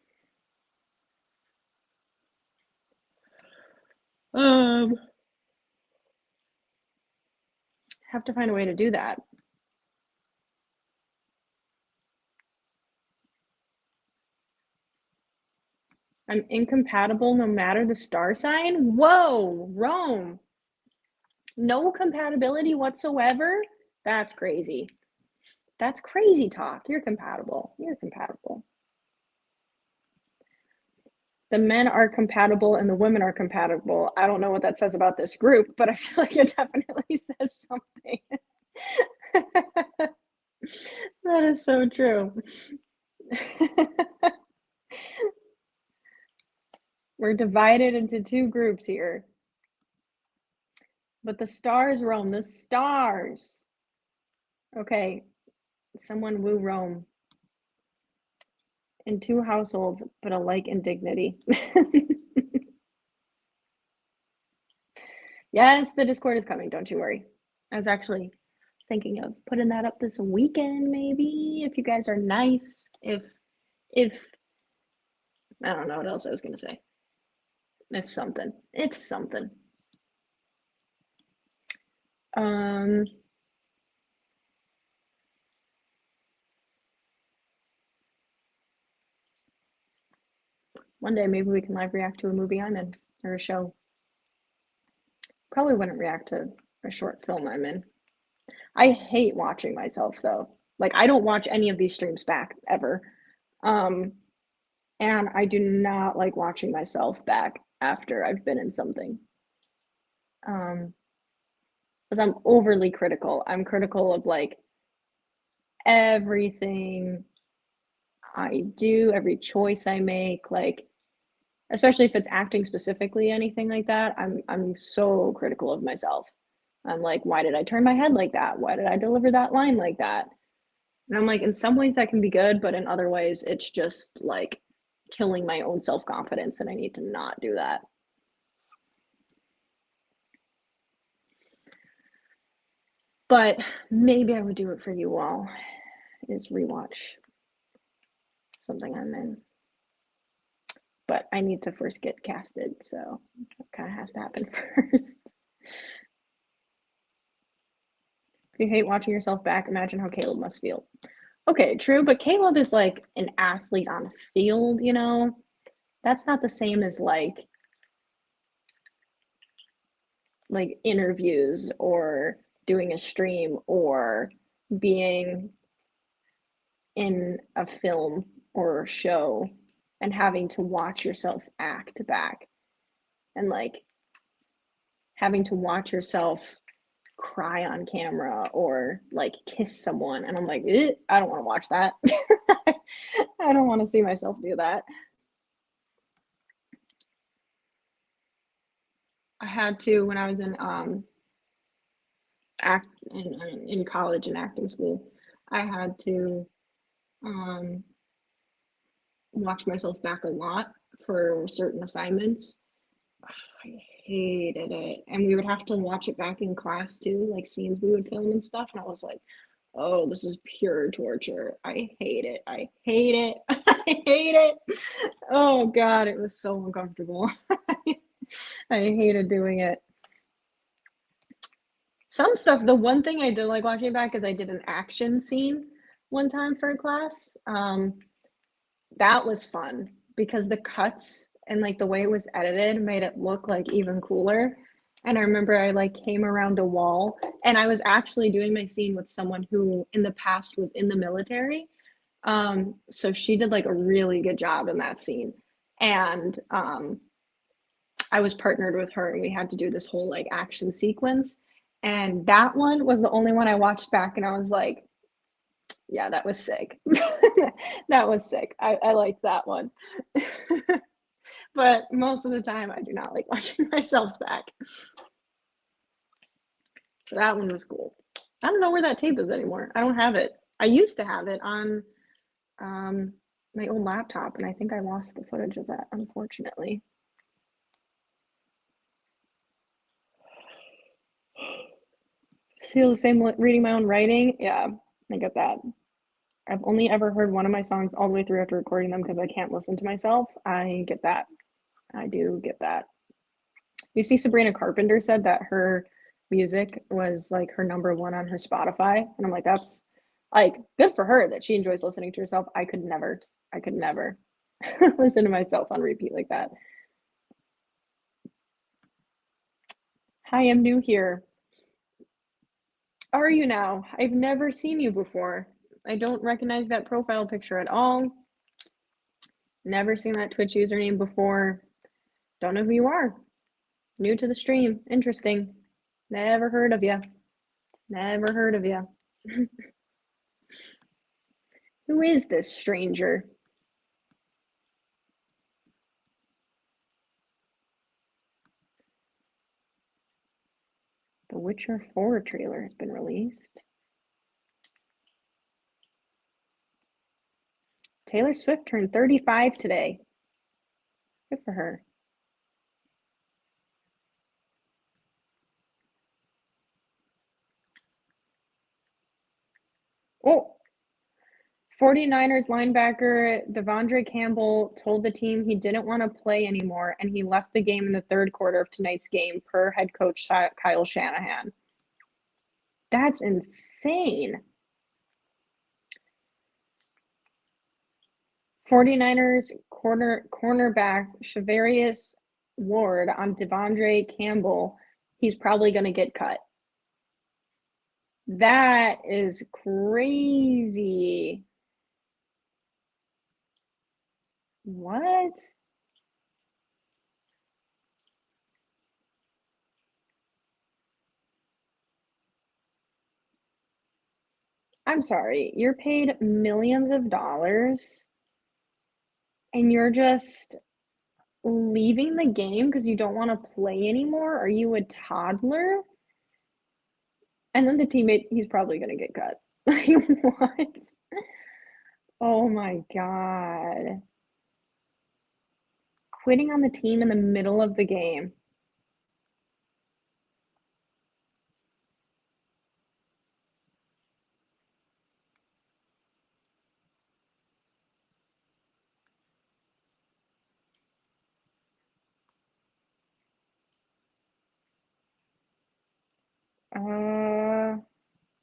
Have to find a way to do that. I'm incompatible no matter the star sign. Whoa, Rome. No compatibility whatsoever? That's crazy. That's crazy talk. You're compatible. You're compatible. The men are compatible and the women are compatible. I don't know what that says about this group, but I feel like it definitely says something. That is so true. We're divided into two groups here. But the stars roam, the stars. Okay, someone woo Rome. In two households, but alike in dignity. Yes, the Discord is coming, don't you worry. I was actually thinking of putting that up this weekend, maybe, if you guys are nice. If If I don't know what else I was gonna say. If something. If something. Um One day maybe we can live react to a movie I'm in or a show. Probably wouldn't react to a short film I'm in. I hate watching myself though. Like I don't watch any of these streams back ever. Um and I do not like watching myself back after I've been in something. Because I'm overly critical. I'm critical of like everything I do, every choice I make, like especially if it's acting specifically, anything like that. I'm so critical of myself. I'm like, why did I turn my head like that? Why did I deliver that line like that? And I'm like, in some ways that can be good, but in other ways it's just like killing my own self-confidence and I need to not do that. But maybe I would do it for you all is rewatch something I'm in. But I need to first get casted, so it kind of has to happen first. If you hate watching yourself back, imagine how Caleb must feel. Okay, true, but Caleb is like an athlete on a field, you know? That's not the same as like interviews or doing a stream or being in a film or a show and having to watch yourself act back and like having to watch yourself cry on camera or like kiss someone and I'm like, I don't want to watch that. I don't want to see myself do that. I had to when I was in act in college and acting school. I had to um watch myself back a lot for certain assignments. I hated it. And we would have to watch it back in class too, like scenes we would film and stuff. And I was like, oh, this is pure torture. I hate it. I hate it. I hate it. Oh God, it was so uncomfortable. I hated doing it. Some stuff, the one thing I did like watching back is I did an action scene one time for a class. That was fun because the cuts and like the way it was edited made it look like even cooler. And I remember I like came around a wall and I was actually doing my scene with someone who in the past was in the military. So she did like a really good job in that scene. And I was partnered with her and we had to do this whole like action sequence. And that one was the only one I watched back and I was like, yeah, that was sick. That was sick. I liked that one. But most of the time, I do not like watching myself back. So that one was cool. I don't know where that tape is anymore. I don't have it. I used to have it on um, my old laptop, and I think I lost the footage of that, unfortunately. Feel the same reading my own writing? Yeah, I get that. I've only ever heard one of my songs all the way through after recording them because I can't listen to myself. I get that. I do get that. You see, Sabrina Carpenter said that her music was like her number one on her Spotify. And I'm like, that's like good for her that she enjoys listening to herself. I could never listen to myself on repeat like that. Hi, I'm new here. Are you now? I've never seen you before. I don't recognize that profile picture at all. Never seen that Twitch username before. Don't know who you are. New to the stream. Interesting. Never heard of you. Never heard of you. Who is this stranger? The Witcher 4 trailer has been released. Taylor Swift turned 35 today. Good for her. Oh, 49ers linebacker Devondre Campbell told the team he didn't want to play anymore, and he left the game in the third quarter of tonight's game, per head coach Kyle Shanahan. That's insane. 49ers cornerback Shavarius Ward on Devondre Campbell. He's probably going to get cut. That is crazy. What? I'm sorry. You're paid millions of dollars and you're just leaving the game because you don't want to play anymore? Are you a toddler? And then the teammate, he's probably going to get cut. Like, what? Oh my God. Quitting on the team in the middle of the game.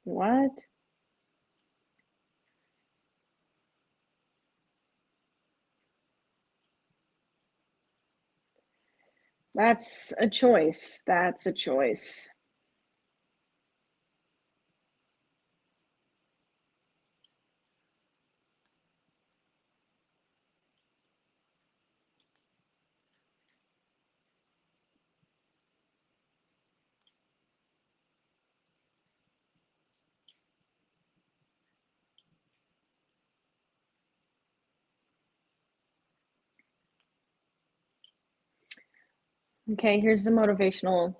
What? That's a choice. That's a choice. Okay, here's the motivational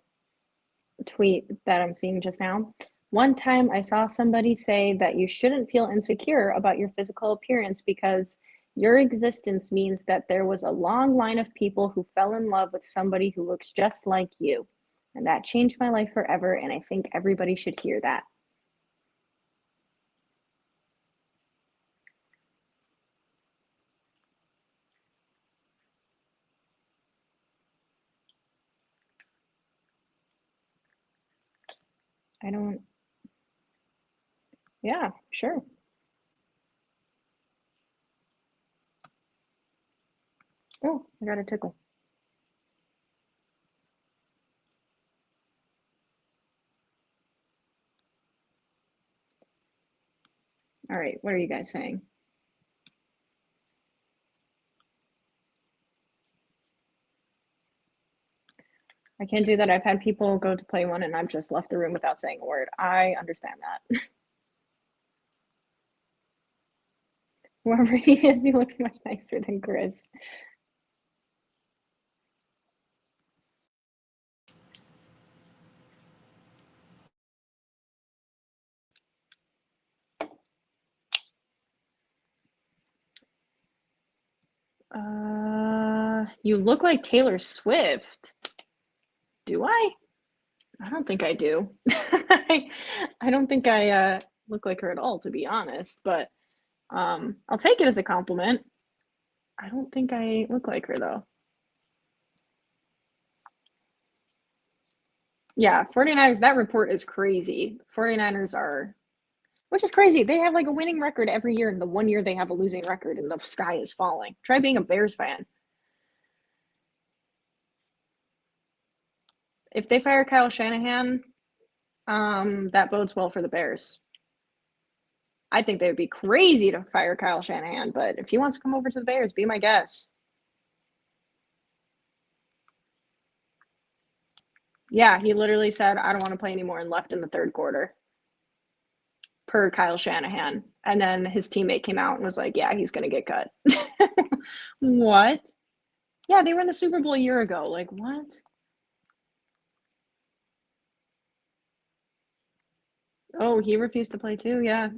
tweet that I'm seeing just now. One time I saw somebody say that you shouldn't feel insecure about your physical appearance because your existence means that there was a long line of people who fell in love with somebody who looks just like you. And that changed my life forever, and I think everybody should hear that. I don't, yeah, sure. Oh, I got a tickle. All right, what are you guys saying? I can't do that. I've had people go to play one and I've just left the room without saying a word. I understand that. Whoever he is, he looks much nicer than Chris. You look like Taylor Swift. Do I? I don't think I do. I don't think I look like her at all, to be honest, but I'll take it as a compliment. I don't think I look like her though. Yeah, 49ers, that report is crazy. 49ers are, which is crazy. They have like a winning record every year, and the one year they have a losing record and the sky is falling. Try being a Bears fan. If they fire Kyle Shanahan, that bodes well for the Bears. I think they would be crazy to fire Kyle Shanahan, but if he wants to come over to the Bears, be my guest. Yeah, he literally said, I don't want to play anymore and left in the third quarter, per Kyle Shanahan. And then his teammate came out and was like, yeah, he's going to get cut. What? Yeah, they were in the Super Bowl a year ago. Like, what? Oh, he refused to play too? Yeah.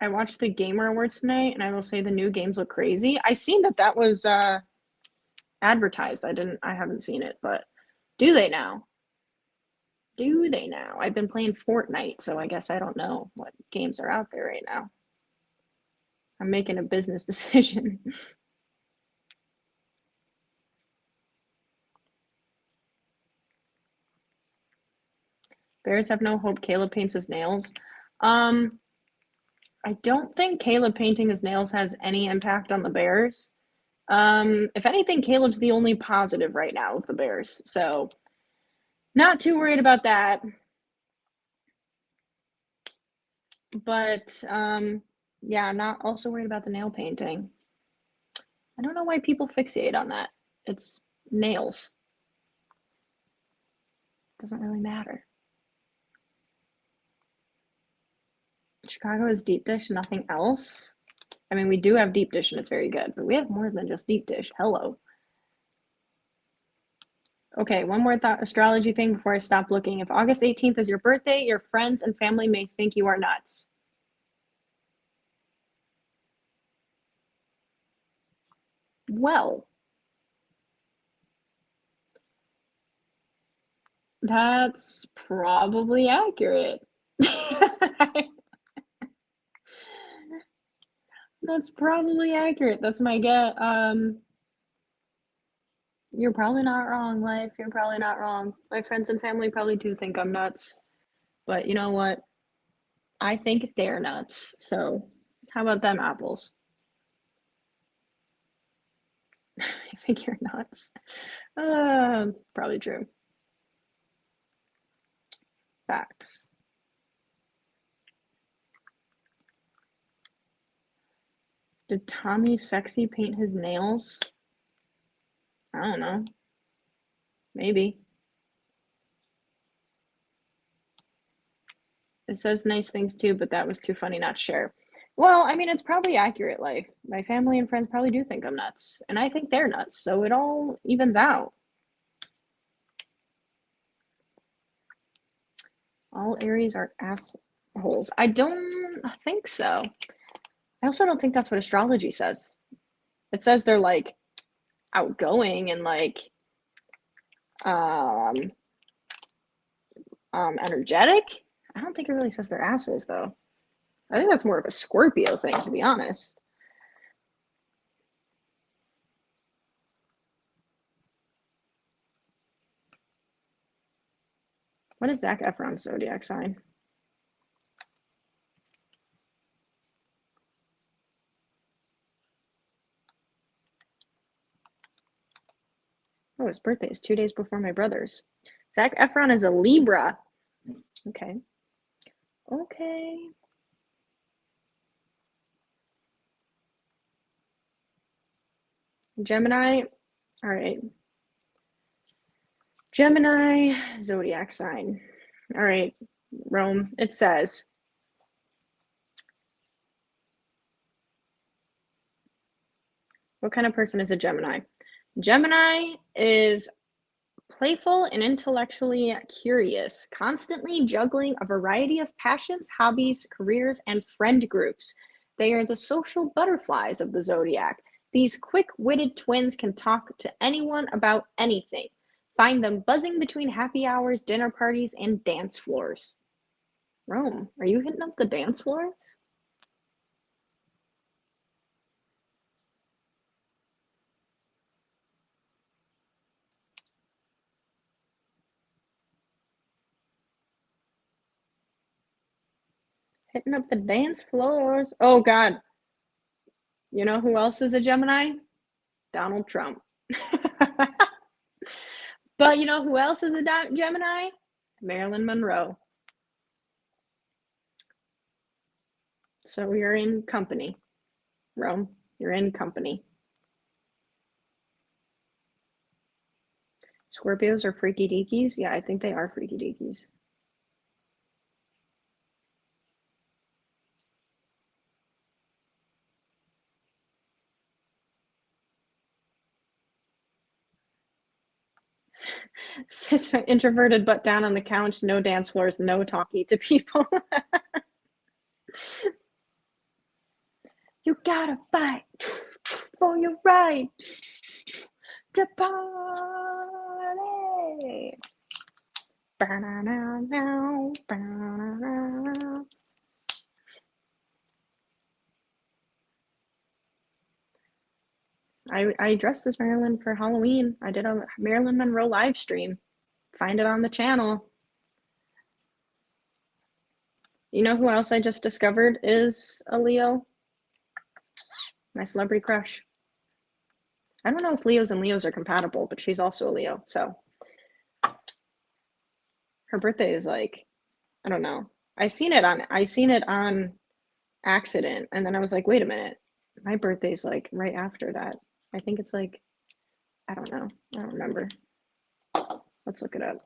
I watched the Gamer Awards tonight, and I will say the new games look crazy. I seen that was advertised. I haven't seen it, but do they now? Do they now? I've been playing Fortnite, so I guess I don't know what games are out there right now. I'm making a business decision. Bears have no hope. Caleb paints his nails. I don't think Caleb painting his nails has any impact on the Bears. If anything, Caleb's the only positive right now with the Bears, so not too worried about that. But yeah, I'm not also worried about the nail painting. I don't know why people fixate on that. It's nails. It doesn't really matter. Chicago is deep dish, nothing else. I mean, we do have deep dish and it's very good, but we have more than just deep dish. Hello. Okay, one more thought astrology thing before I stop looking. If August 18th is your birthday, your friends and family may think you are nuts. Well, that's probably accurate. That's probably accurate. That's my guess. You're probably not wrong, life. You're probably not wrong. My friends and family probably do think I'm nuts. But you know what? I think they're nuts. So how about them apples? I think you're nuts. Probably true. Facts. Did Tommy Sexy paint his nails? I don't know. Maybe. It says nice things too, but that was too funny not to share. Well, I mean, it's probably accurate, life. My family and friends probably do think I'm nuts, and I think they're nuts, so it all evens out. All Aries are assholes. I don't think so. I also don't think that's what astrology says. It says they're like outgoing and like um energetic. I don't think it really says they're assholes though. I think that's more of a Scorpio thing, to be honest. What is Zac Efron's zodiac sign? Oh, his birthday is 2 days before my brother's. Zac Efron is a Libra. Okay. Okay. Gemini. All right. Gemini zodiac sign. All right. Rome. It says, what kind of person is a Gemini? Gemini is playful and intellectually curious, constantly juggling a variety of passions, hobbies, careers, and friend groups. They are the social butterflies of the zodiac. These quick witted twins can talk to anyone about anything. Find them buzzing between happy hours, dinner parties, and dance floors. Rome, are you hitting up the dance floors? Hitting up the dance floors. Oh, God. You know who else is a Gemini? Donald Trump. But you know who else is a Gemini? Marilyn Monroe. So you're in company, Rome. You're in company. Scorpios are freaky deakies? Yeah, I think they are freaky deakies. Sits introverted but down on the couch, no dance floors, no talking to people. gotta fight for your right to party. I dressed as Marilyn for Halloween. I did a Marilyn Monroe live stream. Find it on the channel. You know who else I just discovered is a Leo? My celebrity crush. I don't know if Leos and Leos are compatible, but she's also a Leo. So her birthday is like, I don't know. I seen it on accident, and then I was like, wait a minute, my birthday's like right after that. I think it's like, I don't know. I don't remember. Let's look it up.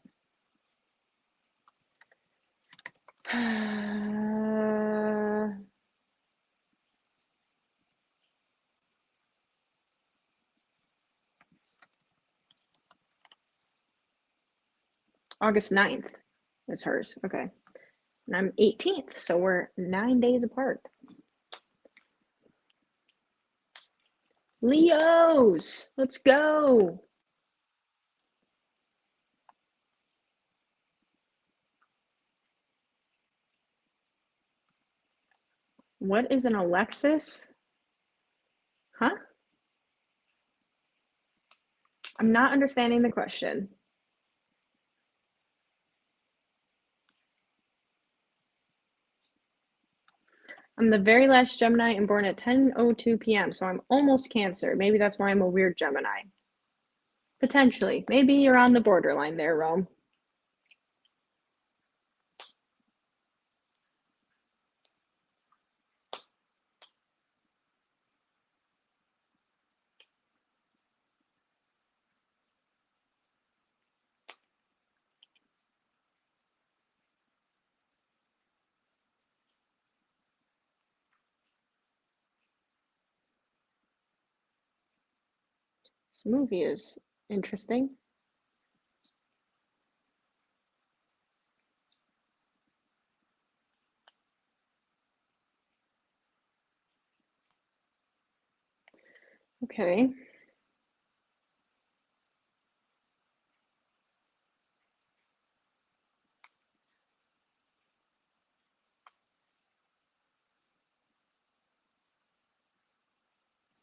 August 9th is hers. Okay. And I'm 18th, so we're 9 days apart. Leos, let's go. What is an Alexis? Huh? I'm not understanding the question. I'm the very last Gemini and born at 10:02 p.m., so I'm almost Cancer. Maybe that's why I'm a weird Gemini. Potentially. Maybe you're on the borderline there, Rome. This movie is interesting. Okay.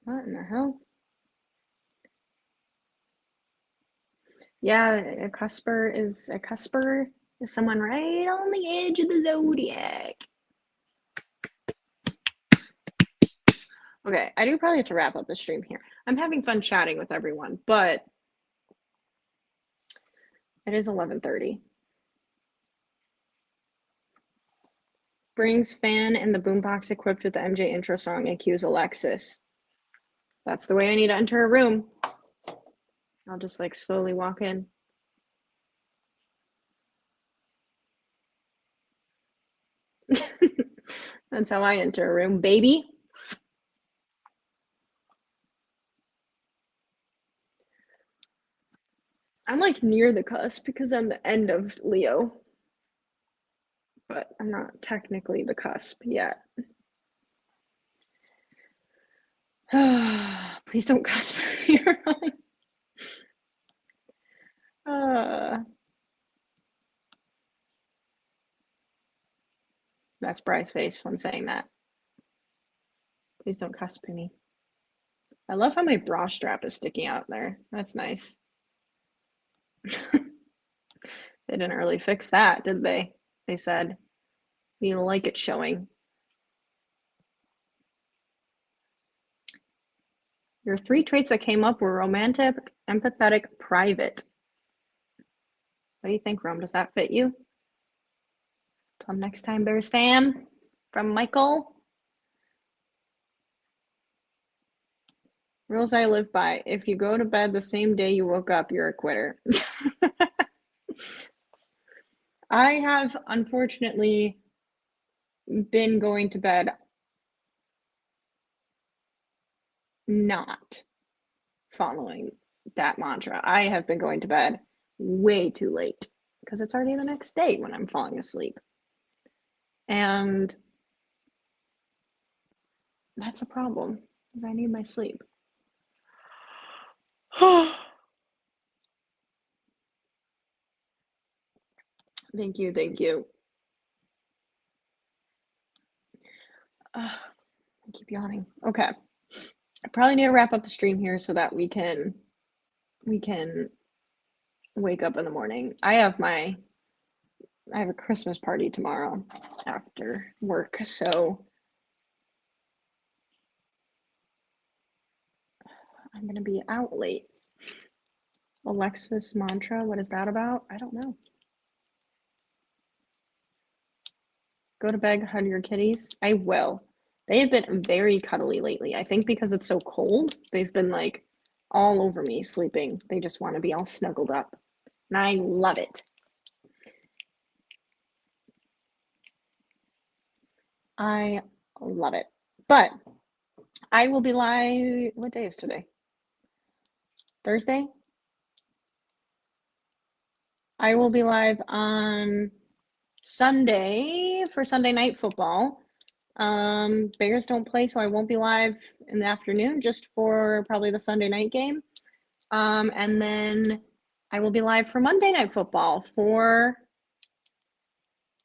What in the hell? Yeah, a cusper is someone right on the edge of the zodiac. Okay, I do probably have to wrap up the stream here. I'm having fun chatting with everyone, but it is 11:30. Brings fan and the boombox equipped with the MJ intro song accuse Alexis. That's the way I need to enter a room. I'll just like slowly walk in. That's how I enter a room, baby. I'm like near the cusp because I'm the end of Leo, but I'm not technically the cusp yet. Please don't cusp me. That's Bry's face when saying that. Please don't cusp me. I love how my bra strap is sticking out there. That's nice. They didn't really fix that, did they? They said, we don't like it showing. Your 3 traits that came up were romantic, empathetic, private. What do you think, Rome? Does that fit you? Till next time, Bears fan. From Michael. Rules I live by. If you go to bed the same day you woke up, you're a quitter. I have, unfortunately, been going to bed not following that mantra. I have been going to bed way too late because it's already the next day when I'm falling asleep. And That's a problem, because I need my sleep. Thank you, thank you. I keep yawning. Okay. I probably need to wrap up the stream here so that we can wake up in the morning. I have a Christmas party tomorrow after work, so I'm gonna be out late. Alexis mantra, what is that about? I don't know. Go to bed, hug your kitties. I will. They have been very cuddly lately. I think because it's so cold, they've been like all over me sleeping. They just want to be all snuggled up. And I love it. I love it. But I will be live. What day is today? Thursday? I will be live on Sunday for Sunday night football. Bears don't play, so I won't be live in the afternoon, just for probably the Sunday night game. And then I will be live for Monday Night Football for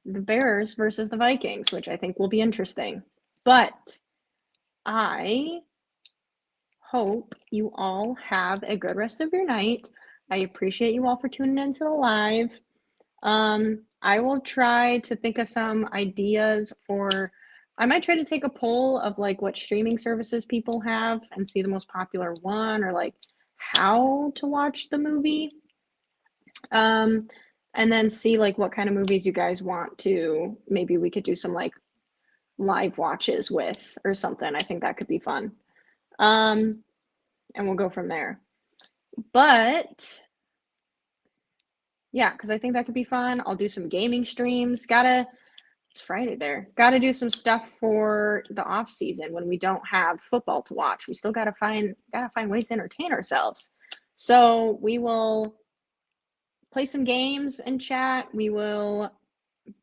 the Bears versus the Vikings, which I think will be interesting. But I hope you all have a good rest of your night. I appreciate you all for tuning into the live. I will try to think of some ideas for. I might try to take a poll of like what streaming services people have and see the most popular one, or like how to watch the movie. And then see like what kind of movies you guys want to. Maybe we could do some like live watches with or something. I think that could be fun. And we'll go from there. But yeah, because I think that could be fun. I'll do some gaming streams. It's Friday there. Gotta do some stuff for the off season when we don't have football to watch. We still gotta find ways to entertain ourselves. So we will play some games and chat. We will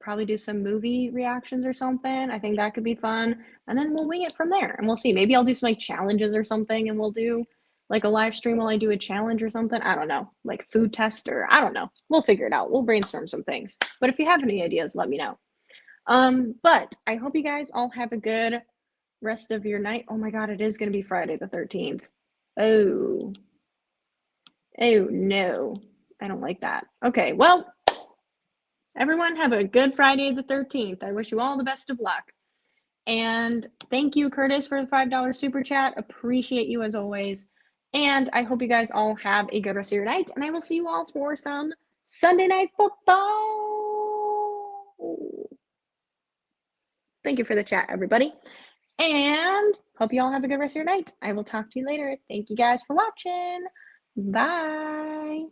probably do some movie reactions or something. I think that could be fun. And then we'll wing it from there. And we'll see. Maybe I'll do some like challenges or something, and we'll do like a live stream while I do a challenge or something. I don't know. Like food test, or I don't know. We'll figure it out. We'll brainstorm some things. But if you have any ideas, let me know. But I hope you guys all have a good rest of your night. Oh my God, it is going to be Friday the 13th. Oh. Oh no. I don't like that. Okay, well, everyone have a good Friday the 13th. I wish you all the best of luck. And thank you, Curtis, for the $5 super chat. Appreciate you as always. And I hope you guys all have a good rest of your night. And I will see you all for some Sunday night football. Thank you for the chat, everybody. And hope you all have a good rest of your night. I will talk to you later. Thank you guys for watching. Bye.